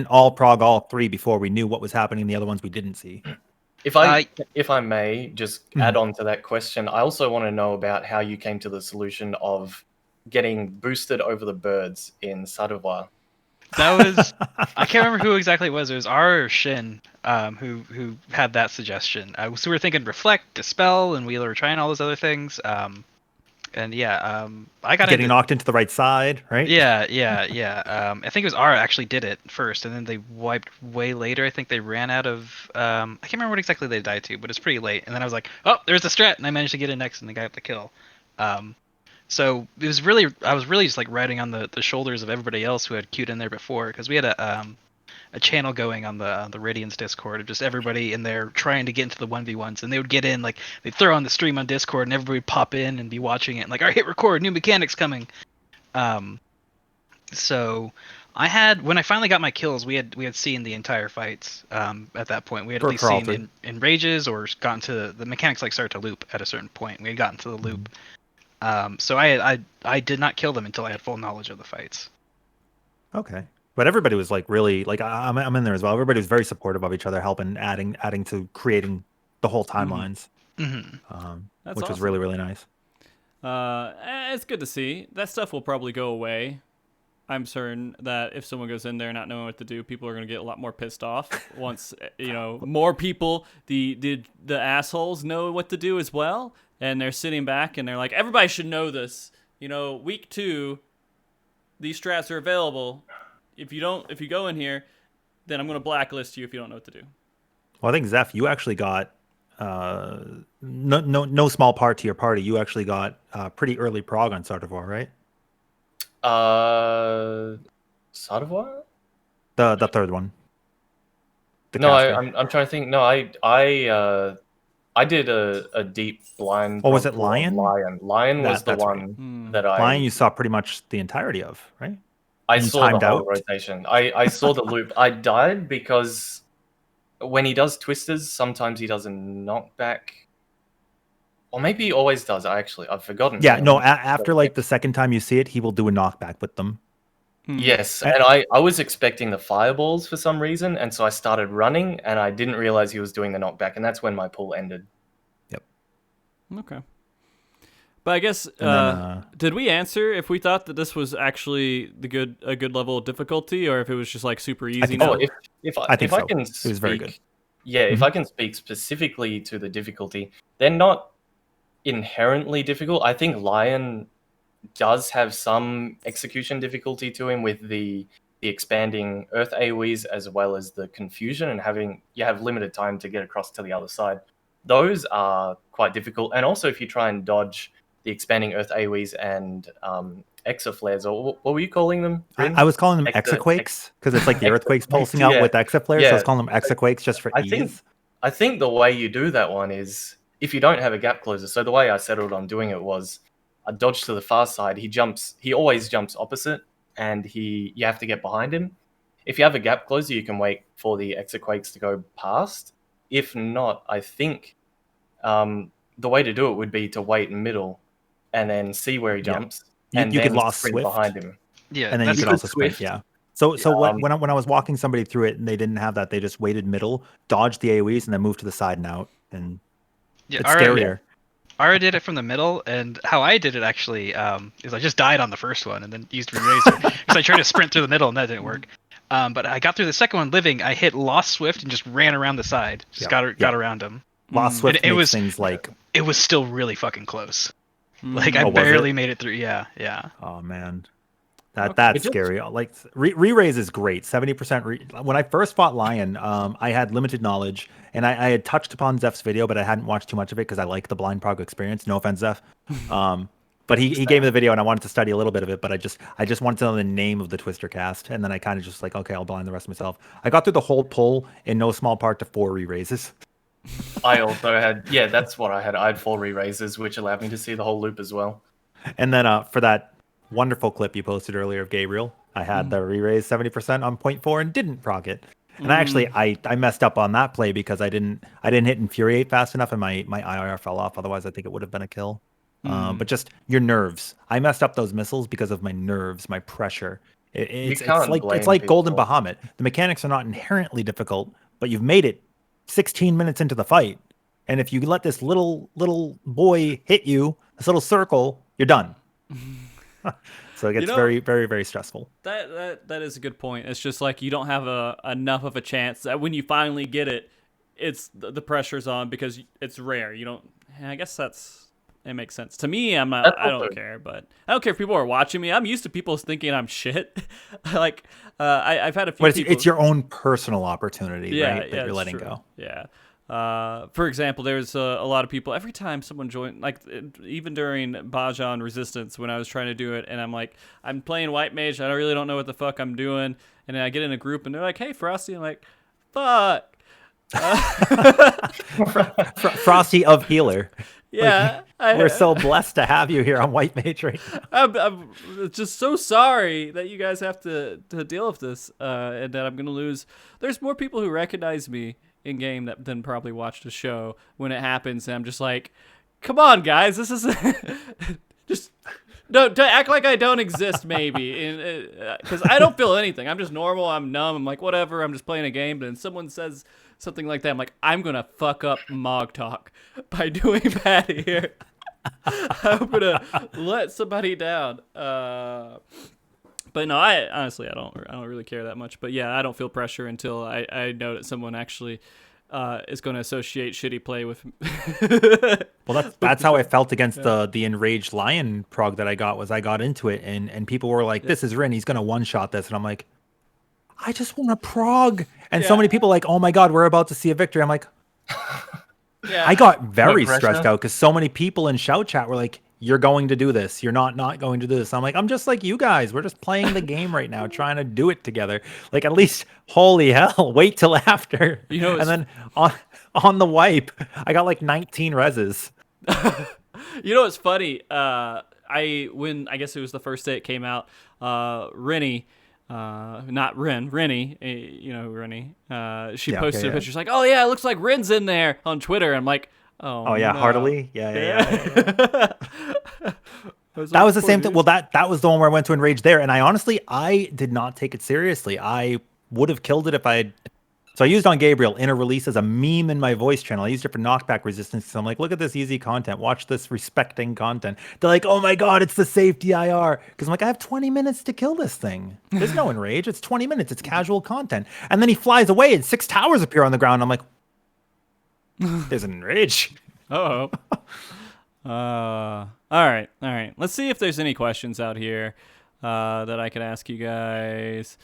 all prog all three before we knew what was happening in the other ones we didn't see. If I may just add on to that question, I also want to know about how you came to the solution of getting boosted over the birds in Sadovar. That was I can't remember who exactly it was. It was R or Shin who had that suggestion. So we were thinking reflect, dispel, and we were trying all those other things. And yeah, I got Getting into, knocked into the right side, right? Yeah. I think it was R actually did it first, and then they wiped way later. I think they ran out of. I can't remember what exactly they died to, but it's pretty late. And then I was like, oh, there's the strat, and I managed to get in next, and the guy got the kill. So it was really, I was really just like riding on the shoulders of everybody else who had queued in there before, because we had a channel going on the Radiance Discord of just everybody in there trying to get into the 1v1s, and they would get in, like they'd throw on the stream on Discord and everybody would pop in and be watching it and like, all right, hit record, new mechanics coming. So I had, when I finally got my kills, we had seen the entire fights at that point. We had at least seen in rages or gotten to the mechanics like start to loop at a certain point. We had gotten to the loop. So I did not kill them until I had full knowledge of the fights. Okay. But everybody was like really like I'm in there as well. Everybody was very supportive of each other, helping adding to creating the whole timelines, That's which was awesome. really, really nice. It's good to see. That stuff will probably go away. I'm certain that if someone goes in there not knowing what to do, people are going to get a lot more pissed off once more people, the assholes know what to do as well, and they're sitting back and they're like, everybody should know this. Week 2, these strats are available. If you go in here, then I'm going to blacklist you if you don't know what to do. Well, I think Zeph, you actually got no small part to your party. You actually got pretty early prog on Sardavar, right? Sadovar? The third one. No, I'm trying to think. No, I did a deep blind. Oh, was it Lion? Lion was the That's one that Lion you saw pretty much the entirety of, right? I You saw the timed whole out? rotation. I saw the loop. I died because when he does twisters, sometimes he does a knockback. Or maybe he always does, I've forgotten. Yeah, Hang on, no. let me After double like check. the second time you see it, he will do a knockback with them. Yes, Eh, and I was expecting the fireballs for some reason, and so I started running, and I didn't realize he was doing the knockback, and that's when my pull ended. Yep. Okay. But I guess And then did we answer if we thought that this was actually a good level of difficulty, or if it was just like super easy think now? Oh, I think if I so. can It was very good. speak, yeah, if Mhm. I can speak specifically to the difficulty, they're not inherently difficult. I think Lion does have some execution difficulty to him with the expanding Earth AoEs as well as the confusion and having you have limited time to get across to the other side. Those are quite difficult, and also if you try and dodge the expanding Earth AoEs and exaflares, or what were you calling them, I Rin? was calling them Exa, exaquakes because it's like the earthquakes pulsing out yeah, with exaflares. So I yeah. was calling them exaquakes just for I think ease. I think the way you do that one is if you don't have a gap closer. So the way I settled on doing it was I dodge to the far side. He always jumps opposite, and you have to get behind him. If you have a gap closer, you can wait for the exaquakes to go past. If not, I think the way to do it would be to wait in middle and then see where he Yeah. jumps and You could then lost sprint behind swift, him. Yeah, and then you that's could You could also sprint. swift. Yeah. So Um, when I was walking somebody through it and they didn't have that, they just waited middle, dodged the AoEs, and then moved to the side and out. And yeah. it's Ara, scarier. Ara did it from the middle, and how I did it actually is I just died on the first one and then used Razor because I tried to sprint through the middle and that didn't work. But I got through the second one living. I hit Lost Swift and just ran around the side, just Yep. got around him. Lost Swift And it makes was things like, it was still really fucking close. Like I oh, was barely it? made it through. Yeah, yeah. Oh man, Okay. that's It just scary. Like re-raise is great. 70%. When I first fought Lion, I had limited knowledge, and I had touched upon Zeph's video, but I hadn't watched too much of it because I like the blind prog experience. No offense, Zeph. But he gave me the video, and I wanted to study a little bit of it. But I just wanted to know the name of the Twister cast, and then I kind of just like, okay, I'll blind the rest myself. I got through the whole pull in no small part to 4 re-raises. I also had, yeah, that's what I had. I had 4 re-raises, which allowed me to see the whole loop as well. And then for that wonderful clip you posted earlier of Gabriel, I had the re-raise 70% on point 4 and didn't proc it. And I messed up on that play because I didn't hit infuriate fast enough, and my IR fell off. Otherwise, I think it would have been a kill. But just your nerves. I messed up those missiles because of my nerves, my pressure. It's can't like blame Golden people. Bahamut. The mechanics are not inherently difficult, but you've made it 16 minutes into the fight, and if you let this little boy hit you, this little circle, you're done. So it gets very, very, very stressful. That is a good point. It's just like you don't have enough of a chance that when you finally get it, it's the pressure's on because it's rare. You don't. I guess it makes sense to me. I don't care, but I don't care if people are watching me. I'm used to people thinking I'm shit. Like I've had a few. But people, it's your own personal opportunity, right? That you're letting true. go. Yeah. For example, there's a lot of people. Every time someone joined, like even during Bozjan Resistance, when I was trying to do it, and I'm playing White Mage, I really don't know what the fuck I'm doing, and then I get in a group, and they're like, "Hey, Frosty," I'm like, "Fuck." Frosty of Healer. Yeah, We're so blessed to have you here on White Mage right now. I'm just so sorry that you guys have to deal with this, and that I'm gonna lose. There's more people who recognize me in game than probably watch the show when it happens, and I'm just like, come on, guys, this is just don't act like I don't exist, maybe, because I don't feel anything. I'm just normal. I'm numb. I'm like, whatever. I'm just playing a game. But then someone says something like that, I'm like, I'm gonna fuck up MogTalk by doing bad here. I'm gonna let somebody down. But no, I honestly I don't really care that much. But yeah, I don't feel pressure until I know that someone actually is going to associate shitty play with. Well, that's how I felt against the enraged lion prog that I got into it, and people were like, "This is Rin. He's going to one shot this," and I'm like, "I just want to prog." And so many people like, "Oh my god, we're about to see a victory." I'm like, Yeah. I got very pressure. stressed out because so many people in shout chat were like, "You're going to do this. You're not going to do this." I'm like, I'm just like you guys. We're just playing the game right now, trying to do it together. Like, at least, holy hell, wait till after. You know, and then on the wipe, I got like 19 reses. You know what's funny? I guess it was the first day it came out. Rennie, not Ren, Rennie, you know Rennie. She posted a picture. She's like, "Oh yeah, it looks like Ren's in there" on Twitter. I'm like, "Oh yeah, no. Heartily, yeah. Was That like, was the "Poor same thing. dude." Well, that was the one where I went to Enrage there, and I did not take it seriously. I would have killed it if I had. So I used on Gabriel in a release as a meme in my voice channel. I used it for knockback resistance. So I'm like, look at this easy content. Watch this respecting content. They're like, oh my god, it's the safety IR. Because I'm like, I have 20 minutes to kill this thing. There's no Enrage. It's 20 minutes. It's casual content. And then he flies away, and 6 towers appear on the ground. I'm like, there's an Enrage. Oh. All right. Let's see if there's any questions out here that I could ask you guys.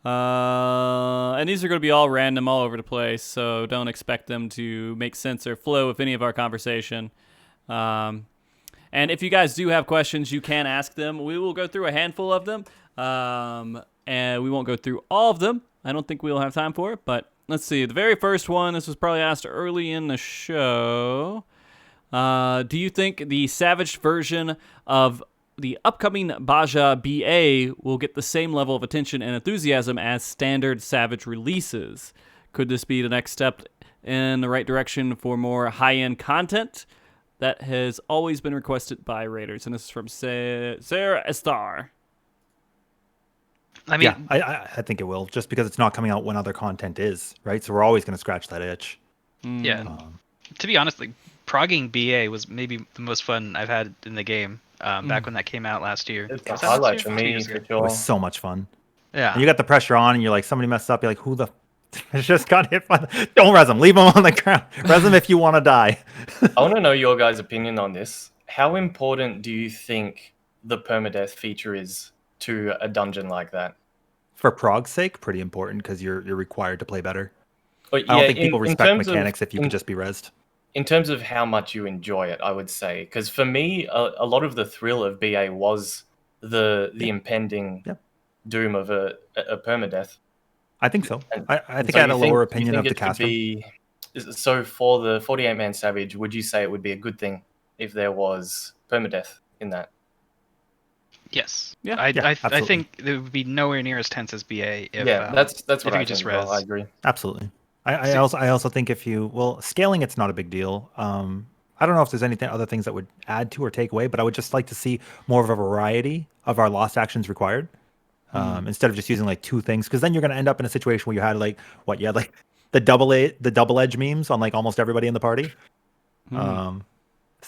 And these are going to be all random, all over the place, so don't expect them to make sense or flow with any of our conversation. And if you guys do have questions, you can ask them. We will go through a handful of them, and we won't go through all of them. I don't think we'll have time for it, but let's see. The very first one, this was probably asked early in the show. Do you think the Savage version of the upcoming Bozja BA will get the same level of attention and enthusiasm as standard Savage releases? Could this be the next step in the right direction for more high-end content that has always been requested by raiders? And this is from Sarah Estar. I mean, yeah, I think it will, just because it's not coming out when other content is, right? So we're always going to scratch that itch. Yeah. To be honest, like, progging BA was maybe the most fun I've had in the game back when that came out last year. It's Was a that last highlight year? for 2 me, years for ago. It sure. was so much fun. Yeah. And you got the pressure on, and you're like, somebody messed up. You're like, who the? It's just got hit by. Don't res him. Leave him on the ground. Res him if you want to die. I want to know your guys' opinion on this. How important do you think the permadeath feature is to a dungeon like that? For prog's sake, pretty important because you're required to play better. But I don't think people respect mechanics if you could just be rezzed. In terms of how much you enjoy it, I would say, because for me, a lot of the thrill of BA was the impending doom of a permadeath. I think so. And- I think so I had a you think- lower you opinion think of the it could Castrum. So for the 48-man Savage, would you say it would be a good thing if there was permadeath in that? Yes. Yeah. I absolutely. think it would be nowhere near as tense as BA. If, That's if what you I just think. Well, res. I agree. Absolutely. I also think scaling it's not a big deal. I don't know if there's anything other things that would add to or take away, but I would just like to see more of a variety of our lost actions required. Instead of just using like 2 things, because then you're going to end up in a situation where you had like the double edge memes on like almost everybody in the party.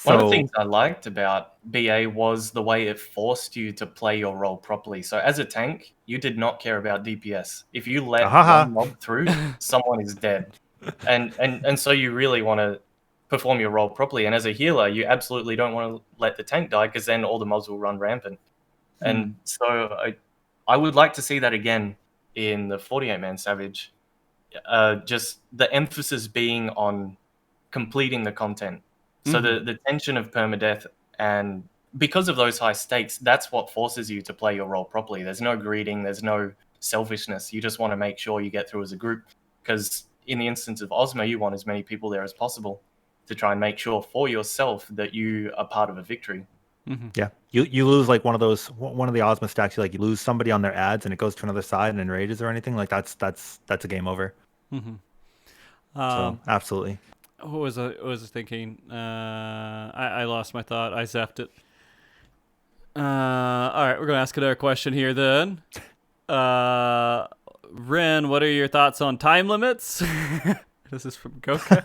One of the things I liked about BA was the way it forced you to play your role properly. So as a tank, you did not care about DPS. If you let one mob through, someone is dead. And so you really want to perform your role properly. And as a healer, you absolutely don't want to let the tank die, because then all the mobs will run rampant. And so I would like to see that again in the 48-man Savage. Just the emphasis being on completing the content. So the tension of permadeath, and because of those high stakes, that's what forces you to play your role properly. There's no greeting, there's no selfishness. You just want to make sure you get through as a group, because in the instance of Ozma, you want as many people there as possible to try and make sure for yourself that you are part of a victory. Yeah, you lose like one of the Ozma stacks. You lose somebody on their ads, and it goes to another side and enrages or anything like that's a game over. So absolutely. What was I thinking? I lost my thought. I zapped it. All right, we're gonna ask another question here then. Ren, what are your thoughts on time limits? This is from Goka.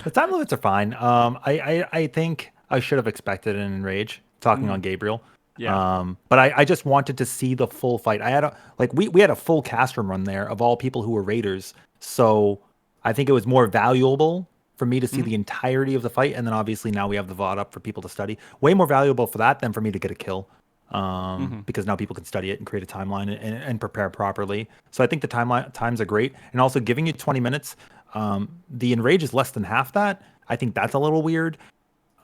The time limits are fine. I think I should have expected an enrage. Talking on Gabriel. Yeah. But I just wanted to see the full fight. I had we had a full Castrum run there of all people who were raiders. So I think it was more valuable for me to see the entirety of the fight, and then obviously now we have the VOD up for people to study. Way more valuable for that than for me to get a kill, because now people can study it and create a timeline and prepare properly. So I think the times are great, and also giving you 20 minutes. The enrage is less than half that. I think that's a little weird,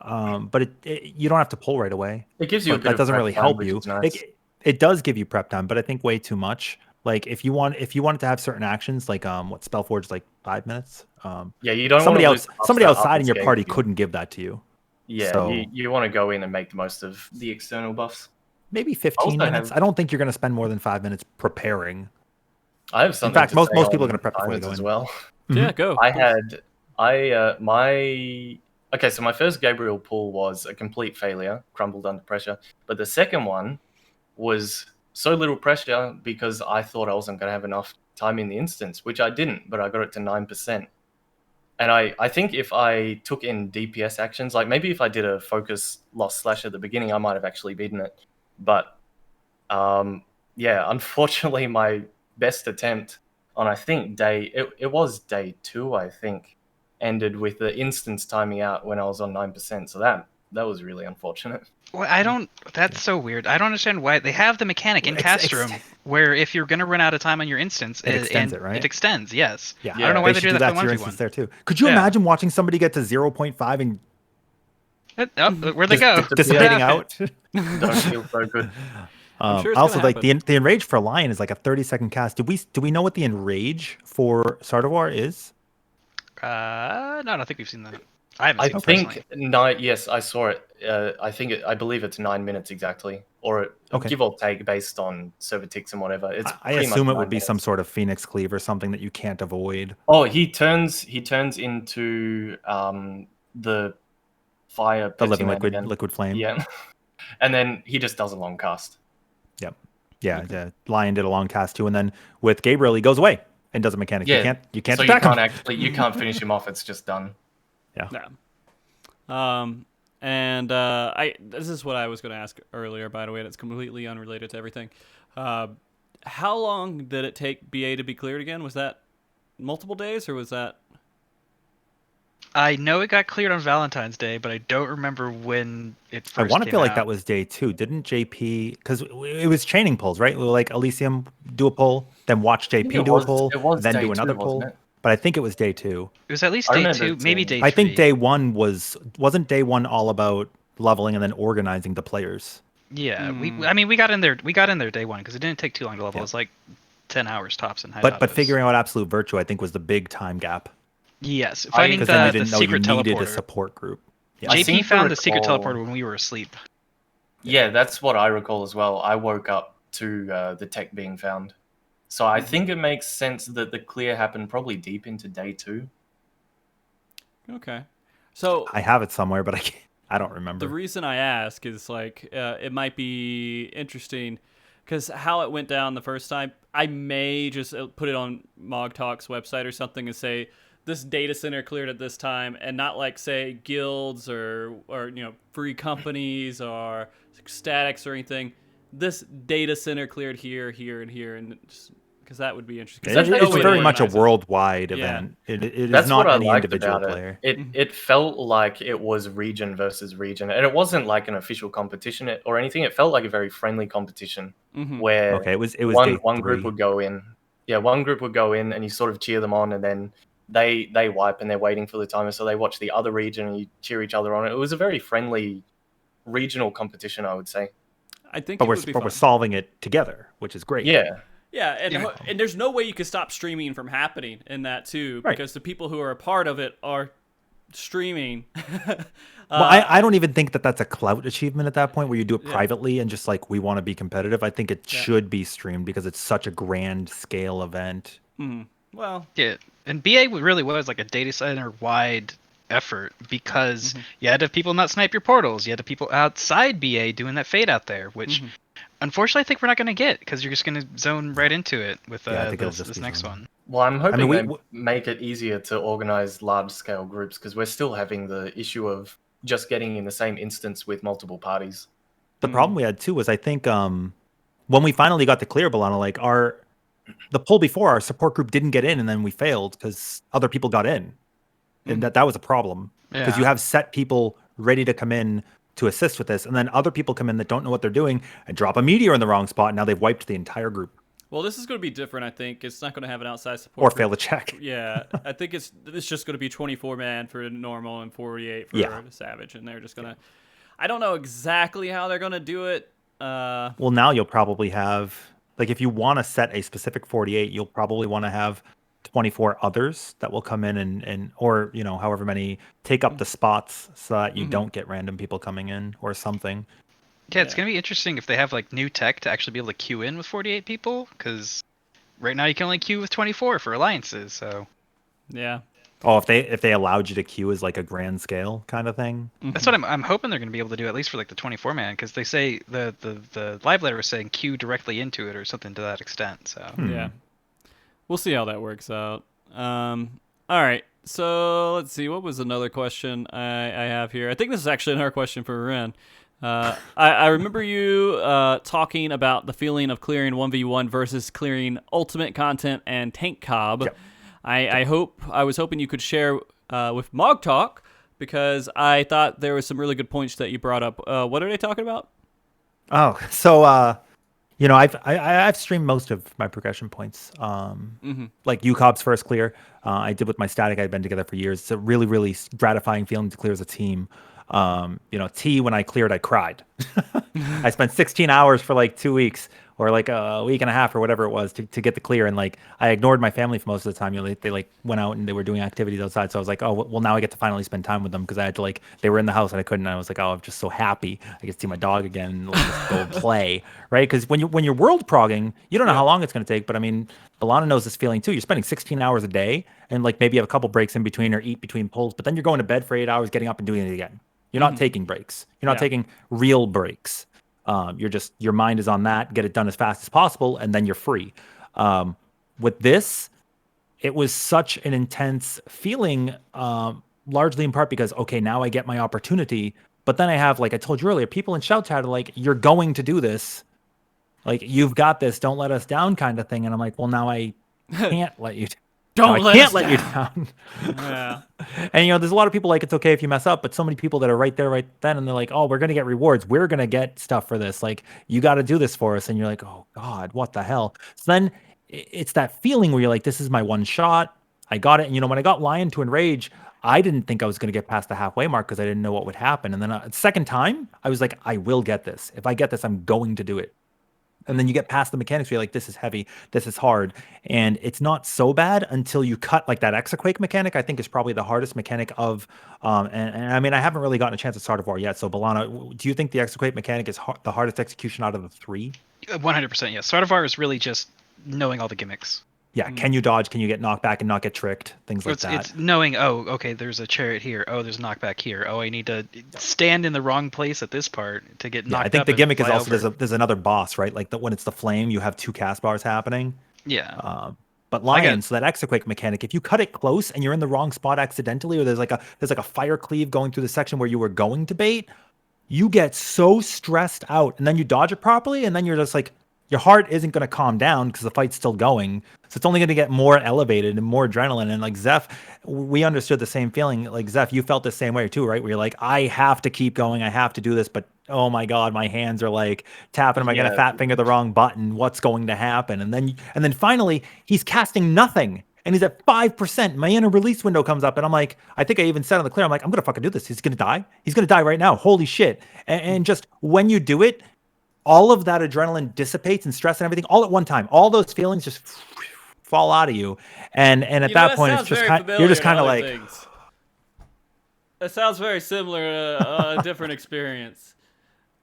but you don't have to pull right away. It gives you a bit that of doesn't prep really time, help which you. is nice. It does give you prep time, but I think way too much. Like if you wanted to have certain actions, like Spellforge is like 5 minutes. Yeah, you don't somebody want else, somebody outside in your party couldn't give that to you. Yeah, So, you want to go in and make the most of the external buffs. maybe 15 also minutes. have- I don't think you're going to spend more than 5 minutes preparing. I have something. fact, to most say people are on gonna prep before they timers go as in. well. Yeah, go. Okay, so my first Gabriel pull was a complete failure, crumbled under pressure. But the second one was so little pressure because I thought I wasn't going to have enough time in the instance, which I didn't, but I got it to 9%. And I think if I took in DPS actions, like maybe if I did a focus loss slash at the beginning, I might have actually beaten it. But yeah, unfortunately, my best attempt on I think it was day 2, I think, ended with the instance timing out when I was on 9%. So that was really unfortunate. Well, I don't. That's so weird. I don't understand why they have the mechanic in Ex- Castrum ex- where if you're gonna run out of time on your instance, It extends and it, right? It extends. Yes. Yeah. I don't know why They they should do do that that for to your the instance 1v1. there too. Could you Yeah. imagine watching somebody get to 0.5 and Oh, where'd they go? dissipating out? Don't feel so good. I'm sure it's I also gonna like happen. the enrage for Lion is like a 30-second cast. Do we know what the enrage for Sardavar is? No, I don't think we've seen that. I haven't I seen it think personally. yes, I saw it. I believe it's 9 minutes exactly, or Okay. give or take based on server ticks and whatever. It's I pretty assume much it would 9 be some minutes. sort of Phoenix Cleave or something that you can't avoid. Oh, he turns into the fire The Pepsi living Man again. liquid flame. Yeah, and then he just does a long cast. Yep. Yeah, Lion did a long cast too, and then with Gabriel he goes away and does a mechanic. Yeah, You can't so attack him. you can't finish him off. It's just done. Yeah. And this is what I was going to ask earlier, by the way, and it's completely unrelated to everything. How long did it take BA to be cleared again? Was that multiple days, or was that? I know it got cleared on Valentine's Day, but I don't remember when it first I want to came feel like out. that was day 2. Didn't JP, because it was chaining pulls, right? Like Elysium do a pull, then watch JP do a pull, It was then day do another 2, pull. wasn't it? But I think it was day 2. It was at least I day remember 2, maybe seeing- day 3. I think day 1 wasn't day 1 all about leveling and then organizing the players. Yeah, we got in there. We got in there day 1 because it didn't take too long to level. Yeah. It was like 10 hours tops in high But autos. figuring out absolute virtue, I think, was the big time gap. Yes, finding Because then you the didn't know you secret needed a teleporter. support group. Yeah. I seem JP to found the secret recall- teleporter when we were asleep. Yeah, that's what I recall as well. I woke up to the tech being found. So I think it makes sense that the clear happened probably deep into day 2. Okay. So I have it somewhere, but I don't remember. the reason I ask is like it might be interesting because how it went down the first time. I may just put it on MogTalk's website or something and say this data center cleared at this time, and not like say guilds or free companies or statics or anything. This data center cleared here, here, and here, and because that would be interesting. 'Cause It's no way to very much a organize it. worldwide Yeah. event. It is That's not what I any liked individual about player. it. It felt like it was region versus region, and it wasn't like an official competition or anything. It felt like a very friendly competition where Okay, it was day one group 3. would go in. Yeah, one group would go in, and you sort of cheer them on, and then they wipe, and they're waiting for the timer, so they watch the other region, and you cheer each other on. It was a very friendly regional competition, I would say. I think But it would be we're fun. solving it together, which is great. Yeah, Yeah, and there's no way you could stop streaming from happening in that too, Right. because the people who are a part of it are streaming. Well, I don't even think that that's a clout achievement at that point where you do it privately and just like we want to be competitive. I think it should be streamed because it's such a grand scale event. Well, Yeah, and BA really was like a data center wide effort because you had to have people not snipe your portals. You had to people outside BA doing that fade out there, which unfortunately I think we're not going to get because you're just going to zone right into it with I think it'll just this be next zoned. one. well, I'm hoping we- they make it easier to organize large-scale groups because we're still having the issue of just getting in the same instance with multiple parties. The problem we had too was I think when we finally got the clear Balana, like the pull before our support group didn't get in and then we failed because other people got in. And that was a problem. Because you have set people ready to come in to assist with this, and then other people come in that don't know what they're doing and drop a meteor in the wrong spot, and now they've wiped the entire group. well, this is going to be different. I think it's not going to have an outside support Or group. fail to check. Yeah, I think it's just going to be 24 man for normal and 48 for savage, and they're just going to. I don't know exactly how they're going to do it. Well, now you'll probably have, like, if you want to set a specific 48, you'll probably want to have 24 others that will come in and or, however many take up the spots so that you don't get random people coming in or something. Yeah, it's gonna be interesting if they have like new tech to actually be able to queue in with 48 people, because right now you can only queue with 24 for alliances. So Yeah. Oh, if they allowed you to queue as like a grand scale kind of thing. that's what I'm hoping they're gonna be able to do, at least for like the 24 man, because they say the live letter was saying queue directly into it or something to that extent. So Yeah. We'll see how that works out. All right. So let's see. What was another question I have here? I think this is actually another question for Ren. I remember you talking about the feeling of clearing 1v1 versus clearing ultimate content and tank cob. Yep. I was hoping you could share with MogTalk, because I thought there was some really good points that you brought up. What are they talking about? Oh, so you know, I've streamed most of my progression points. Like UCOB's first clear, I did with my static. I'd been together for years. It's a really, really gratifying feeling to clear as a team. You know, T, when I cleared, I cried. I spent 16 hours for like 2 weeks or like a week and a half or whatever it was to get the clear. And like, I ignored my family for most of the time. You know, they like went out and they were doing activities outside. So I was like, oh, well, now I get to finally spend time with them, because I had to like, they were in the house and I couldn't. And I was like, oh, I'm just so happy. I get to see my dog again and like, just go play. Right. Because when you're world progging, you don't know how long it's going to take. But I mean, Balana knows this feeling too. You're spending 16 hours a day and like maybe you have a couple breaks in between or eat between pulls, but then you're going to bed for 8 hours, getting up and doing it again. You're not taking breaks. You're not taking real breaks. Your mind is on that. Get it done as fast as possible, and then you're free. With this, it was such an intense feeling, largely in part because okay, now I get my opportunity. But then I have, like I told you earlier, people in shout chat are like, "You're going to do this. Like you've got this. Don't let us down," kind of thing. And I'm like, "Well, now I can't let you." Don't I can't let you down. Yeah. And, you know, there's a lot of people like, it's okay if you mess up, but so many people that are right there, right then, and they're like, oh, we're going to get rewards. We're going to get stuff for this. Like, you got to do this for us. And you're like, oh, God, what the hell? So then it's that feeling where you're like, this is my one shot. I got it. And, you know, when I got Lion to Enrage, I didn't think I was going to get past the halfway mark because I didn't know what would happen. And then second time, I was like, I will get this. If I get this, I'm going to do it. And then you get past the mechanics where you're like, this is heavy, this is hard. And it's not so bad until you cut like that Exaquake mechanic, I think is probably the hardest mechanic of, and I mean, I haven't really gotten a chance at Start of War yet. So Balana, do you think the Exaquake mechanic is the hardest execution out of the three? 100%, yes. Start of War is really just knowing all the gimmicks. Yeah, can you dodge? Can you get knocked back and not get tricked? Things like that. It's knowing, oh, okay, there's a chariot here. Oh, there's a knockback here. Oh, I need to stand in the wrong place at this part to get knocked up. I think the gimmick is also over. there's another boss, right? Like when it's the flame, you have two cast bars happening. Yeah. But Lion, so that Exaquake mechanic, if you cut it close and you're in the wrong spot accidentally, or there's like a fire cleave going through the section where you were going to bait, you get so stressed out, and then you dodge it properly, and then you're just like, your heart isn't going to calm down because the fight's still going. So it's only going to get more elevated and more adrenaline. And like Zheph, we understood the same feeling. Like Zheph, you felt the same way too, right? Where you're like, I have to keep going. I have to do this. But oh my God, my hands are like tapping. Am I going to fat finger the wrong button? What's going to happen? And then finally he's casting nothing. And he's at 5%. My inner release window comes up, and I'm like, I think I even said on the clear, I'm like, I'm going to fucking do this. He's going to die. He's going to die right now. Holy shit. And just when you do it, all of that adrenaline dissipates and stress and everything all at one time. All those feelings just fall out of you. And at that point, it's just you're just kind of like. Things. That sounds very similar to a different experience.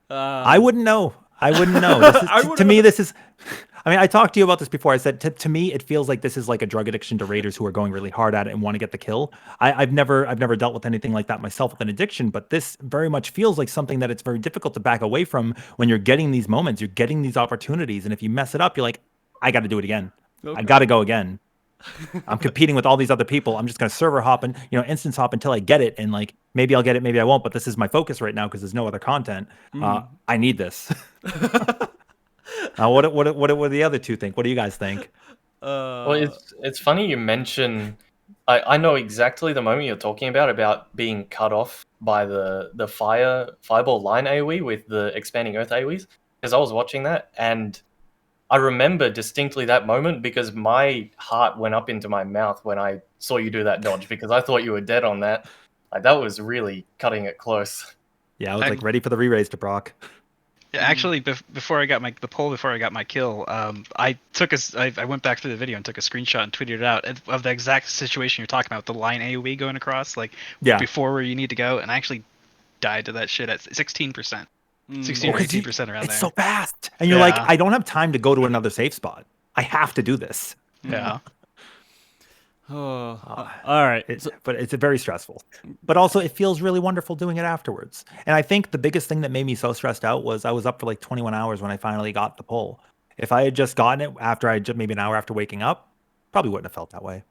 I wouldn't know. To me, this is. I mean, I talked to you about this before. I said to me, it feels like this is like a drug addiction to raiders who are going really hard at it and want to get the kill. I've never dealt with anything like that myself with an addiction, but this very much feels like something that it's very difficult to back away from when you're getting these moments, you're getting these opportunities, and if you mess it up, you're like, I got to do it again. Okay. I got to go again. I'm competing with all these other people. I'm just going to server hop and instance hop until I get it, and like maybe I'll get it, maybe I won't. But this is my focus right now because there's no other content. I need this. What do the other two think? What do you guys think? Well, it's funny you mention. I know exactly the moment you're talking about being cut off by the fireball line AoE with the expanding earth AoEs, because I was watching that and I remember distinctly that moment because my heart went up into my mouth when I saw you do that dodge because I thought you were dead on that. Like that was really cutting it close. Yeah, I was like ready for the re-raise to proc. Yeah, actually, before I got before I got my kill, I went back through the video and took a screenshot and tweeted it out of the exact situation you're talking about, the line AoE going across, before where you need to go, and I actually died to that shit at 16%. 16 or Because 18% around it's there. so fast. And you're like, Yeah. I don't have time to go to another safe spot. I have to do this. Yeah. Oh, all right. But it's very stressful. But also, it feels really wonderful doing it afterwards. And I think the biggest thing that made me so stressed out was I was up for like 21 hours when I finally got the pull. If I had just gotten it after maybe an hour after waking up, probably wouldn't have felt that way.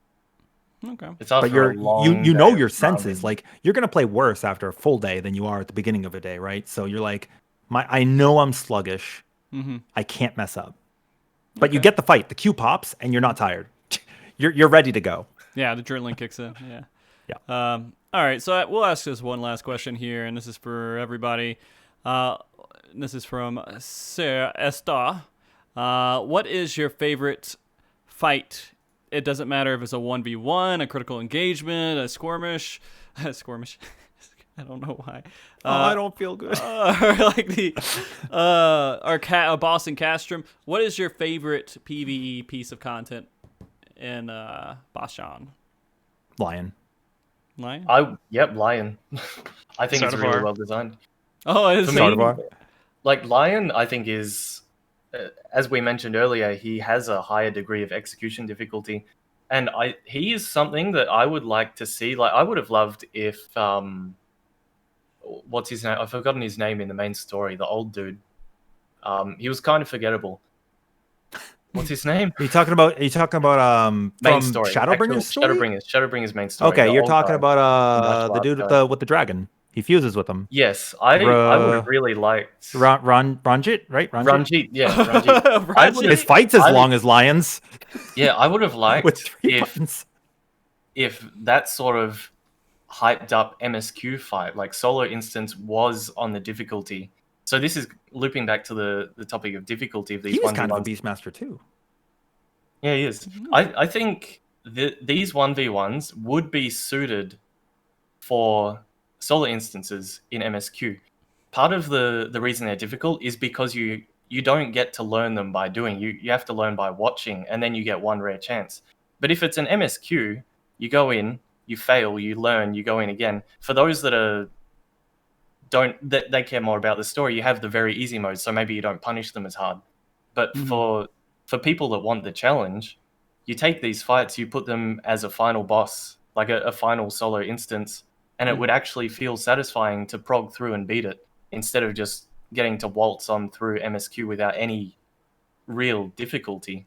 Okay. It's But after a long you know day your of senses. grinding. Like you're gonna play worse after a full day than you are at the beginning of a day, right? So you're like, I know I'm sluggish. I can't mess up. But you Okay. get the fight. The cue pops, and you're not tired. You're ready to go. Yeah, the adrenaline kicks in. Yeah. Yeah. All right, so we'll ask this one last question here, and this is for everybody. This is from Sarah Esta. What is your favorite fight? It doesn't matter if it's a 1v1, a critical engagement, a skirmish. Skirmish. I don't know why. I don't feel good. Or like the our boss in Castrum. What is your favorite PvE piece of content in Bozjan? Lion. Lion? Lion. I think it's really Sardavar. well designed. Oh, it is. For me, Sardavar. like Lion, I think is, as we mentioned earlier, he has a higher degree of execution difficulty, and he is something that I would like to see. Like I would have loved if what's his name? I've forgotten his name in the main story. The old dude. He was kind of forgettable. What's his name? Are you talking about Main from story. Shadowbringer's story? Shadowbringer's main story. Okay, the you're old talking guy, about the martial dude arts guy. with the dragon. He fuses with him. Yes, I would have really liked Ranjit, right? Ranjit. Yeah, Ranjit. I would His have, fights as long as lions yeah, I would have with liked 3 buttons. if that sort of hyped up MSQ fight, like solo instance, was on the difficulty. So this is looping back to the topic of difficulty of these He was 1v1s. kind of a beastmaster too. Yeah, he is. I think these 1v1s would be suited for solo instances in MSQ. Part of the reason they're difficult is because you don't get to learn them by doing. You have to learn by watching, and then you get one rare chance. But if it's an MSQ, you go in, you fail, you learn, you go in again. For those that they care more about the story, you have the very easy mode, so maybe you don't punish them as hard. But for people that want the challenge, you take these fights, you put them as a final boss, like a final solo instance, and it would actually feel satisfying to prog through and beat it instead of just getting to waltz on through MSQ without any real difficulty.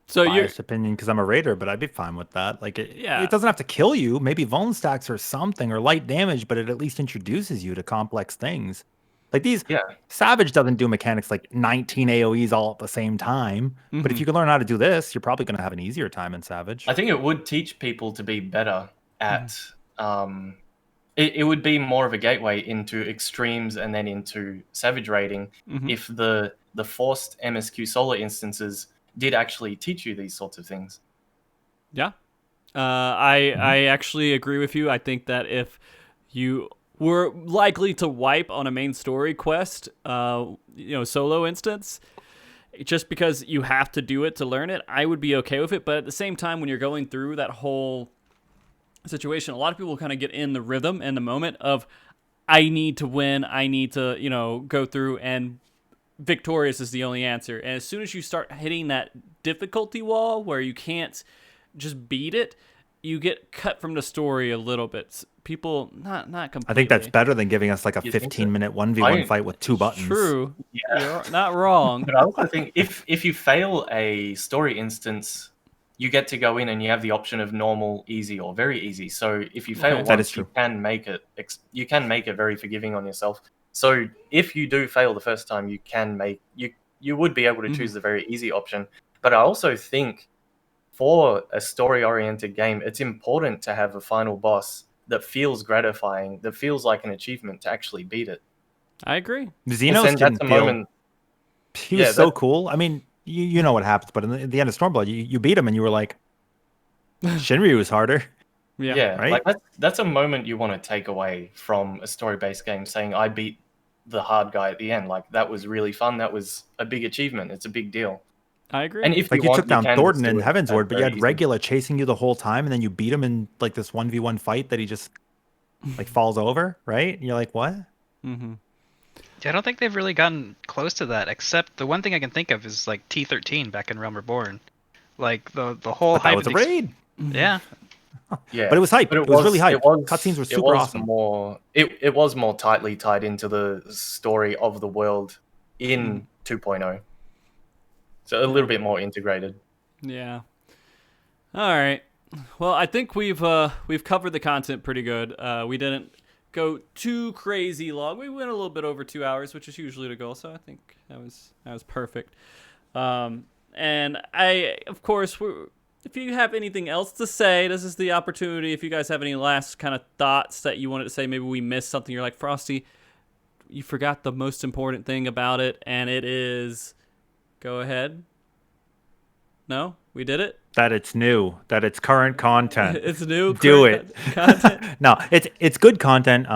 So your Biased opinion because I'm a raider, but I'd be fine with that. Like Yeah. it doesn't have to kill you. Maybe vuln stacks or something or light damage, but it at least introduces you to complex things. Like these, Yeah. Savage doesn't do mechanics like 19 AoEs all at the same time. But if you can learn how to do this, you're probably going to have an easier time in Savage. I think it would teach people to be better at. It would be more of a gateway into extremes and then into Savage raiding if the forced MSQ solo instances did actually teach you these sorts of things. Yeah. I actually agree with you. I think that if you were likely to wipe on a main story quest, solo instance, just because you have to do it to learn it, I would be okay with it. But at the same time, when you're going through that whole situation, a lot of people kind of get in the rhythm and the moment of, I need to win, I need to, go through, and victorious is the only answer. And as soon as you start hitting that difficulty wall where you can't just beat it, you get cut from the story a little bit. People, not completely. I think that's better than giving us like a You think so? 15-minute 1v1 fight with 2 buttons. True. Yeah. You're not wrong. But I also think if you fail a story instance, you get to go in and you have the option of normal, easy, or very easy. So if you fail Okay. That is once, true. you can make it very forgiving on yourself. So if you do fail the first time, you would be able to choose the very easy option. But I also think for a story-oriented game, it's important to have a final boss that feels gratifying, that feels like an achievement to actually beat it. I agree. Xenos Then didn't that's a feel... moment. He was so cool. I mean, you know what happens, but in the end of Stormblood, you beat him and you were like, Shinryu was harder. Yeah, right? like that's a moment you want to take away from a story-based game, saying I beat the hard guy at the end. Like that was really fun. That was a big achievement. It's a big deal. I agree. And if Like you you took down can Thornton just in do it Heavensward, but you very had easy. Regula chasing you the whole time, and then you beat him in like this 1v1 fight that he just like falls over, right? And you're like, what? Yeah, I don't think they've really gotten close to that, except the one thing I can think of is like T13 back in Realm Reborn. Like the whole But that hype was of a the raid. yeah. Yeah, But it was hype. but It was really hype. Cutscenes were super awesome. more it was more tightly tied into the story of the world in 2.0. So a little bit more integrated. Yeah. All right. Well, I think we've covered the content pretty good. We didn't go too crazy long. We went a little bit over 2 hours, which is usually the goal. So I think that was perfect. And I, of course, if you have anything else to say, this is the opportunity. If you guys have any last kind of thoughts that you wanted to say, maybe we missed something. You're like, Frosty, you forgot the most important thing about it, and it is. Go ahead. No, we did it. That it's new, that it's current content. It's new. Do it. Content. No, it's good content.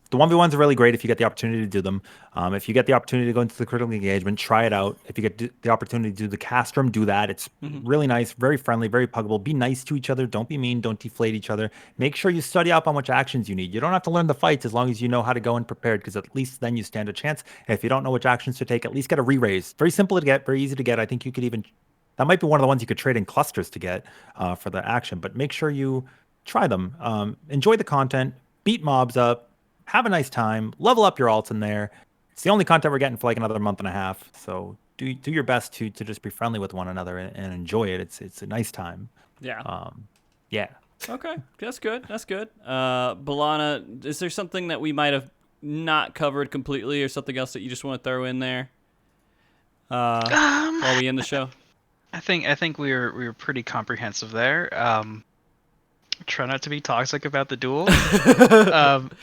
The 1v1s are really great if you get the opportunity to do them. If you get the opportunity to go into the critical engagement, try it out. If you get the opportunity to do the Castrum, do that. It's really nice, very friendly, very puggable. Be nice to each other. Don't be mean. Don't deflate each other. Make sure you study up on which actions you need. You don't have to learn the fights as long as you know how to go in prepared, because at least then you stand a chance. And if you don't know which actions to take, at least get a re-raise. Very simple to get, very easy to get. I think you could even... That might be one of the ones you could trade in clusters to get for the action, but make sure you try them. Enjoy the content, beat mobs up, have a nice time, level up your alts in there. It's the only content we're getting for like another month and a half, so do your best to just be friendly with one another and enjoy it. It's a nice time. Yeah. Yeah. Okay, that's good. That's good. Balana, is there something that we might have not covered completely, or something else that you just want to throw in there while we end the show? I think we were pretty comprehensive there. Try not to be toxic about the duel.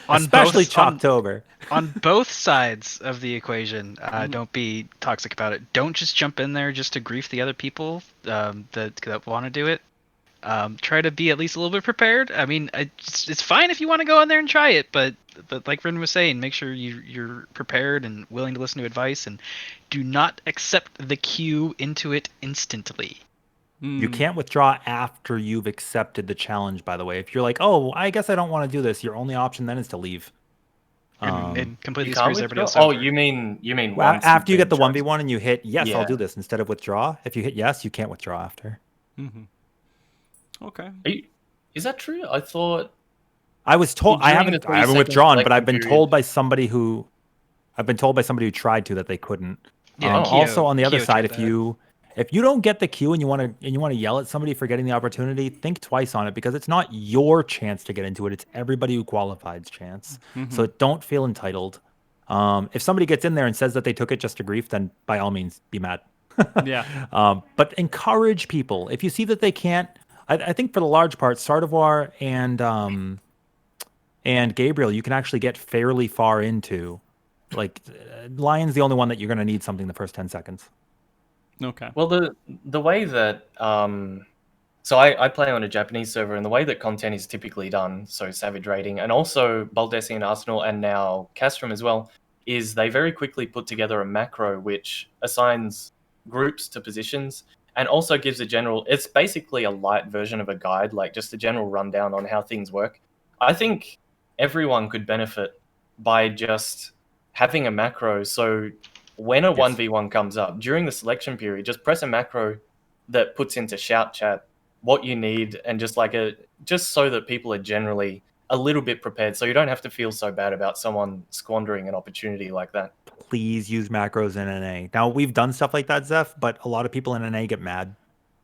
Especially Chalktober. On both sides of the equation, don't be toxic about it. Don't just jump in there just to grief the other people that want to do it. Try to be at least a little bit prepared. I mean, it's fine if you want to go in there and try it, but like Rin was saying, make sure you're prepared and willing to listen to advice, and do not accept the queue into it instantly. You can't withdraw after you've accepted the challenge, by the way. If you're like, oh, I guess I don't want to do this, your only option then is to leave. It completely You can't screws everybody withdraw? else Oh, over. you mean Well, once after you you've get the been 1v1 and you hit, yes, I'll Yeah. do this, instead of withdraw. If you hit yes, you can't withdraw after. Okay. Is that true? I thought I was told I During the haven't 30-second withdrawn, but selection I've been period- told by somebody who tried to that they couldn't. Yeah, Also on the other Kyo side, did if you don't get the queue and you want to yell at somebody for getting the opportunity, think twice on it, because it's not your chance to get into it. It's everybody who qualified's chance. So don't feel entitled. If somebody gets in there and says that they took it just to grief, then by all means be mad. Yeah. But encourage people. If you see that they can't, I think for the large part, Sardavar and Gabriel, you can actually get fairly far into. Like, Lion's the only one that you're going to need something the first 10 seconds. Okay. Well, the way that so I play on a Japanese server, and the way that content is typically done, so Savage Raiding, and also Baldessian Arsenal, and now Castrum as well, is they very quickly put together a macro which assigns groups to positions and also gives a general. It's basically a light version of a guide, like just a general rundown on how things work. I think everyone could benefit by just having a macro. So when a 1v1 comes up during the selection period, just press a macro that puts into shout chat what you need, and just so that people are generally a little bit prepared, so you don't have to feel so bad about someone squandering an opportunity like that. Please use macros in NA. Now, we've done stuff like that, Zeph, but a lot of people in NA get mad.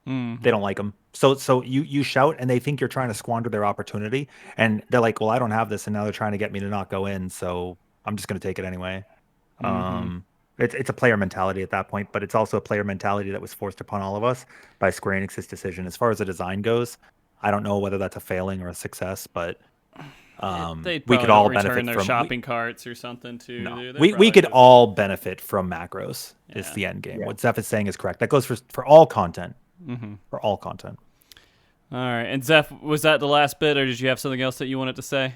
They don't like them. So you shout and they think you're trying to squander their opportunity, and they're like, well, I don't have this, and now they're trying to get me to not go in, so I'm just going to take it anyway. It's a player mentality at that point, but it's also a player mentality that was forced upon all of us by Square Enix's decision. As far as the design goes, I don't know whether that's a failing or a success, but we could all benefit their from shopping carts or something too. No. We could all benefit from macros. Is the end game. Yeah. What Zeph is saying is correct. That goes for all content. For all content. All right. And Zeph, was that the last bit, or did you have something else that you wanted to say?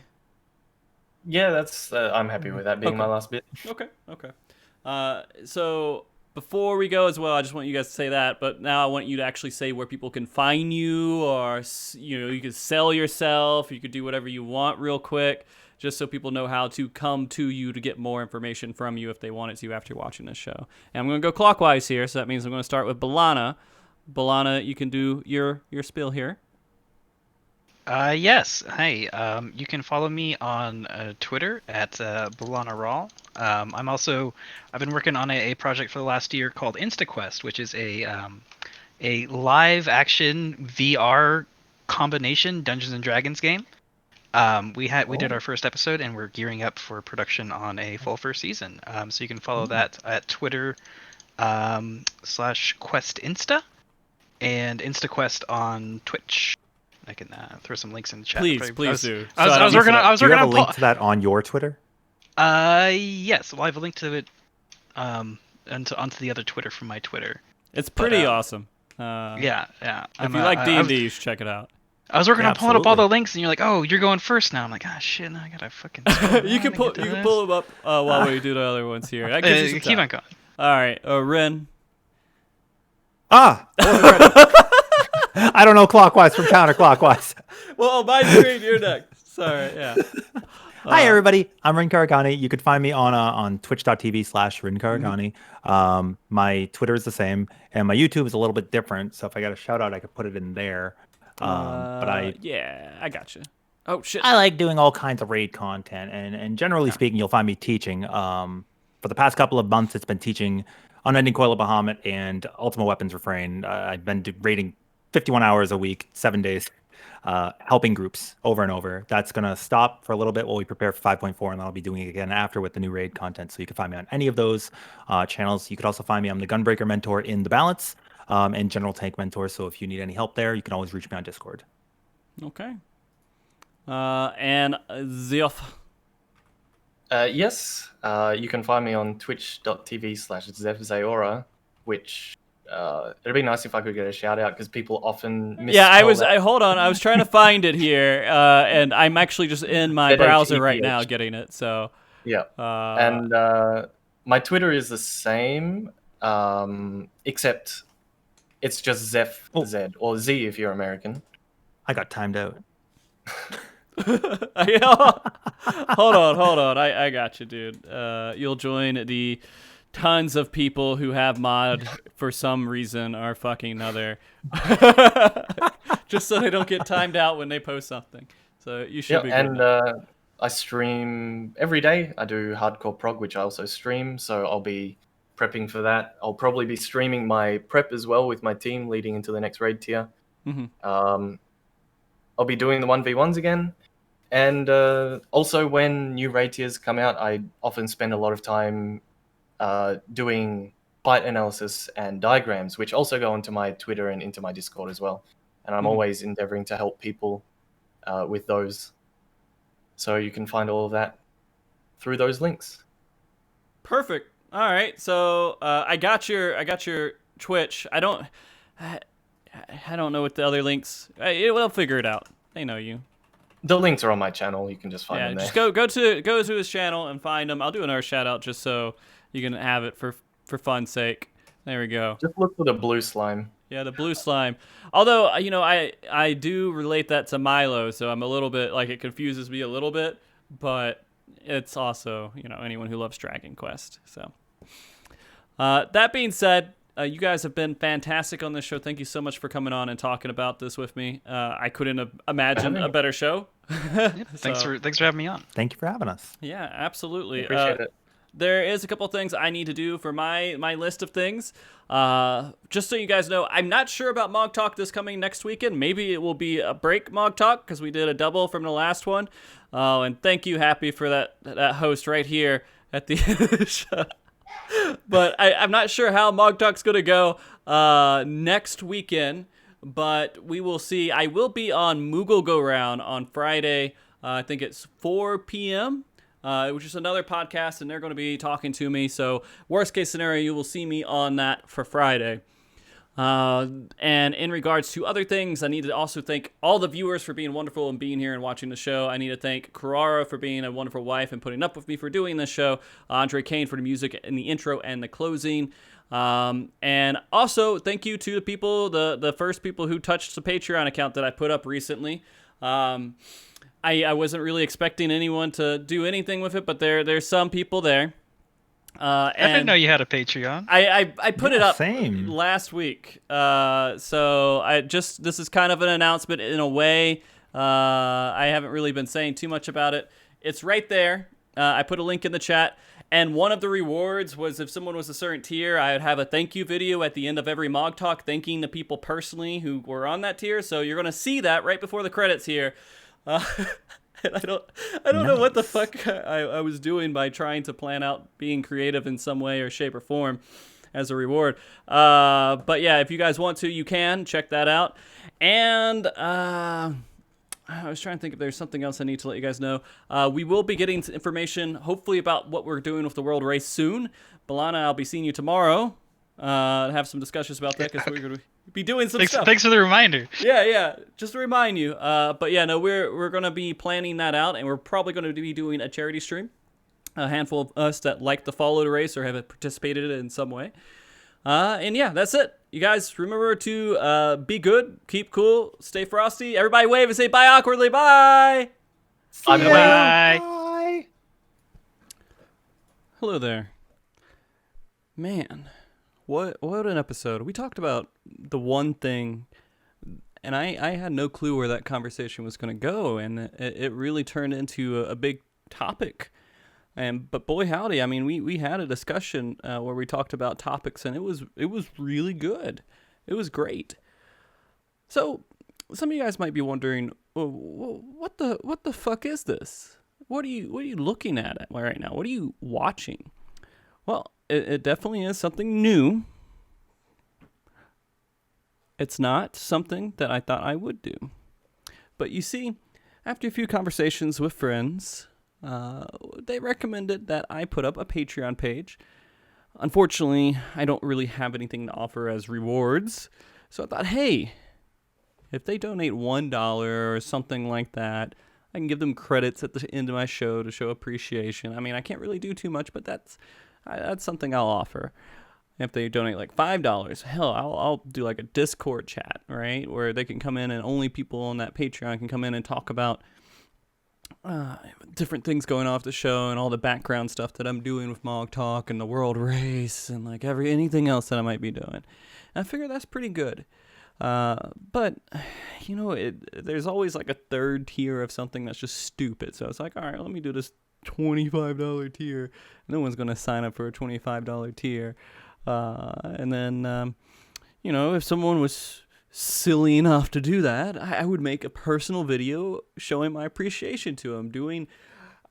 Yeah, that's I'm happy with that being my last bit. Okay. So before we go as well, I just want you guys to say that, but now I want you to actually say where people can find you, or you could sell yourself. You could do whatever you want real quick. just so people know how to come to you to get more information from you if they wanted to after watching this show. And I'm going to go clockwise here, so that means I'm going to start with Balana. Balana, you can do your spiel here. Yes. Hey, you can follow me on Twitter at Balana Raw. I've been working on a project for the last year called InstaQuest, which is a live action VR combination Dungeons and Dragons game. We did our first episode, and we're gearing up for production on a full first season. So you can follow that at Twitter /QuestInsta and InstaQuest on Twitch. I can throw some links in the chat. Please do. I was working on. Do you have a link to that on your Twitter? Yes. Well, I have a link to it onto the other Twitter from my Twitter. It's pretty awesome. Yeah. If you like D&D, you should check it out. I was working on pulling up all the links, and you're like, "Oh, you're going first now." I'm like, "Ah, shit! Now I gotta fucking." You can pull them up while we do the other ones here. That gives you some keep time. on going. All right, Ren. I don't know clockwise from counterclockwise. Well, my screen, you're next. Sorry, yeah. Hi, everybody. I'm Rin Karigani. You could find me on twitch.tv/Rin Karigani. My Twitter is the same, and my YouTube is a little bit different. So if I got a shout out, I could put it in there. But I got you. Oh shit! I like doing all kinds of raid content, and generally speaking, you'll find me teaching. For the past couple of months, it's been teaching Unending Coil of Bahamut and Ultima Weapons Refrain. I've been raiding 51 hours a week, 7 days, helping groups over and over. That's going to stop for a little bit while we prepare for 5.4, and I'll be doing it again after with the new raid content. So you can find me on any of those channels. You could also find me. I'm the Gunbreaker Mentor in the Balance and General Tank Mentor. So if you need any help there, you can always reach me on Discord. Okay. And Zheph. Yes, you can find me on twitch.tv/ZephZaora, which it'd be nice if I could get a shout out because people often hold on. I was trying to find it here, and I'm actually just in my browser right now getting it. So yeah, and my Twitter is the same, except it's just Zeph Z or Z if you're American. I got timed out. Hold on. I got you, dude. You'll join the tons of people who have mod for some reason are fucking other. Just so they don't get timed out when they post something. So you should be good. And I stream every day. I do Hardcore Prog, which I also stream, so I'll be prepping for that. I'll probably be streaming my prep as well with my team leading into the next raid tier. Mm-hmm. I'll be doing the 1v1s again. And also when new raid tiers come out, I often spend a lot of time doing fight analysis and diagrams, which also go onto my Twitter and into my Discord as well. And I'm always endeavoring to help people with those. So you can find all of that through those links. Perfect. All right. So I got your Twitch. I don't know what the other links. We'll figure it out. They know you. The links are on my channel. You can just find them there. Just go to his channel and find them. I'll do another shout out just so you can have it for fun's sake. There we go. Just look for the blue slime. Yeah, the blue slime. Although, I do relate that to Milo, so I'm a little bit, it confuses me a little bit, but it's also, anyone who loves Dragon Quest. So, that being said, you guys have been fantastic on this show. Thank you so much for coming on and talking about this with me. I couldn't have imagined a better show. Thanks for having me on. Thank you for having us. Yeah, absolutely. Appreciate it. There is a couple things I need to do for my list of things. Just so you guys know, I'm not sure about MogTalk this coming next weekend. Maybe it will be a break MogTalk because we did a double from the last one. And thank you, Happy, for that host right here at the end of the show. But I'm not sure how MogTalk's going to go next weekend. But we will see. I will be on Moogle Go Round on Friday. I think it's 4 p.m., which is another podcast, and they're going to be talking to me. So worst case scenario, you will see me on that for Friday. And in regards to other things, I need to also thank all the viewers for being wonderful and being here and watching the show. I need to thank Carrara for being a wonderful wife and putting up with me for doing this show. Andre Kane for the music in the intro and the closing. And also thank you to the people, the first people who touched the Patreon account that I put up recently. I wasn't really expecting anyone to do anything with it, but there's some people there. I didn't know you had a Patreon. I put it up same. last week. So this is kind of an announcement in a way. I haven't really been saying too much about it. It's right there. I put a link in the chat. And one of the rewards was if someone was a certain tier, I would have a thank you video at the end of every MogTalk thanking the people personally who were on that tier. So you're going to see that right before the credits here. I don't know what the fuck I was doing by trying to plan out being creative in some way or shape or form as a reward. But yeah, if you guys want to, you can check that out. And I was trying to think if there's something else I need to let you guys know. We will be getting information, hopefully, about what we're doing with the World Race soon. Balana, I'll be seeing you tomorrow to have some discussions about that because we're going to be doing some stuff. Thanks for the reminder. Yeah, just to remind you. But yeah, no, we're going to be planning that out, and we're probably going to be doing a charity stream. A handful of us that like to follow the race or have participated in some way. And yeah, that's it. You guys remember to be good, keep cool, stay frosty. Everybody wave and say bye awkwardly. Bye. Bye. Hello there. Man, what an episode. We talked about the one thing, and I had no clue where that conversation was going to go, and it really turned into a big topic. But boy howdy, I mean, we had a discussion where we talked about topics, and it was really good. It was great. So some of you guys might be wondering, what the fuck is this? What are you looking at right now? What are you watching? Well, it definitely is something new. It's not something that I thought I would do. But you see, after a few conversations with friends, they recommended that I put up a Patreon page. Unfortunately, I don't really have anything to offer as rewards. So I thought, hey, if they donate $1 or something like that, I can give them credits at the end of my show to show appreciation. I mean, I can't really do too much, but that's something I'll offer. If they donate like $5, hell, I'll do like a Discord chat, right? Where they can come in and only people on that Patreon can come in and talk about different things going off the show and all the background stuff that I'm doing with MogTalk and the World Race and like anything else that I might be doing. And I figure that's pretty good. But you know, there's always like a third tier of something that's just stupid. So it's like, all right, let me do this $25 tier. No one's going to sign up for a $25 tier. And then, you know, if someone was silly enough to do that, I would make a personal video showing my appreciation to them, doing,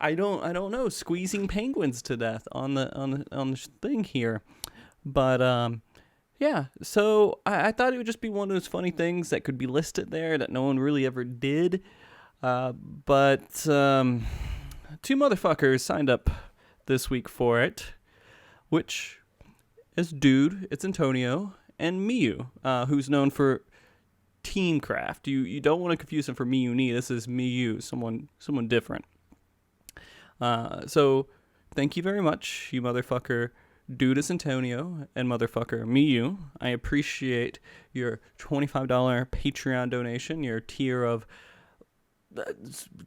I don't know, squeezing penguins to death on the thing here. But yeah, so I thought it would just be one of those funny things that could be listed there that no one really ever did. But two motherfuckers signed up this week for it, which is Dude, it's Antonio, and Miyu, who's known for Teamcraft. You don't want to confuse him for Miyu. This is Miyu, someone different. So thank you very much, you motherfucker. Dude is Antonio and motherfucker Miyu. I appreciate your $25 Patreon donation, your tier of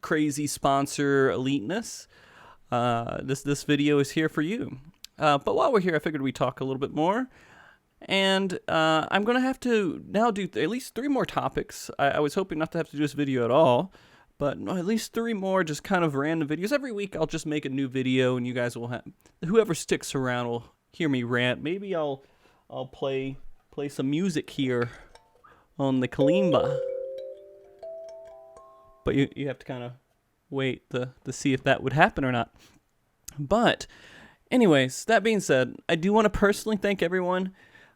crazy sponsor eliteness. This video is here for you. But while we're here, I figured we'd talk a little bit more. And I'm going to have to now do at least 3 more topics. I was hoping not to have to do this video at all, but at least 3 more just kind of random videos. Every week I'll just make a new video, and you guys will have, whoever sticks around will hear me rant. Maybe I'll play some music here on the kalimba. But you have to kind of wait to see if that would happen or not. But anyways, that being said, I do want to personally thank everyone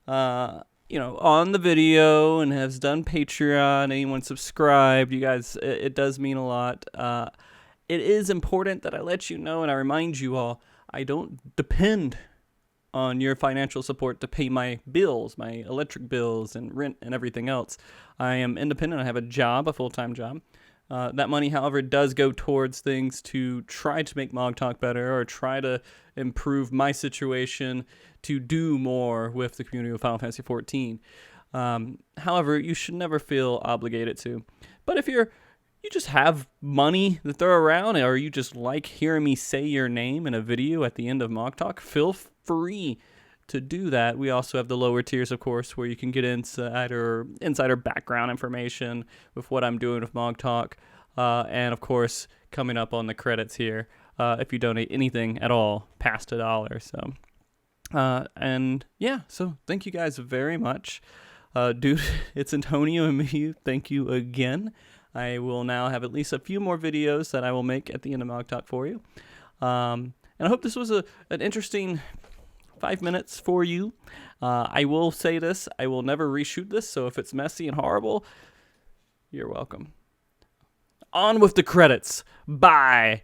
on the video and has done Patreon, anyone subscribed. You guys, it does mean a lot. It is important that I let you know and I remind you all, I don't depend on your financial support to pay my bills, my electric bills and rent and everything else. I am independent. I have a job, a full-time job. That money, however, does go towards things to try to make MogTalk better or try to improve my situation to do more with the community of Final Fantasy XIV. However, you should never feel obligated to. But if you're you just have money to throw around, or you just like hearing me say your name in a video at the end of MogTalk, feel free to do that. We also have the lower tiers, of course, where you can get insider background information with what I'm doing with MogTalk. And, of course, coming up on the credits here, if you donate anything at all past $1. So, and, yeah, so thank you guys very much. Dude, it's Antonio and me. Thank you again. I will now have at least a few more videos that I will make at the end of MogTalk for you. And I hope this was an interesting 5 minutes for you. I will say this. I will never reshoot this, so if it's messy and horrible, you're welcome. On with the credits. Bye.